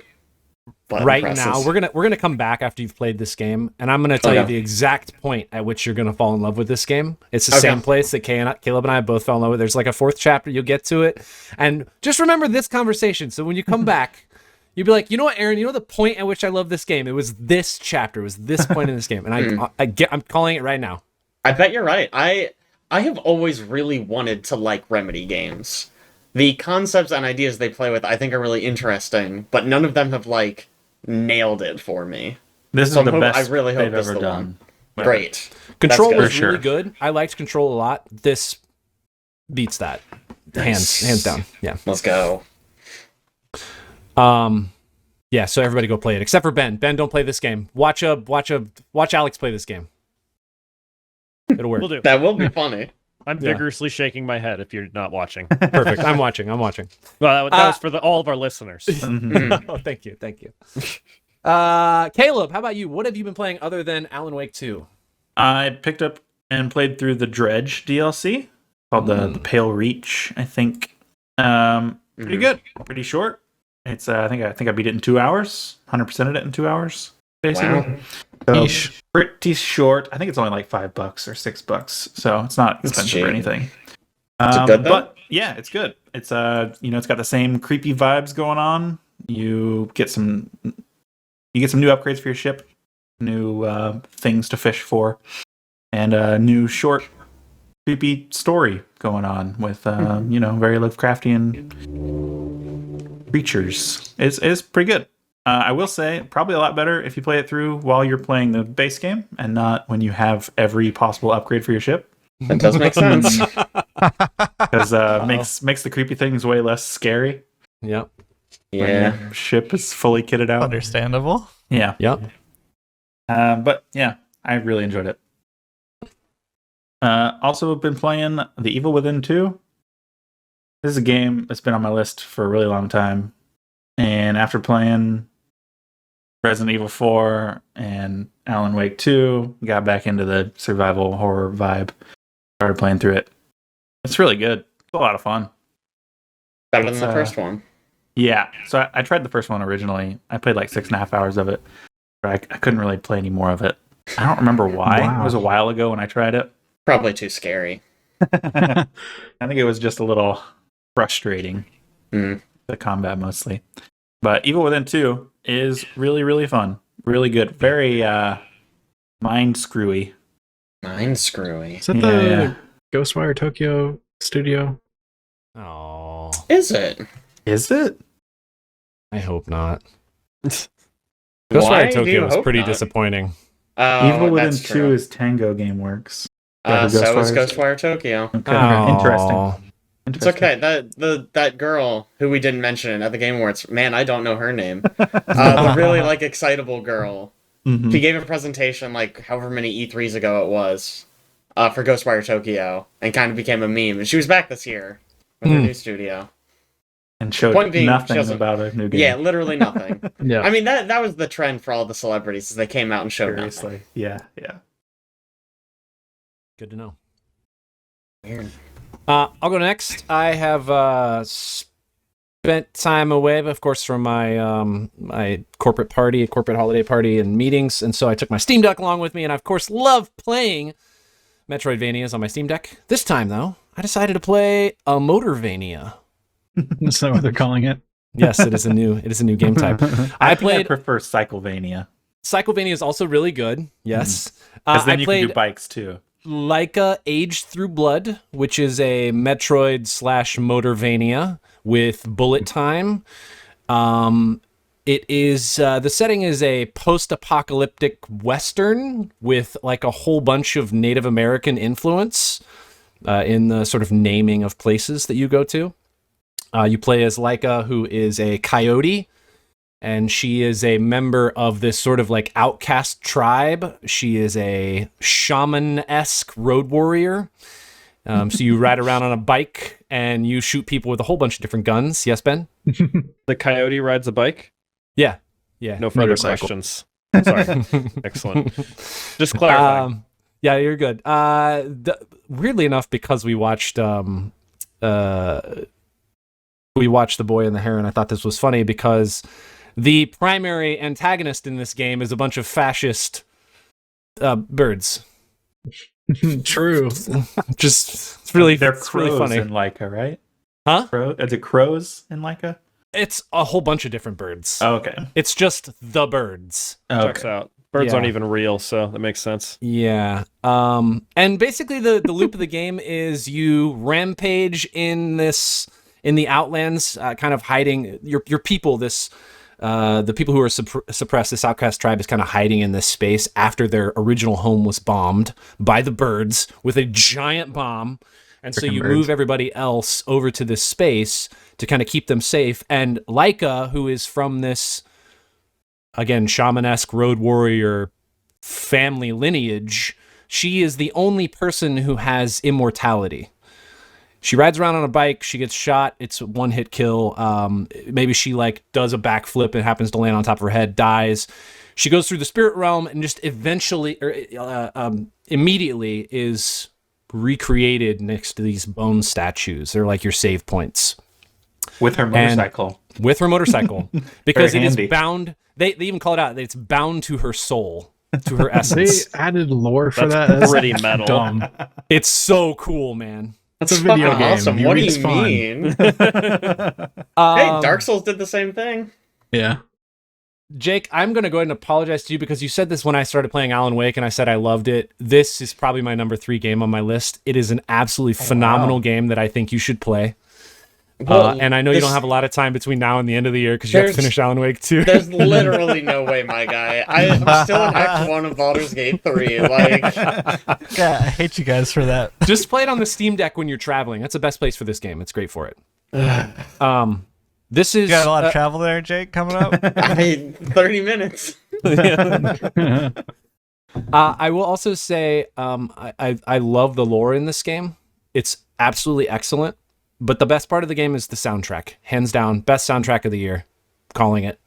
right now, presses. we're gonna come back after you've played this game, and I'm gonna tell you the exact point at which you're gonna fall in love with this game. It's the same place that Caleb and I both fell in love with. There's like a 4th chapter. You'll get to it, and just remember this conversation. So when you come back, you'll be like, you know what, Aaron? You know the point at which I love this game? It was this chapter. It was this point in this game, and I'm calling it right now. I bet you're right. I have always really wanted to like Remedy games. The concepts and ideas they play with, I think, are really interesting, but none of them have like nailed it for me. This is So the best I really hope they've this is ever the done. one. Great. Control That's good. was For really sure. good. I liked Control a lot. This beats that, hands down. Yeah. Let's go. Yeah. So everybody go play it, except for Ben. Ben, don't play this game. Watch Alex play this game. It'll work. We'll do. That will be funny. I'm vigorously shaking my head if you're not watching. Perfect. I'm watching. Well, that was for all of our listeners. Oh, thank you. Caleb, how about you? What have you been playing other than Alan Wake 2? I picked up and played through the Dredge DLC called the Pale Reach, I think. Pretty good. Pretty short. It's I think I beat it in 2 hours. 100%ed it in 2 hours, basically. Wow. So, pretty short. I think it's only like $5 or $6, so it's not expensive or anything. Is it good, though? But yeah, it's good. It's it's got the same creepy vibes going on. You get some new upgrades for your ship, new things to fish for, and a new short creepy story going on with very Lovecraftian creatures. It's pretty good. I will say, probably a lot better if you play it through while you're playing the base game and not when you have every possible upgrade for your ship. That does make sense. Because makes the creepy things way less scary. Yep. Yeah. When your ship is fully kitted out. Understandable. Yeah. Yep. But yeah, I really enjoyed it. Also been playing The Evil Within 2. This is a game that's been on my list for a really long time. And after playing Resident Evil 4 and Alan Wake 2, got back into the survival horror vibe. Started playing through it. It's really good. It's a lot of fun. Better than the first one. Yeah. So I tried the first one originally. I played like 6.5 hours of it. But I couldn't really play any more of it. I don't remember why. Wow. It was a while ago when I tried it. Probably too scary. I think it was just a little frustrating. Mm. The combat mostly. But Evil Within 2 is really, really fun. Really good. Very mind screwy. Mind screwy. Is that the Ghostwire Tokyo studio? Oh, Is it? Is it? I hope not. Why Ghostwire do you Tokyo was hope pretty not? disappointing. Oh, Evil Within that's 2 true. is Tango Gameworks. So is Ghostwire Tokyo. Okay. Aw. Interesting. It's okay. That girl who we didn't mention at the Game Awards, man, I don't know her name. The really like excitable girl. Mhm. She gave a presentation like however many E3s ago it was, for Ghostwire Tokyo, and kind of became a meme. And she was back this year with her new studio. And showed Point being, she nothing doesn't- about a new game. Yeah, literally nothing. Yeah. I mean that was the trend for all the celebrities as they came out and showed nothing. Seriously. Yeah. Good to know. Weird. I'll go next. I have spent time away, of course, from my my corporate holiday party and meetings, and so I took my Steam Deck along with me, and I, of course, love playing Metroidvanias on my Steam Deck. This time, though, I decided to play a Motorvania. That's not what they're calling it. Yes, it is a new game type. I played prefer Cyclevania. Cyclevania is also really good. Yes, Because then I you played can do bikes too. Laika Age Through Blood, which is a Metroid/Motorvania with bullet time. It is the setting is a post-apocalyptic Western with like a whole bunch of Native American influence in the sort of naming of places that you go to. You play as Laika, who is a coyote, and she is a member of this sort of like outcast tribe. She is a shaman-esque road warrior. So you ride around on a bike and you shoot people with a whole bunch of different guns. Yes, Ben? The coyote rides a bike? Yeah. No further Motorcycle. questions. Sorry. Excellent. Just clarifying. Yeah, you're good. Weirdly enough, because we watched The Boy and the Heron, I thought this was funny because the primary antagonist in this game is a bunch of fascist birds. True. Just it's really They're it's crows really funny. in Leica, right? Huh? Is it crows in Leica? It's a whole bunch of different birds. Oh, okay. It's just the birds. Checks out. Birds aren't Yeah. even real, so that makes sense. Yeah. And basically the loop of the game is you rampage in the Outlands, kind of hiding your people. The people who are suppressed, this outcast tribe is kind of hiding in this space after their original home was bombed by the birds with a giant bomb. And so Frickin' you birds. move everybody else over to this space to kind of keep them safe. And Laika, who is from this, again, shamanesque road warrior family lineage, she is the only person who has immortality. She rides around on a bike, she gets shot, it's a one-hit kill. Maybe she like does a backflip and happens to land on top of her head, dies. She goes through the spirit realm and just eventually, immediately is recreated next to these bone statues. They're like your save points. With her motorcycle. With her motorcycle. Because it Very handy. is bound, they even call it out, that it's bound to her soul, to her They essence. added lore for That's that. That's pretty metal. dumb. It's so cool, man. That's a video Fucking game. awesome. What do you respawn. mean? Hey, Dark Souls did the same thing. Yeah. Jake, I'm going to go ahead and apologize to you because you said this when I started playing Alan Wake and I said I loved it. This is probably my number 3 game on my list. It is an absolutely phenomenal game that I think you should play. Well, And I know you this- don't have a lot of time between now and the end of the year because you have to There's- finish Alan Wake 2. There's literally no way, my guy. I'm still in Act 1 of Baldur's Gate 3. Like, God, I hate you guys for that. Just play it on the Steam Deck when you're traveling. That's the best place for this game. It's great for it. This is You got a lot of travel there, Jake, coming up? 30 minutes. I will also say I love the lore in this game. It's absolutely excellent. But the best part of the game is the soundtrack. Hands down, best soundtrack of the year. Calling it.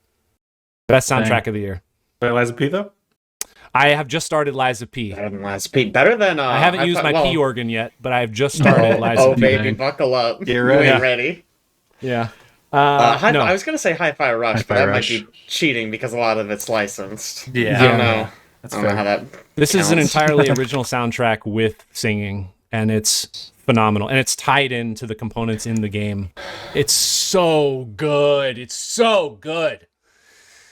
Best soundtrack of the year. By Liza P, though? I have just started Liza P. Better than Last Pete. Better than. I haven't used my P organ yet, but I have just started Liza Oh, P. baby, buckle up. Get You ready. ain't ready. Yeah. No. No. I was going to say Hi-Fi Rush, but Hi-Fi that Rush. might be cheating because a lot of it's licensed. Yeah. I don't know. That's I don't know fair. how that. This is an counts. entirely original soundtrack with singing, and it's phenomenal. And it's tied into the components in the game. It's so good. It's so good.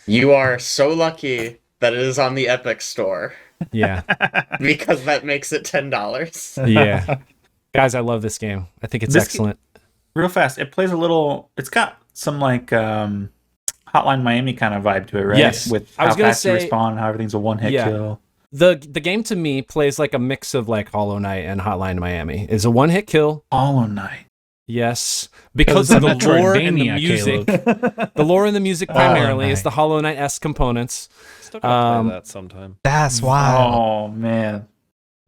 You are so lucky that it is on the Epic Store Yeah. because that makes it $10. Yeah. Guys, I love this game. I think it's This excellent. Real fast, it plays a little. It's got some like Hotline Miami kind of vibe to it, right? Yes. With I was how gonna fast you say- respawn and how everything's a one-hit Yeah. kill. the game to me plays like a mix of like Hollow Knight and Hotline Miami. It's a one-hit kill. Hollow Knight. Yes, because of the lore and the Metroidvania, music. Caleb. The lore and the music primarily is Knight. the Hollow Knight-esque components. Still gotta play that sometime. That's wild. Oh man.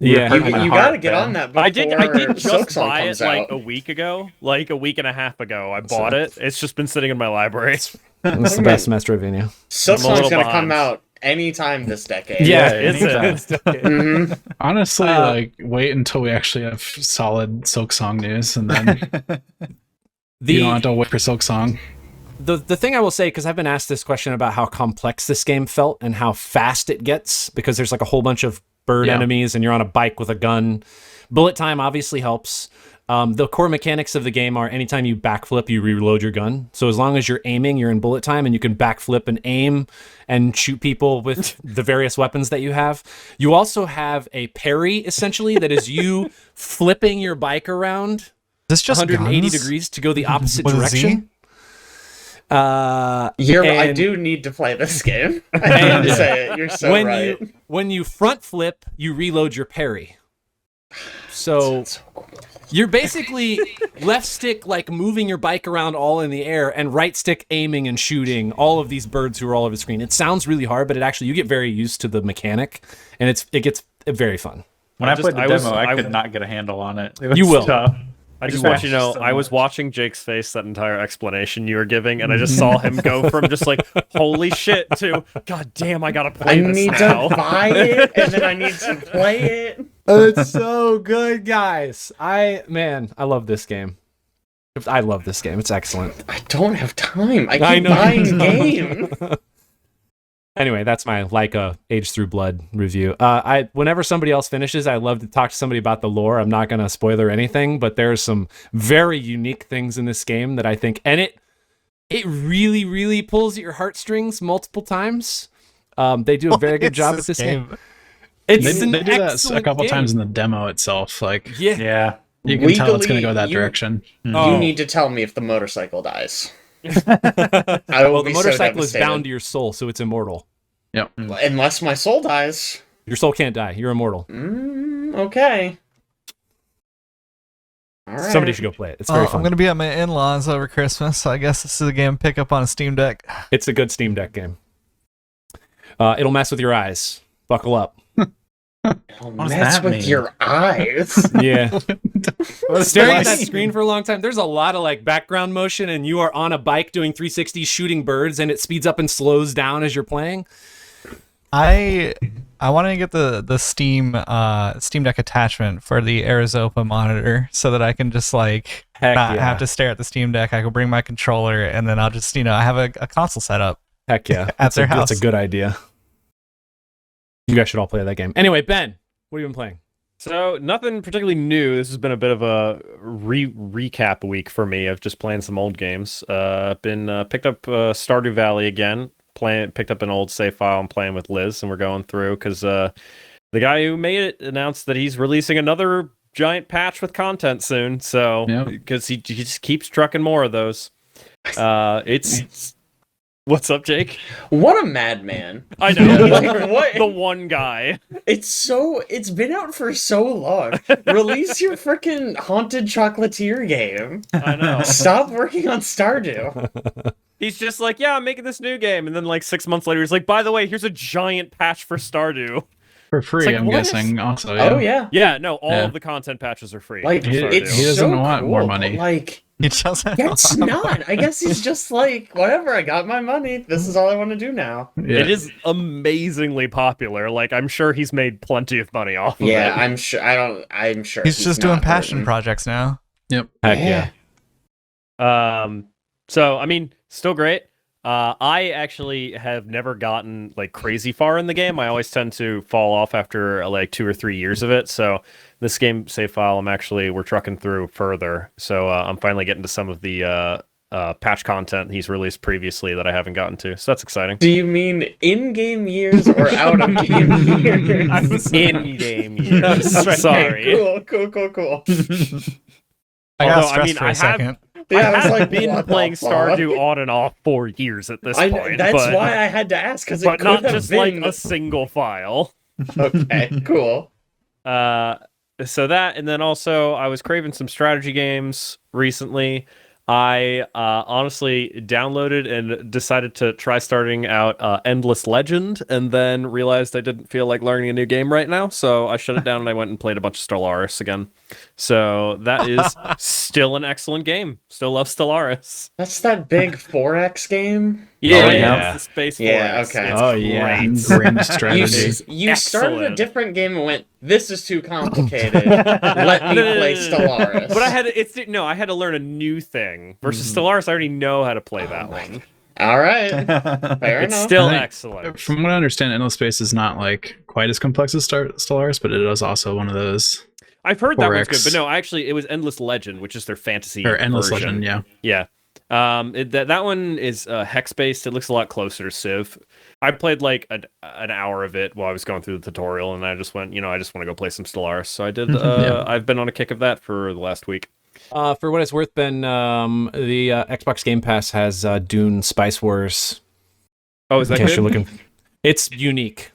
Yeah. You, My you heart, gotta get man. on that before I did just Silksong buy comes it like out. a week ago, like a week and a half ago. I bought it. It's just been sitting in my library. It's the best Metroidvania. Silksong's little gonna behind. come out anytime this decade. Yeah, is it? Mhm. Honestly, like wait until we actually have solid Silksong news, and then you don't have to wait for Silksong. The thing I will say, because I've been asked this question about how complex this game felt and how fast it gets, because there's like a whole bunch of bird enemies and you're on a bike with a gun. Bullet time obviously helps. The core mechanics of the game are anytime you backflip, you reload your gun. So as long as you're aiming, you're in bullet time and you can backflip and aim and shoot people with the various weapons that you have. You also have a parry, essentially, that is you flipping your bike around This just 180 guns? degrees to go the opposite With a Z? direction. I And- do need to play this game. I have to say it. You're so when right. when you front flip, you reload your parry. So you're basically left stick like moving your bike around all in the air, and right stick aiming and shooting all of these birds who are all over the screen. It sounds really hard, but it actually you get very used to the mechanic, and it gets very fun. When I just- played the I was- demo, I I- could not get a handle on it. It was You will. tough. I just You want you to know, watched so I was much. watching Jake's face that entire explanation you were giving, and I just saw him go from just like, holy shit, to, god damn, I gotta I play this need now. to buy it, and then I need to play it. It's so good, guys. I love this game. I love this game. It's excellent. I don't have time. I keep I know buying you don't. games. Anyway, that's my Leica Age Through Blood review. Whenever somebody else finishes, I love to talk to somebody about the lore. I'm not going to spoiler anything, but there's some very unique things in this game that I think, and it really, really pulls at your heartstrings multiple times. They do a very good job at this game. It's They an do that a excellent couple game. times in the demo itself. Like Yeah. Yeah. you can tell it's Legally, going to go that you- direction. Oh. You need to tell me if the motorcycle dies. I will Well, the be so motorcycle is devastated. bound to your soul, so it's immortal. Yep. Unless my soul dies. Your soul can't die. You're immortal. Okay. All right. Somebody should go play it. It's very I'm fun. going to be at my in-laws over Christmas, so I guess this is a game to pick up on a Steam Deck. It's a good Steam Deck game. It'll mess with your eyes. Buckle up. It'll does mess that with mean? your eyes. Yeah. Staring at that screen for a long time, there's a lot of like background motion, and you are on a bike doing 360 shooting birds, and it speeds up and slows down as you're playing. I want to get the Steam Deck attachment for the Arizopa monitor so that I can just like Heck not yeah. have to stare at the Steam Deck. I can bring my controller and then I'll just I have a console set up. Heck yeah. At their house. That's a good idea. You guys should all play that game. Anyway, Ben, what have you been playing? So nothing particularly new. This has been a bit of a recap week for me of just playing some old games. Picked up Stardew Valley again. Picked up an old save file and playing with Liz, and we're going through because the guy who made it announced that he's releasing another giant patch with content soon. So because he just keeps trucking more of those. It's what's up, Jake? What a madman. I know. Like, what? The one guy. It's been out for so long. Release your freaking Haunted Chocolatier game. I know. Stop working on Stardew. He's just like, yeah, I'm making this new game. And then like 6 months later, he's like, by the way, here's a giant patch for Stardew. For free, like, I'm what is- guessing. Also, Oh yeah. Yeah, no, all Yeah. of the content patches are free. Like for he- Stardew. it's he doesn't so want cool. more money. Like He doesn't. it's not. I guess he's just like, whatever, I got my money. This is all I want to do now. Yeah. It is amazingly popular. Like, I'm sure he's made plenty of money off of Yeah, it. I'm sure He's just doing not passion hurting. projects now. Yep. Heck yeah. So, I mean, still great. I actually have never gotten like crazy far in the game. I always tend to fall off after like 2 or 3 years of it. So this game save file, we're trucking through further. So I'm finally getting to some of the patch content he's released previously that I haven't gotten to. So that's exciting. Do you mean in-game years or out-of-game years? In-game years. Sorry. Cool. I got Although, stressed for a second. Yeah, I was have like, been what the playing fuck? Stardew on and off for years at this point. That's but, why I had to ask, because it but could not have just been like a single file. Okay, cool. So that, and then also I was craving some strategy games recently. I honestly downloaded and decided to try starting out Endless Legend, and then realized I didn't feel like learning a new game right now, so I shut it down and I went and played a bunch of Stellaris again. So that is still an excellent game. Still love Stellaris. That's that big 4X game? Yeah, yeah. it's the Space Yeah, 4X. okay. It's Oh, yeah. great. Grim You, strategy. you started a Excellent. different game and went, this is too complicated. Let me play Stellaris. But I had I had to learn a new thing. Versus Stellaris, I already know how to play that one. All right. Fair It's enough. still I think- excellent. From what I understand, Endless Space is not like quite as complex as Stellaris, but it is also one of those. I've heard that one's 4X. good, but no, actually, it was Endless Legend, which is their fantasy Or Endless version. Legend, yeah. Yeah. That one is hex based. It looks a lot closer to Civ. I played like an hour of it while I was going through the tutorial, and I just went, I just want to go play some Stellaris. So I did. Yeah. I've been on a kick of that for the last week. For what it's worth, Ben, the Xbox Game Pass has Dune Spice Wars. Oh, is In that case good? you're looking, it's unique.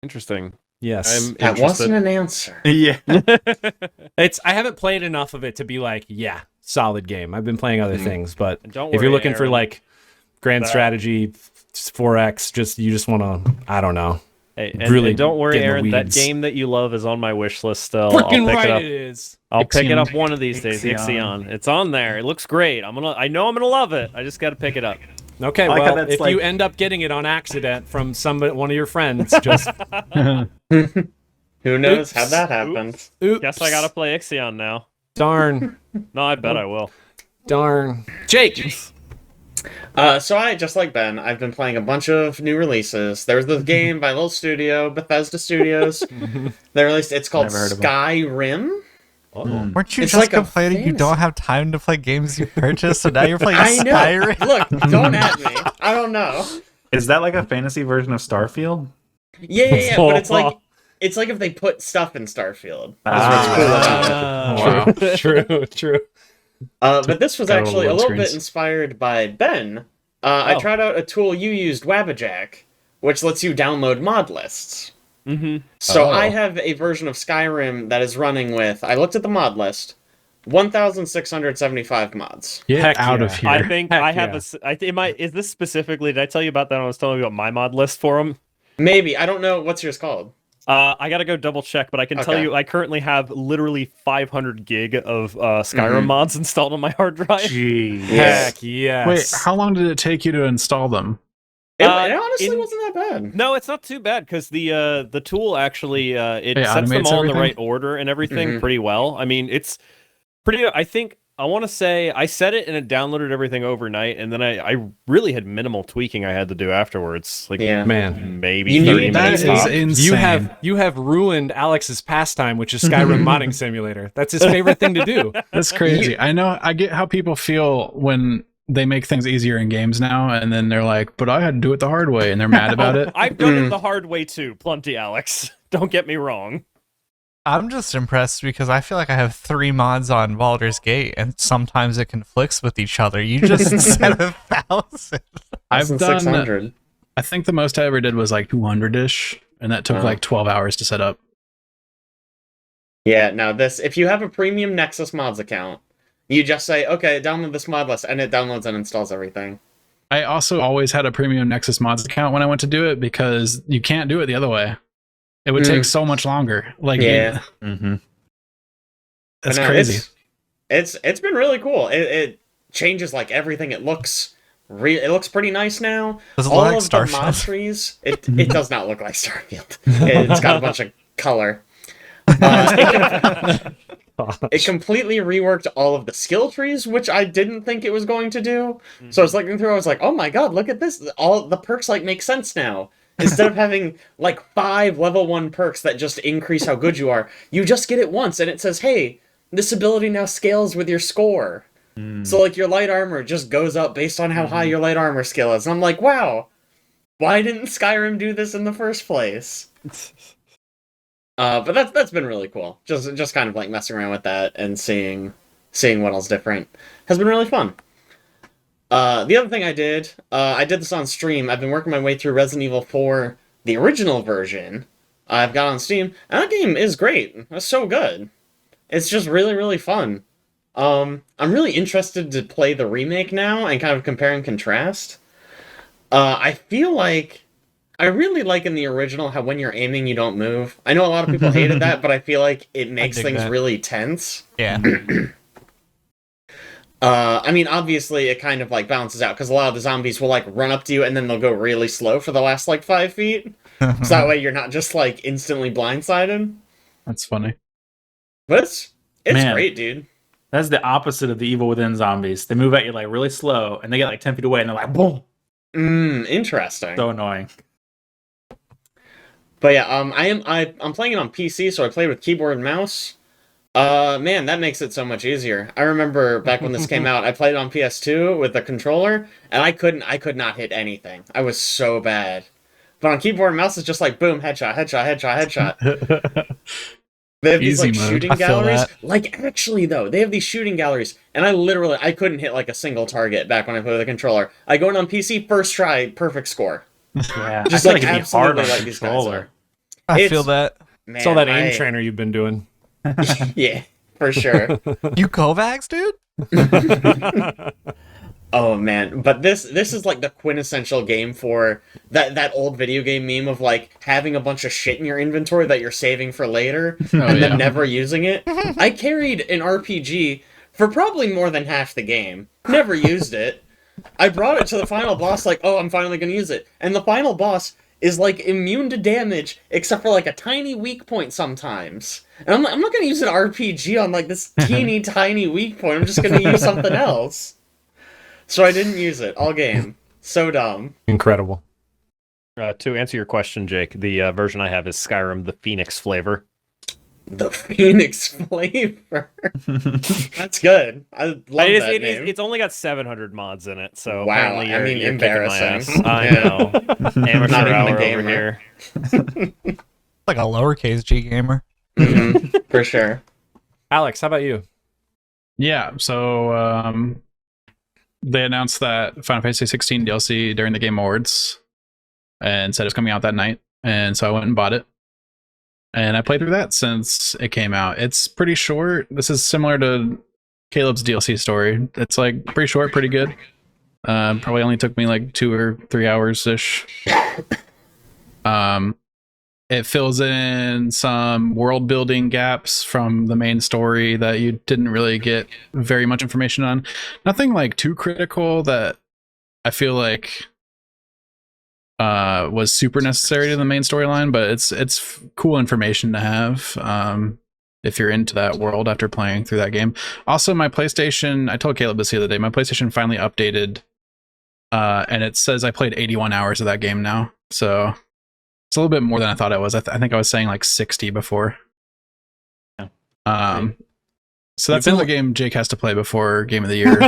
Interesting. Yes, I'm That wasn't interested. an answer. Yeah. I haven't played enough of it to be like, yeah, solid game. I've been playing other things, but And don't if you're worry, looking for Aaron. like grand That- strategy, 4X, you just want to, I don't know. Hey, really and don't worry, get in the Aaron. That weeds. game that you love is on my wish list still. Freaking I'll pick right it up. it is. I'll pick it Ixion. up one of these days. Ixion. It's on there. It looks great. I know I'm gonna love it. I just got to pick it up. Okay, I like how well, that's if you like- end up getting it on accident from one of your friends, just Who knows how Oops. that happened? oops. Guess I gotta play Ixion now. Darn, No, I bet I will. darn. Jake. So I, just like Ben, I've been playing a bunch of new releases. There's the game by little studio, Bethesda Studios. They released, it's called Never heard of 'em. Skyrim. Weren't you It's just like a complaining you fantasy. don't have time to play games you purchased, so now you're playing I know. Skyrim? Look, don't at me. I don't know. Is that like a fantasy version of Starfield? Yeah, but it's like if they put stuff in Starfield. Ah. That's what's cool about it. True, true. But this was Got actually a load little bit screens. inspired by Ben. I tried out a tool you used, Wabajack, which lets you download mod lists. Mm-hmm. So Oh. I have a version of Skyrim that is running with, I looked at the mod list, 1,675 mods. Get Heck out yeah. of here. I think Heck I have yeah. is this specifically? Did I tell you about that when I was telling you about my mod list for them? Maybe, I don't know, what's yours called? I gotta go double check, but I can tell Okay. you I currently have literally 500 gig of Skyrim mods installed on my hard drive. Jeez. Heck yes. Wait, how long did it take you to install them? It Uh, honestly in- wasn't that bad. No, it's not too bad because the tool actually it It sets them automates all in the everything? right order and everything Mhm. pretty well. I mean, it's pretty. I want to say I set it and it downloaded everything overnight, and then I really had minimal tweaking I had to do afterwards. Like Yeah. Man, maybe You 30 need- That minutes. is That tops. insane. you have ruined Alex's pastime, which is Skyrim modding simulator. That's his favorite thing to do. That's crazy. I know. I get how people feel when they make things easier in games now, and then they're like, "But I had to do it the hard way," and they're mad about it. I've done it the hard way too, plenty, Alex. Don't get me wrong. I'm just impressed because I feel like I have 3 mods on Baldur's Gate, and sometimes it conflicts with each other. You just said 1,000. I've done. 600. I think the most I ever did was like 200-ish, and that took Oh. like 12 hours to set up. Yeah, now this, if you have a premium Nexus Mods account, you just say, okay, download this mod list, and it downloads and installs everything. I also always had a premium Nexus Mods account when I went to do it because you can't do it the other way. It would take so much longer. Like, Yeah. Mm-hmm. that's But no, crazy. It's been really cool. It changes like everything. It looks pretty nice now. Does it All look like of the mod Starfield? trees. It does not look like Starfield. It's got a bunch of color. It completely reworked all of the skill trees, which I didn't think it was going to do. So I was looking through, I was like, oh my god, look at this. All the perks like make sense now. Instead of having like 5 level 1 perks that just increase how good you are, you just get it once and it says, hey, this ability now scales with your score. So like your light armor just goes up based on how high your light armor skill is. And I'm like, wow, why didn't Skyrim do this in the first place? But that's been really cool. Just kind of like messing around with that and seeing what else different has been really fun. The other thing I did this on stream. I've been working my way through Resident Evil 4, the original version, I've got on Steam, and that game is great. It's so good. It's just really, really fun. I'm really interested to play the remake now and kind of compare and contrast. I feel like I really like in the original how when you're aiming you don't move. I know a lot of people hated that, but I feel like it makes things really tense. Yeah. I mean, obviously it kind of like balances out because a lot of the zombies will like run up to you and then they'll go really slow for the last like 5 feet. So that way you're not just like instantly blindsided. That's funny. But it's Man. great, dude. That's the opposite of the Evil Within zombies. They move at you like really slow, and they get like 10 feet away, and they're like, boom. Interesting. So annoying. But yeah, I'm playing it on PC, so I played with keyboard and mouse. Man, that makes it so much easier. I remember back when this came out, I played it on PS2 with the controller, and I could not hit anything. I was so bad. But on keyboard and mouse, it's just like boom, headshot, headshot, headshot, headshot. They have these Easy like mode. shooting I feel galleries. that. Like actually though, they have these shooting galleries, and I couldn't hit like a single target back when I played with the controller. I go in on PC, first try, perfect score. Yeah. Just I feel like it'd be hard absolutely on like the these guys controller. are. I It's- feel that. Man, It's all that aim trainer you've been doing. Yeah, for sure. You Kovacs, dude? Oh man, but this is like the quintessential game for that old video game meme of like having a bunch of shit in your inventory that you're saving for later and then never using it. I carried an RPG for probably more than half the game. Never used it. I brought it to the final boss like, oh, I'm finally gonna use it. And the final boss is like immune to damage except for like a tiny weak point sometimes. And I'm not gonna use an RPG on like this teeny tiny weak point. I'm just gonna use something else. So I didn't use it all game. So dumb. Incredible. To answer your question, Jake, the version I have is Skyrim, the Phoenix flavor. The Phoenix flavor. That's good. I love that name. It's only got 700 mods in it, so Wow, apparently I you're, mean, you're kicking my embarrassing. ass. I Yeah. know. Amateur Not even a hour over gamer. here. Like a lowercase G gamer. Mhm, for sure. Alex, how about you? Yeah, so they announced that Final Fantasy 16 DLC during the Game Awards and said it was coming out that night. And so I went and bought it. And I played through that since it came out. It's pretty short. This is similar to Caleb's DLC story. It's like pretty short, pretty good. Probably only took me like 2 or 3 hours ish. It fills in some world building gaps from the main story that you didn't really get very much information on. Nothing like too critical that I feel like was super necessary to the main storyline, but it's cool information to have if you're into that world after playing through that game. Also, my PlayStation, I told Caleb this the other day, my PlayStation finally updated, and it says I played 81 hours of that game now. So it's a little bit more than I thought it was. I think I was saying like 60 before. Yeah. So that's another game Jake has to play before Game of the Year.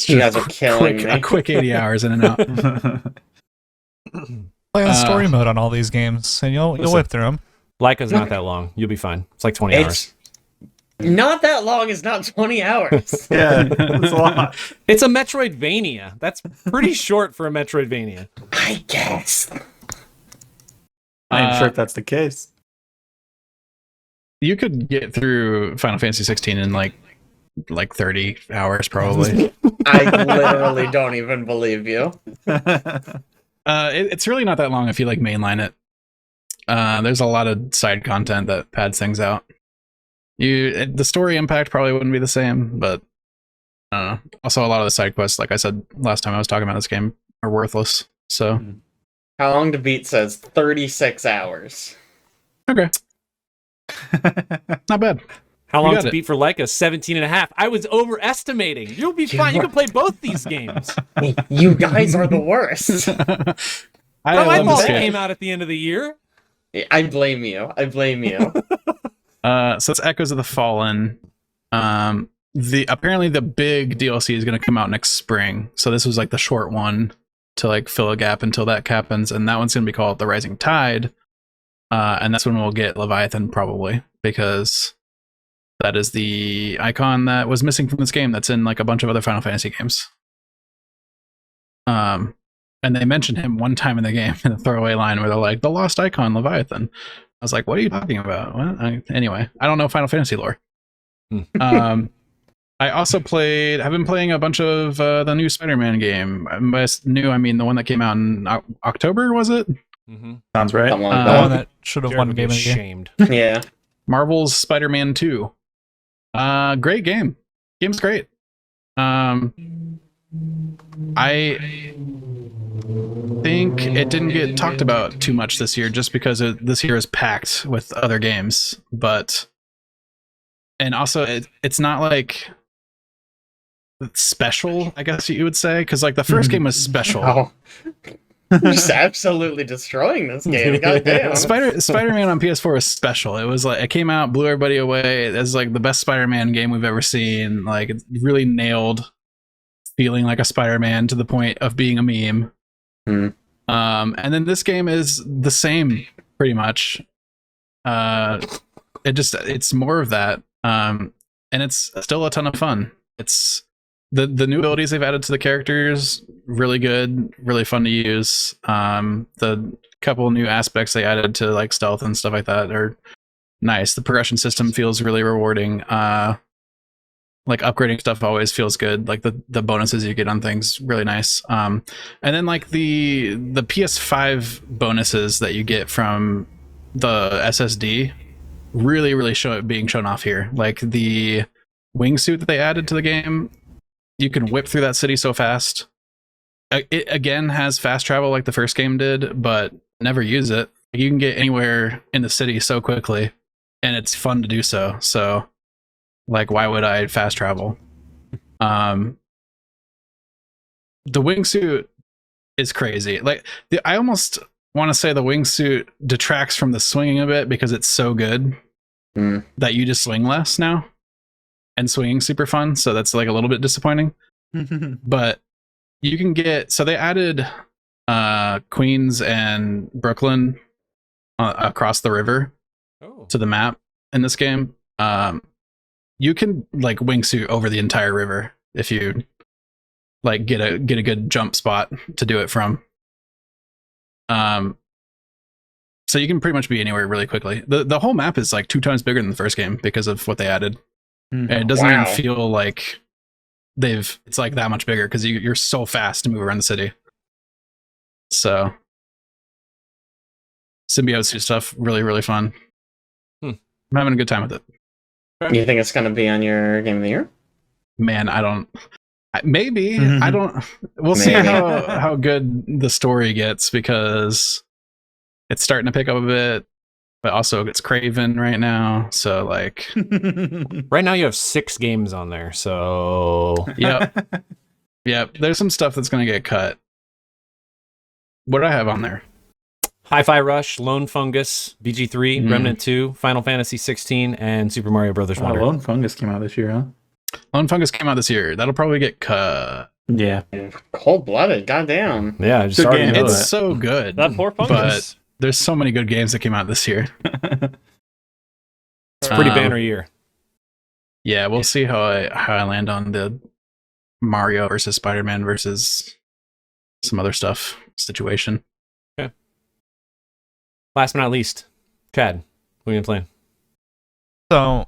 You guys are killing me. A quick 80 hours in and out. Play on story mode on all these games, and you'll whip through them. Leica's not that long. You'll be fine. It's like 20 hours. It's not that long. It's not 20 hours. Yeah, it's a lot. It's a Metroidvania. That's pretty short for a Metroidvania. I guess. I ain't sure if that's the case. You could get through Final Fantasy 16 in like 30 hours probably. I literally don't even believe you. It's really not that long if you like mainline it. There's a lot of side content that pads things out. The story impact probably wouldn't be the same, but also a lot of the side quests, like I said last time I was talking about this game, are worthless. So How long to beat says 36 hours. okay, not bad. How You long got to it. beat for Leica? 17 and a half. I was overestimating. You'll be fine. You can play both these games. You guys are the worst. I love thought this it game. came out at the end of the year. I blame you. I blame you. So it's Echoes of the Fallen. Apparently the big DLC is going to come out next spring. So this was like the short one to like fill a gap until that happens, and that one's going to be called The Rising Tide. And that's when we'll get Leviathan probably, because that is the icon that was missing from this game that's in like a bunch of other Final Fantasy games. And And they mentioned him one time in the game in a throwaway line where they're like, the lost icon Leviathan. I was like, what are you talking about? Anyway, I don't know Final Fantasy lore. I also I've been playing a bunch of the new Spider-Man game. By new, I mean the one that came out in October, was it? Sounds right. Something like The that. one that should have won Game of the Year. Shamed. Yeah. Marvel's Spider-Man 2. Great game. Game's great. I think it didn't get talked about too much this year just because this year is packed with other games, and also it's not like special, I guess you would say, because like the first game was special. Oh. Just absolutely destroying this game. Goddamn. Spider-Man on PS4 is special. It was like it came out, blew everybody away. It's like the best Spider-Man game we've ever seen. Like it really nailed feeling like a Spider-Man to the point of being a meme. And then this game is the same pretty much. It's more of that. And it's still a ton of fun. It's the new abilities they've added to the characters, really good, really fun to use. The couple new aspects they added to like stealth and stuff like that are nice. The progression system feels really rewarding. Like upgrading stuff always feels good. Like the bonuses you get on things, really nice. And then like the PS5 bonuses that you get from the SSD really being shown off here. Like the wingsuit that they added to the game, you can whip through that city so fast. It again has fast travel like the first game did, but never use it. You can get anywhere in the city so quickly, and it's fun to do so. So, like, why would I fast travel? The wingsuit is crazy. Like, I almost want to say the wingsuit detracts from the swinging a bit because it's so good that you just swing less now. And swinging's super fun, so that's like a little bit disappointing. But you can get, so they added Queens and Brooklyn across the river to the map in this game. You can like wingsuit over the entire river if you like get a good jump spot to do it from. So you can pretty much be anywhere really quickly. The whole map is like 2 times bigger than the first game because of what they added. And it doesn't even feel like it's like that much bigger because you're so fast to move around the city. So symbiote suit stuff, really fun. I'm having a good time with it. You think it's going to be on your Game of the Year? Man, I don't. Maybe. I don't. We'll see how good the story gets because it's starting to pick up a bit. But also it's Craven right now, so like right now you have 6 games on there, so yep. There's some stuff that's gonna get cut. What do I have on there? Hi-Fi Rush, Lone Fungus, BG3, Remnant 2, Final Fantasy 16, and Super Mario Brothers Wonder. Lone Fungus came out this year, huh? Lone Fungus came out this year. That'll probably get cut. Yeah. Cold-blooded, goddamn. Yeah, just Good already game. know It's that. so good. That poor fungus. But there's so many good games that came out this year. It's a pretty banner year. Yeah, we'll see how I land on the Mario versus Spider-Man versus some other stuff situation. Okay. Last but not least, Chad, what are you playing? So,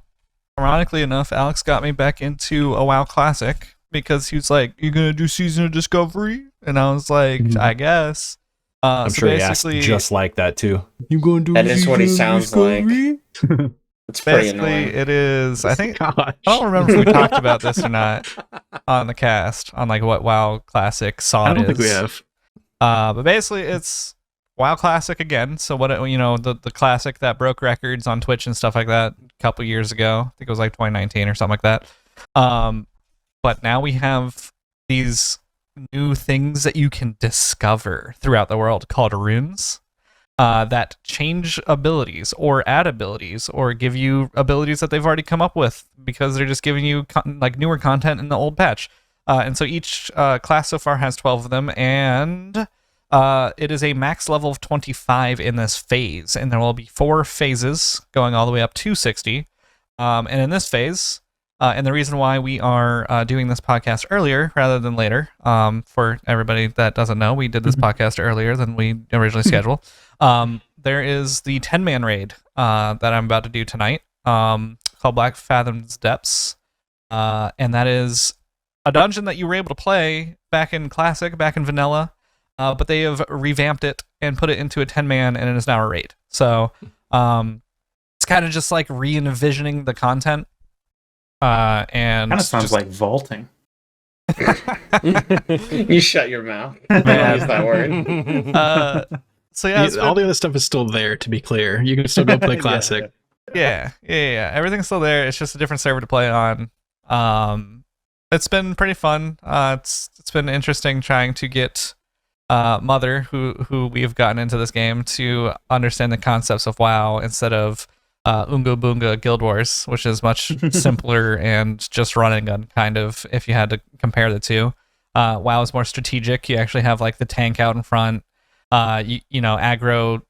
ironically enough, Alex got me back into a WoW Classic because he was like, "You gonna do Season of Discovery?" And I was like, "I guess." I'm sure he asked just like that too. You going to do? That is what he sounds like. It's pretty Basically, annoying. it is. I think Gosh. I don't remember if we talked about this or not on the cast on like what WoW Classic saw I it don't is. think we have. But basically, it's WoW Classic again. So what the classic that broke records on Twitch and stuff like that a couple years ago. I think it was like 2019 or something like that. But now we have these new things that you can discover throughout the world called runes that change abilities or add abilities or give you abilities that they've already come up with because they're just giving you like newer content in the old patch. And so each class so far has 12 of them, and it is a max level of 25 in this phase, and there will be 4 phases going all the way up to 60. And in this phase, And the reason why we are doing this podcast earlier rather than later, for everybody that doesn't know, we did this podcast earlier than we originally scheduled. There is the 10-man raid that I'm about to do tonight, called Black Fathom's Depths. And that is a dungeon that you were able to play back in Classic, back in Vanilla, but they have revamped it and put it into a 10-man, and it is now a raid. So it's kind of just like re-envisioning the content. And Kind of sounds like vaulting. You shut your mouth. I don't use that word. So yeah, All the other stuff is still there, to be clear. You can still go play Classic. yeah. Everything's still there. It's just a different server to play on. It's been pretty fun. It's been interesting trying to get Mother, who we've gotten into this game, to understand the concepts of WoW instead of Unga Boonga Guild Wars, which is much simpler and just run and gun kind of, if you had to compare the two. WoW is more strategic. You actually have like the tank out in front, you know, aggro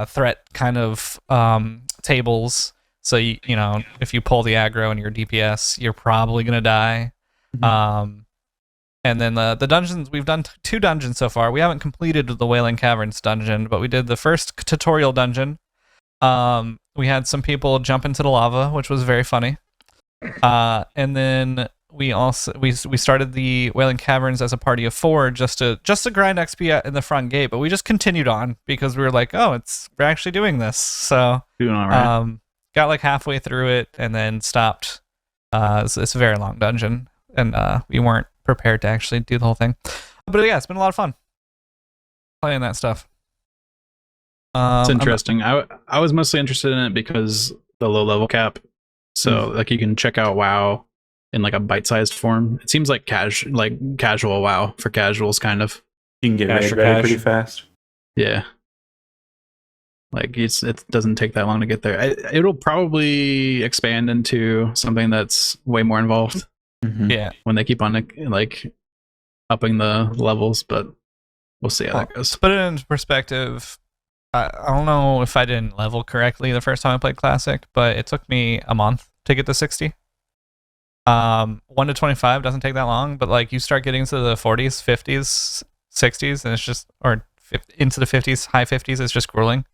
threat kind of tables. So you know, if you pull the aggro and your DPS, you're probably gonna die. And then the dungeons, we've done 2 dungeons so far. We haven't completed the Wailing Caverns dungeon, but we did the first tutorial dungeon. We had some people jump into the lava, which was very funny. And then we also we started the Wailing Caverns as a party of 4 just to grind XP in the front gate, but we just continued on because we were like, oh, we're actually doing this. So Doing all right. got like halfway through it and then stopped. It's a very long dungeon, and we weren't prepared to actually do the whole thing. But yeah, it's been a lot of fun playing that stuff. It's interesting. I was mostly interested in it because the low level cap. So like you can check out WoW in like a bite-sized form. It seems like casual WoW for casuals, kind of. You can get Cash raid for ready cash. pretty fast. Yeah. Like it doesn't take that long to get there. It'll probably expand into something that's way more involved Yeah. when they keep on like upping the levels, but we'll see how that goes. To put it into perspective, I don't know if I didn't level correctly the first time I played Classic, but it took me a month to get to 60. 1 to 25 doesn't take that long, but like you start getting into the 40s, 50s, 60s, and it's just, or into the 50s, high 50s, it's just grueling.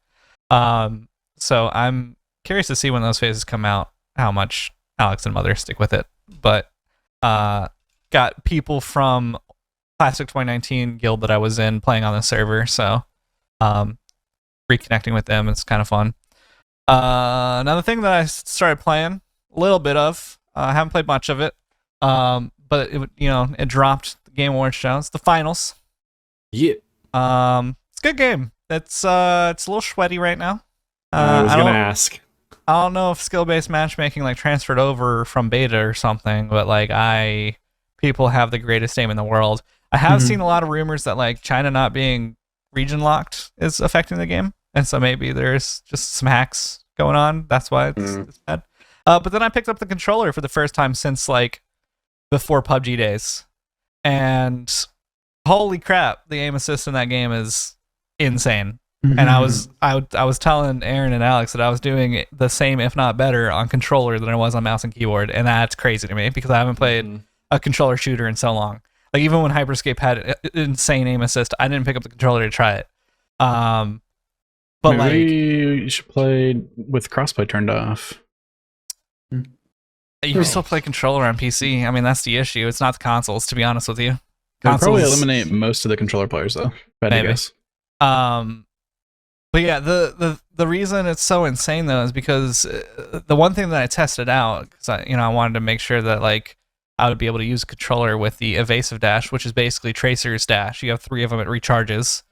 So I'm curious to see when those phases come out, how much Alex and Mother stick with it. But got people from Classic 2019 guild that I was in playing on the server, so reconnecting with them, it's kind of fun. Another thing that I started playing a little bit of, I haven't played much of it, but it dropped the Game Awards show. It's the finals. Yeah. It's a good game. It's a little sweaty right now. I was gonna ask. I don't know if skill-based matchmaking like transferred over from beta or something, but like people have the greatest aim in the world. I have seen a lot of rumors that like China not being region locked is affecting the game, and so maybe there's just some hacks going on. That's why it's bad. But then I picked up the controller for the first time since like before PUBG days, and holy crap, the aim assist in that game is insane. And I was telling Aaron and Alex that I was doing the same, if not better, on controller than I was on mouse and keyboard, and that's crazy to me because I haven't played a controller shooter in so long. Like even when Hyperscape had insane aim assist, I didn't pick up the controller to try it. But maybe you should play with crossplay turned off. You can still play controller on PC. I mean, that's the issue. It's not the consoles, to be honest with you. They'll probably eliminate most of the controller players, though. Maybe. Guess. But yeah, the reason it's so insane though is because the one thing that I tested out, because I wanted to make sure that like I would be able to use a controller with the evasive dash, which is basically Tracer's dash. You have 3 of them, it recharges.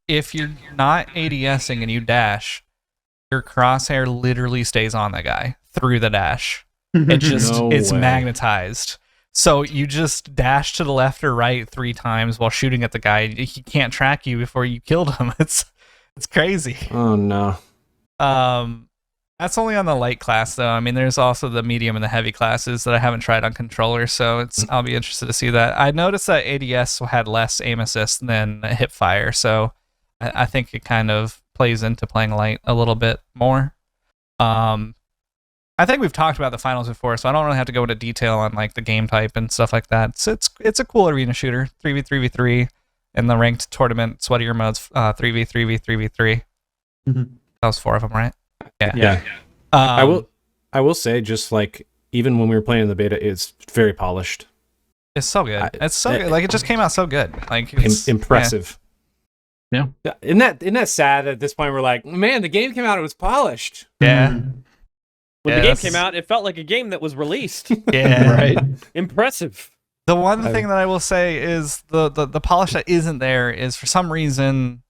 If you're not ADSing and you dash, your crosshair literally stays on that guy through the dash. It just it's magnetized. So you just dash to the left or right 3 times while shooting at the guy. He can't track you before you killed him. It's crazy. Oh no. That's only on the light class though. I mean, there's also the medium and the heavy classes that I haven't tried on controller, so I'll be interested to see that. I noticed that ADS had less aim assist than hip fire, so I think it kind of plays into playing light a little bit more. I think we've talked about the finals before, so I don't really have to go into detail on like the game type and stuff like that. So it's a cool arena shooter, 3v3v3, in the ranked tournament sweatier modes, 3v3v3v3. Mm-hmm. That was 4 of them, right? Yeah. I will say, just like even when we were playing in the beta, it's very polished. It's so good. It's so good. Like it just came out so good. Like it's impressive. Yeah. Isn't that sad? At this point, we're like, man, the game came out, it was polished. Yeah. When the game came out, it felt like a game that was released. Yeah. Right. Impressive. The one thing that I will say is the polish that isn't there is for some reason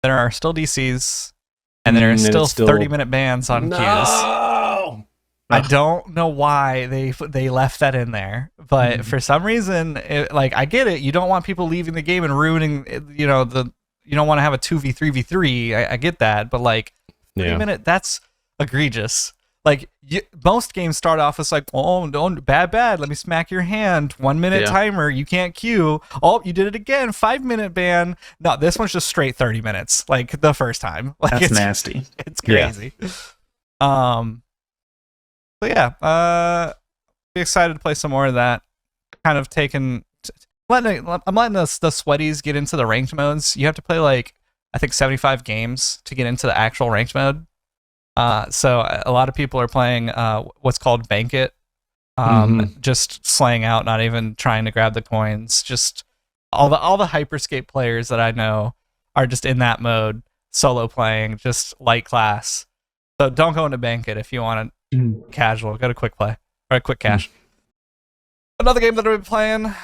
there are still DCs and there are still 30-minute bans on queues. I don't know why they left that in there, but for some reason, I get it. You don't want people leaving the game and ruining, you don't want to have a 2v3v3. I get that, but like 3-minute, that's egregious. Like most games start off as like, oh, don't bad. Let me smack your hand. 1 minute timer. You can't queue. Oh, you did it again. 5-minute ban. No, this one's just straight 30 minutes. Like the first time. Like That's nasty. It's crazy. Yeah. But yeah, be excited to play some more of that. Kind of I'm letting the sweaties get into the ranked modes. You have to play like I think 75 games to get into the actual ranked mode. So a lot of people are playing what's called Banquet, just slaying out, not even trying to grab the coins. Just all the Hyperscape players that I know are just in that mode, solo playing, just light class. So don't go into Banquet if you want to casual. Go to quick play or quick cash. Another game that I've been playing.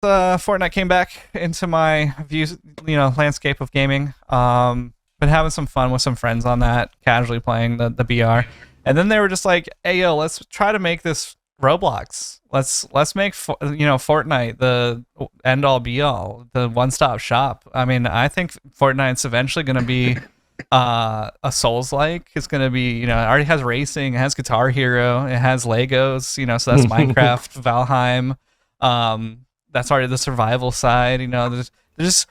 Fortnite came back into my views, landscape of gaming. Been having some fun with some friends on that, casually playing the BR. And then they were just like, hey, yo, let's try to make this Roblox. Let's make, Fortnite the end all be all, the one-stop shop. I mean, I think Fortnite's eventually going to be a Souls-like. It's going to be, it already has racing, it has Guitar Hero, it has Legos, so that's Minecraft, Valheim. That's already the survival side, There's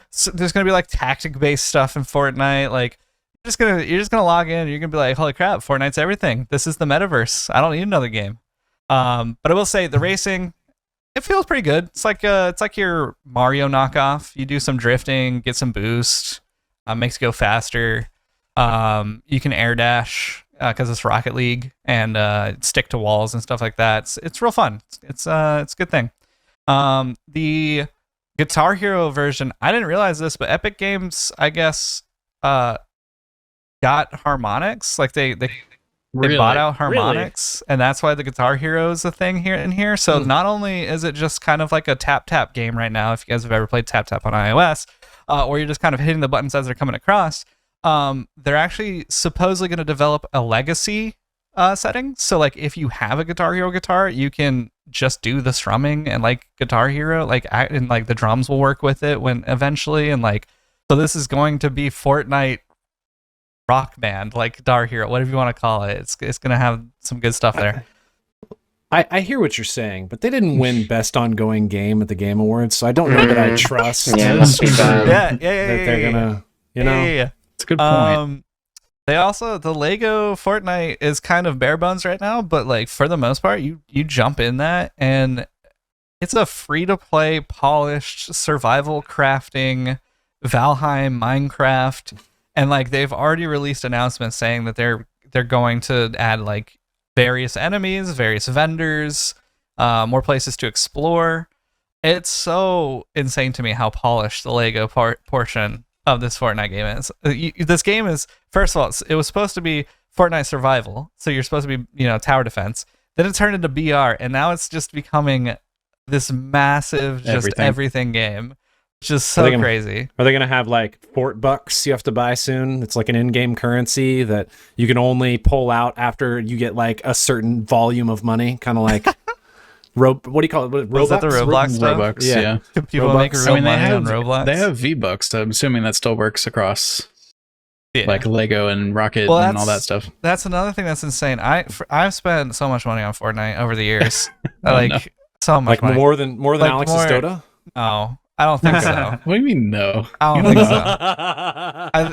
gonna be like tactic-based stuff in Fortnite. Like you're just gonna log in and you're gonna be like, holy crap, Fortnite's everything. This is the metaverse. I don't need another game. But I will say the racing, it feels pretty good. It's like your Mario knockoff. You do some drifting, get some boost, makes you go faster. You can air dash because it's Rocket League and stick to walls and stuff like that. It's real fun. It's a good thing. The Guitar Hero version, I didn't realize this, but Epic Games, I guess, got harmonics. Like they bought out harmonics, and that's why the Guitar Hero is a thing here. So not only is it just kind of like a tap game right now, if you guys have ever played tap on iOS, or you're just kind of hitting the buttons as they're coming across, they're actually supposedly going to develop a legacy setting. So like if you have a Guitar Hero guitar, you can just do the strumming and like Guitar Hero, and the drums will work with it when eventually, and so this is going to be Fortnite rock band, like Guitar Hero, whatever you want to call it. It's gonna have some good stuff there. I hear what you're saying, but they didn't win Best Ongoing Game at the Game Awards, so I don't know that I trust. Yeah, must be bad. That they're gonna, Yeah. It's a good point. They also, the Lego Fortnite is kind of bare bones right now, but like for the most part, you jump in that and it's a free to play, polished survival crafting Valheim Minecraft, and like they've already released announcements saying that they're going to add like various enemies, various vendors, more places to explore. It's so insane to me how polished the Lego portion of this Fortnite game is. This game is, first of all, it was supposed to be Fortnite survival, so you're supposed to be, tower defense. Then it turned into BR, and now it's just becoming this massive everything game, which is so crazy. Are they gonna have like Fort Bucks you have to buy soon? It's like an in-game currency that you can only pull out after you get like a certain volume of money, kind of like what do you call it? Robux? Is that the Roblox stuff? Robux, yeah. People make real money on Roblox. They have V-Bucks, so I'm assuming that still works across like Lego and Rocket and all that stuff. That's another thing that's insane. I've spent so much money on Fortnite over the years. So much money. More than Alex's Dota? Oh, I don't think so. What do you mean no? I don't think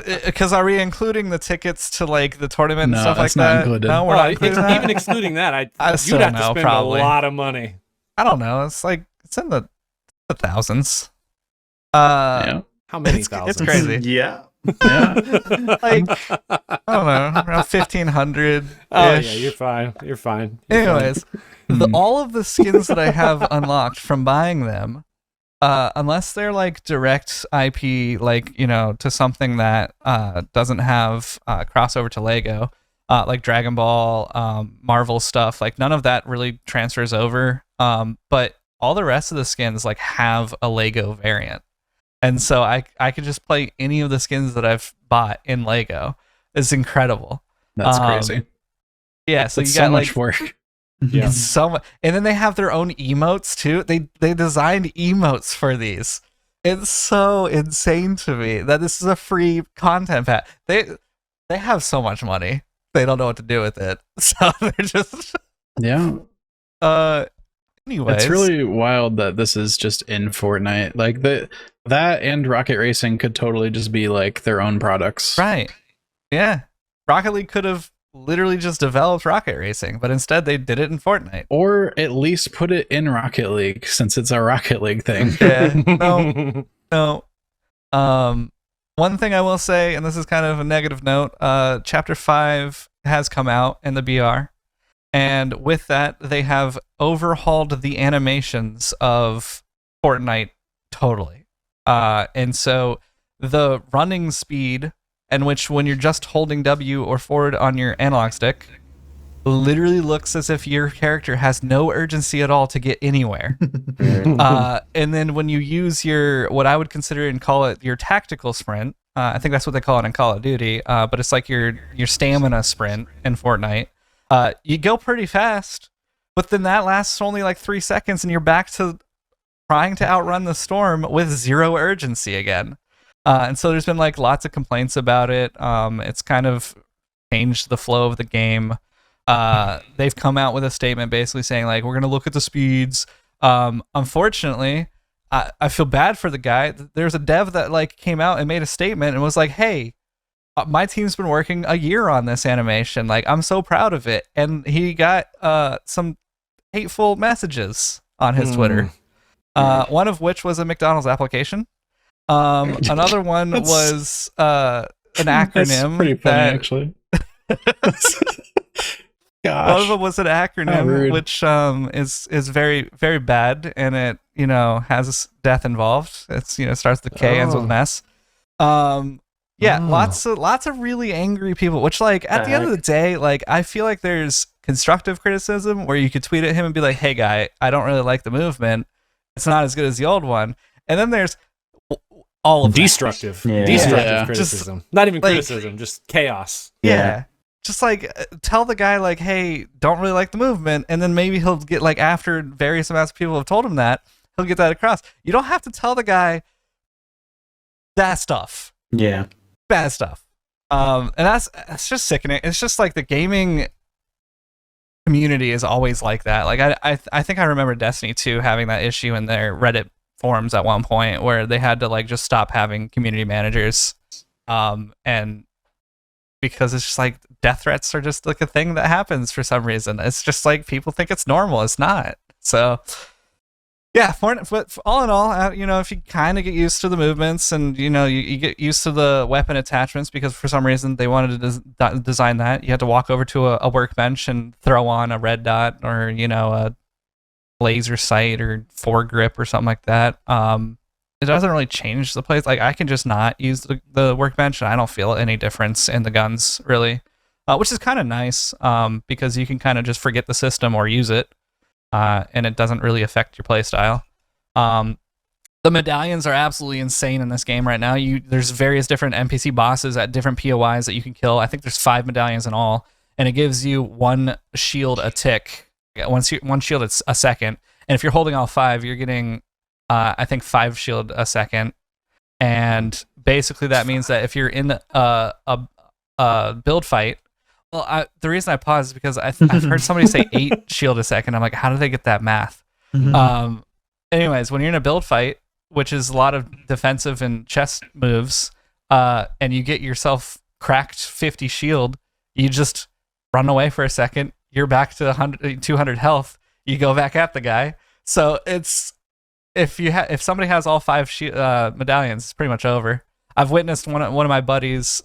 so. Because are we including the tickets to like the tournament and No, stuff like that's not that? included. No, we're Well, not including that. even excluding that, still you'd have to know, spend probably. a lot of money. I don't know. It's like it's in the thousands. Yeah. How many It's thousands? crazy. Yeah. Yeah. Like I don't know, around 1,500. Oh yeah, you're fine. You're fine. Anyways, all of the skins that I have unlocked from buying them, unless they're like direct IP, like to something that doesn't have crossover to Lego, like Dragon Ball, Marvel stuff, like none of that really transfers over. But all the rest of the skins like have a Lego variant. And so I could just play any of the skins that I've bought in Lego. It's incredible. That's crazy. Yeah, so It's you got so like much work. Yeah. it's so much, and then they have their own emotes too. They designed emotes for these. It's so insane to me that this is a free content pack. They have so much money. They don't know what to do with it. So they're just Yeah. anyways. It's really wild that this is just in Fortnite. Like that and Rocket Racing could totally just be like their own products. right. Yeah. Rocket League could have literally just developed Rocket Racing, but instead they did it in Fortnite. Or at least put it in Rocket League since it's a Rocket League thing. Yeah. No. One thing I will say, and this is kind of a negative note, Chapter 5 has come out in the BR. And with that, they have overhauled the animations of Fortnite totally. And so the running speed, in which when you're just holding W or forward on your analog stick, literally looks as if your character has no urgency at all to get anywhere. And then when you use your, what I would consider and call it your tactical sprint, I think that's what they call it in Call of Duty, but it's like your stamina sprint in Fortnite. You go pretty fast, but then that lasts only like 3 seconds and you're back to trying to outrun the storm with zero urgency again. And so there's been like lots of complaints about it. It's kind of changed the flow of the game. They've come out with a statement basically saying like, we're going to look at the speeds. Unfortunately, I feel bad for the guy. There's a dev that like came out and made a statement and was like, hey, my team's been working a year on this animation. Like, I'm so proud of it. And he got some hateful messages on his Twitter. One of which was a McDonald's application. Another one was an acronym. That's pretty funny, actually. Gosh. One of them was an acronym, which is very, very bad, and it has death involved. It's starts with K, ends with an S. Lots of really angry people. Which like at the end of the day, like I feel like there's constructive criticism where you could tweet at him and be like, "Hey guy, I don't really like the movement. It's not as good as the old one." And then there's all of destructive criticism. Not even criticism, just chaos. Yeah. Just like tell the guy like, hey, don't really like the movement, and then maybe he'll get like after various amounts of people have told him that, he'll get that across. You don't have to tell the guy that stuff. Yeah. Bad stuff. And that's just sickening. It's just like the gaming community is always like that. Like I think I remember Destiny 2 having that issue in their Reddit forums at one point where they had to like just stop having community managers. And because it's just like death threats are just like a thing that happens for some reason. It's just like people think it's normal. It's not. So yeah, but all in all, if you kind of get used to the movements and you get used to the weapon attachments, because for some reason they wanted to design that, you had to walk over to a workbench and throw on a red dot or a laser sight or foregrip or something like that. It doesn't really change the place. Like I can just not use the workbench and I don't feel any difference in the guns really, which is kind of nice because you can kind of just forget the system or use it, and it doesn't really affect your playstyle. The medallions are absolutely insane in this game right now. There's various different NPC bosses at different POIs that you can kill. I think there's 5 medallions in all, and it gives you 1 shield a tick. One shield a second, and if you're holding all 5, you're getting I think 5 shield a second. And basically that means that if you're in a build fight, well, the reason I paused is because I've heard somebody say 8 shield a second. I'm like, how do they get that math? Anyways, when you're in a build fight, which is a lot of defensive and chest moves, and you get yourself cracked 50 shield, you just run away for a second, you're back to 200 health, you go back at the guy. So it's if somebody has all 5 medallions, it's pretty much over. I've witnessed one of my buddies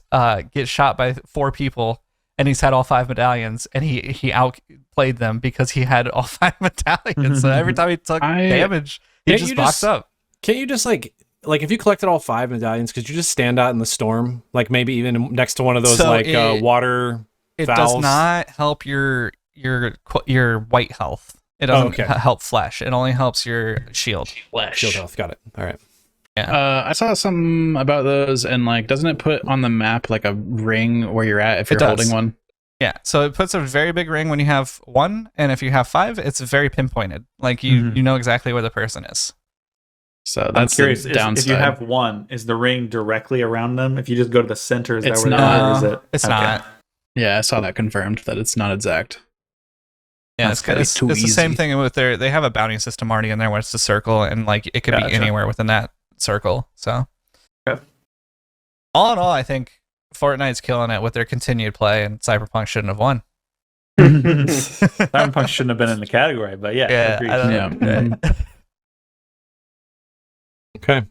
get shot by 4 people, and he's had all 5 medallions, and he outplayed them because he had all 5 medallions. So every time he took damage, he just boxed up. Can't you just like if you collected all 5 medallions, could you just stand out in the storm, like maybe even next to one of those water It valves? does not help your white health. It doesn't help flesh. It only helps your shield. Shield health. Got it. All right. Yeah. I saw something about those, and like, doesn't it put on the map like a ring where you're at if you're holding one? Yeah. So it puts a very big ring when you have 1, and if you have 5, it's very pinpointed. Like you know exactly where the person is. So that's curious. the downside. If you have 1, is the ring directly around them? If you just go to the center, is It's that where not. they are? Is it? It's not. Yeah, I saw that confirmed that it's not exact. Yeah, it's the same thing with they have a bounty system already in there where it's a circle, and like it could be anywhere within that circle. So all in all, I think Fortnite's killing it with their continued play, and Cyberpunk shouldn't have won. Cyberpunk shouldn't have been in the category, but yeah. Okay.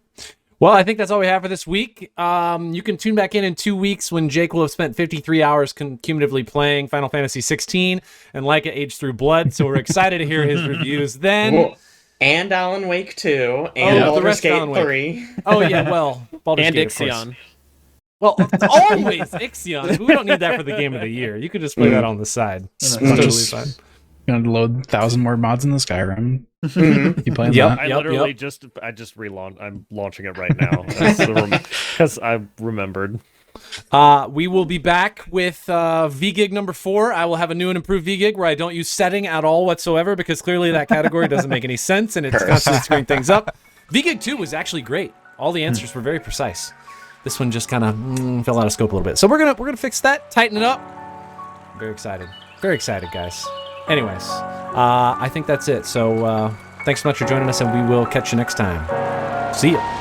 Well, I think that's all we have for this week. You can tune back in 2 weeks when Jake will have spent 53 hours cumulatively playing Final Fantasy 16 and like it aged through blood. So we're excited to hear his reviews then. Well, and Alan Wake 2 and Baldur's Gate 3. Oh yeah, well, Baldur's and Gate, Ixion. Well, always Ixion. We don't need that for the game of the year. You could just play that on the side. It's totally fine. Gonna load 1,000 more mods in the Skyrim. You playing Yep. that? I literally just relaunched. I'm launching it right now because I remembered. We will be back with VGig number 4. I will have a new and improved VGig where I don't use setting at all whatsoever because clearly that category doesn't make any sense and it's constantly screwing things up. VGig 2 was actually great. All the answers were very precise. This one just kind of fell out of scope a little bit. So we're gonna fix that, tighten it up. Very excited. Very excited, guys. Anyways, I think that's it. So thanks so much for joining us, and we will catch you next time. See ya.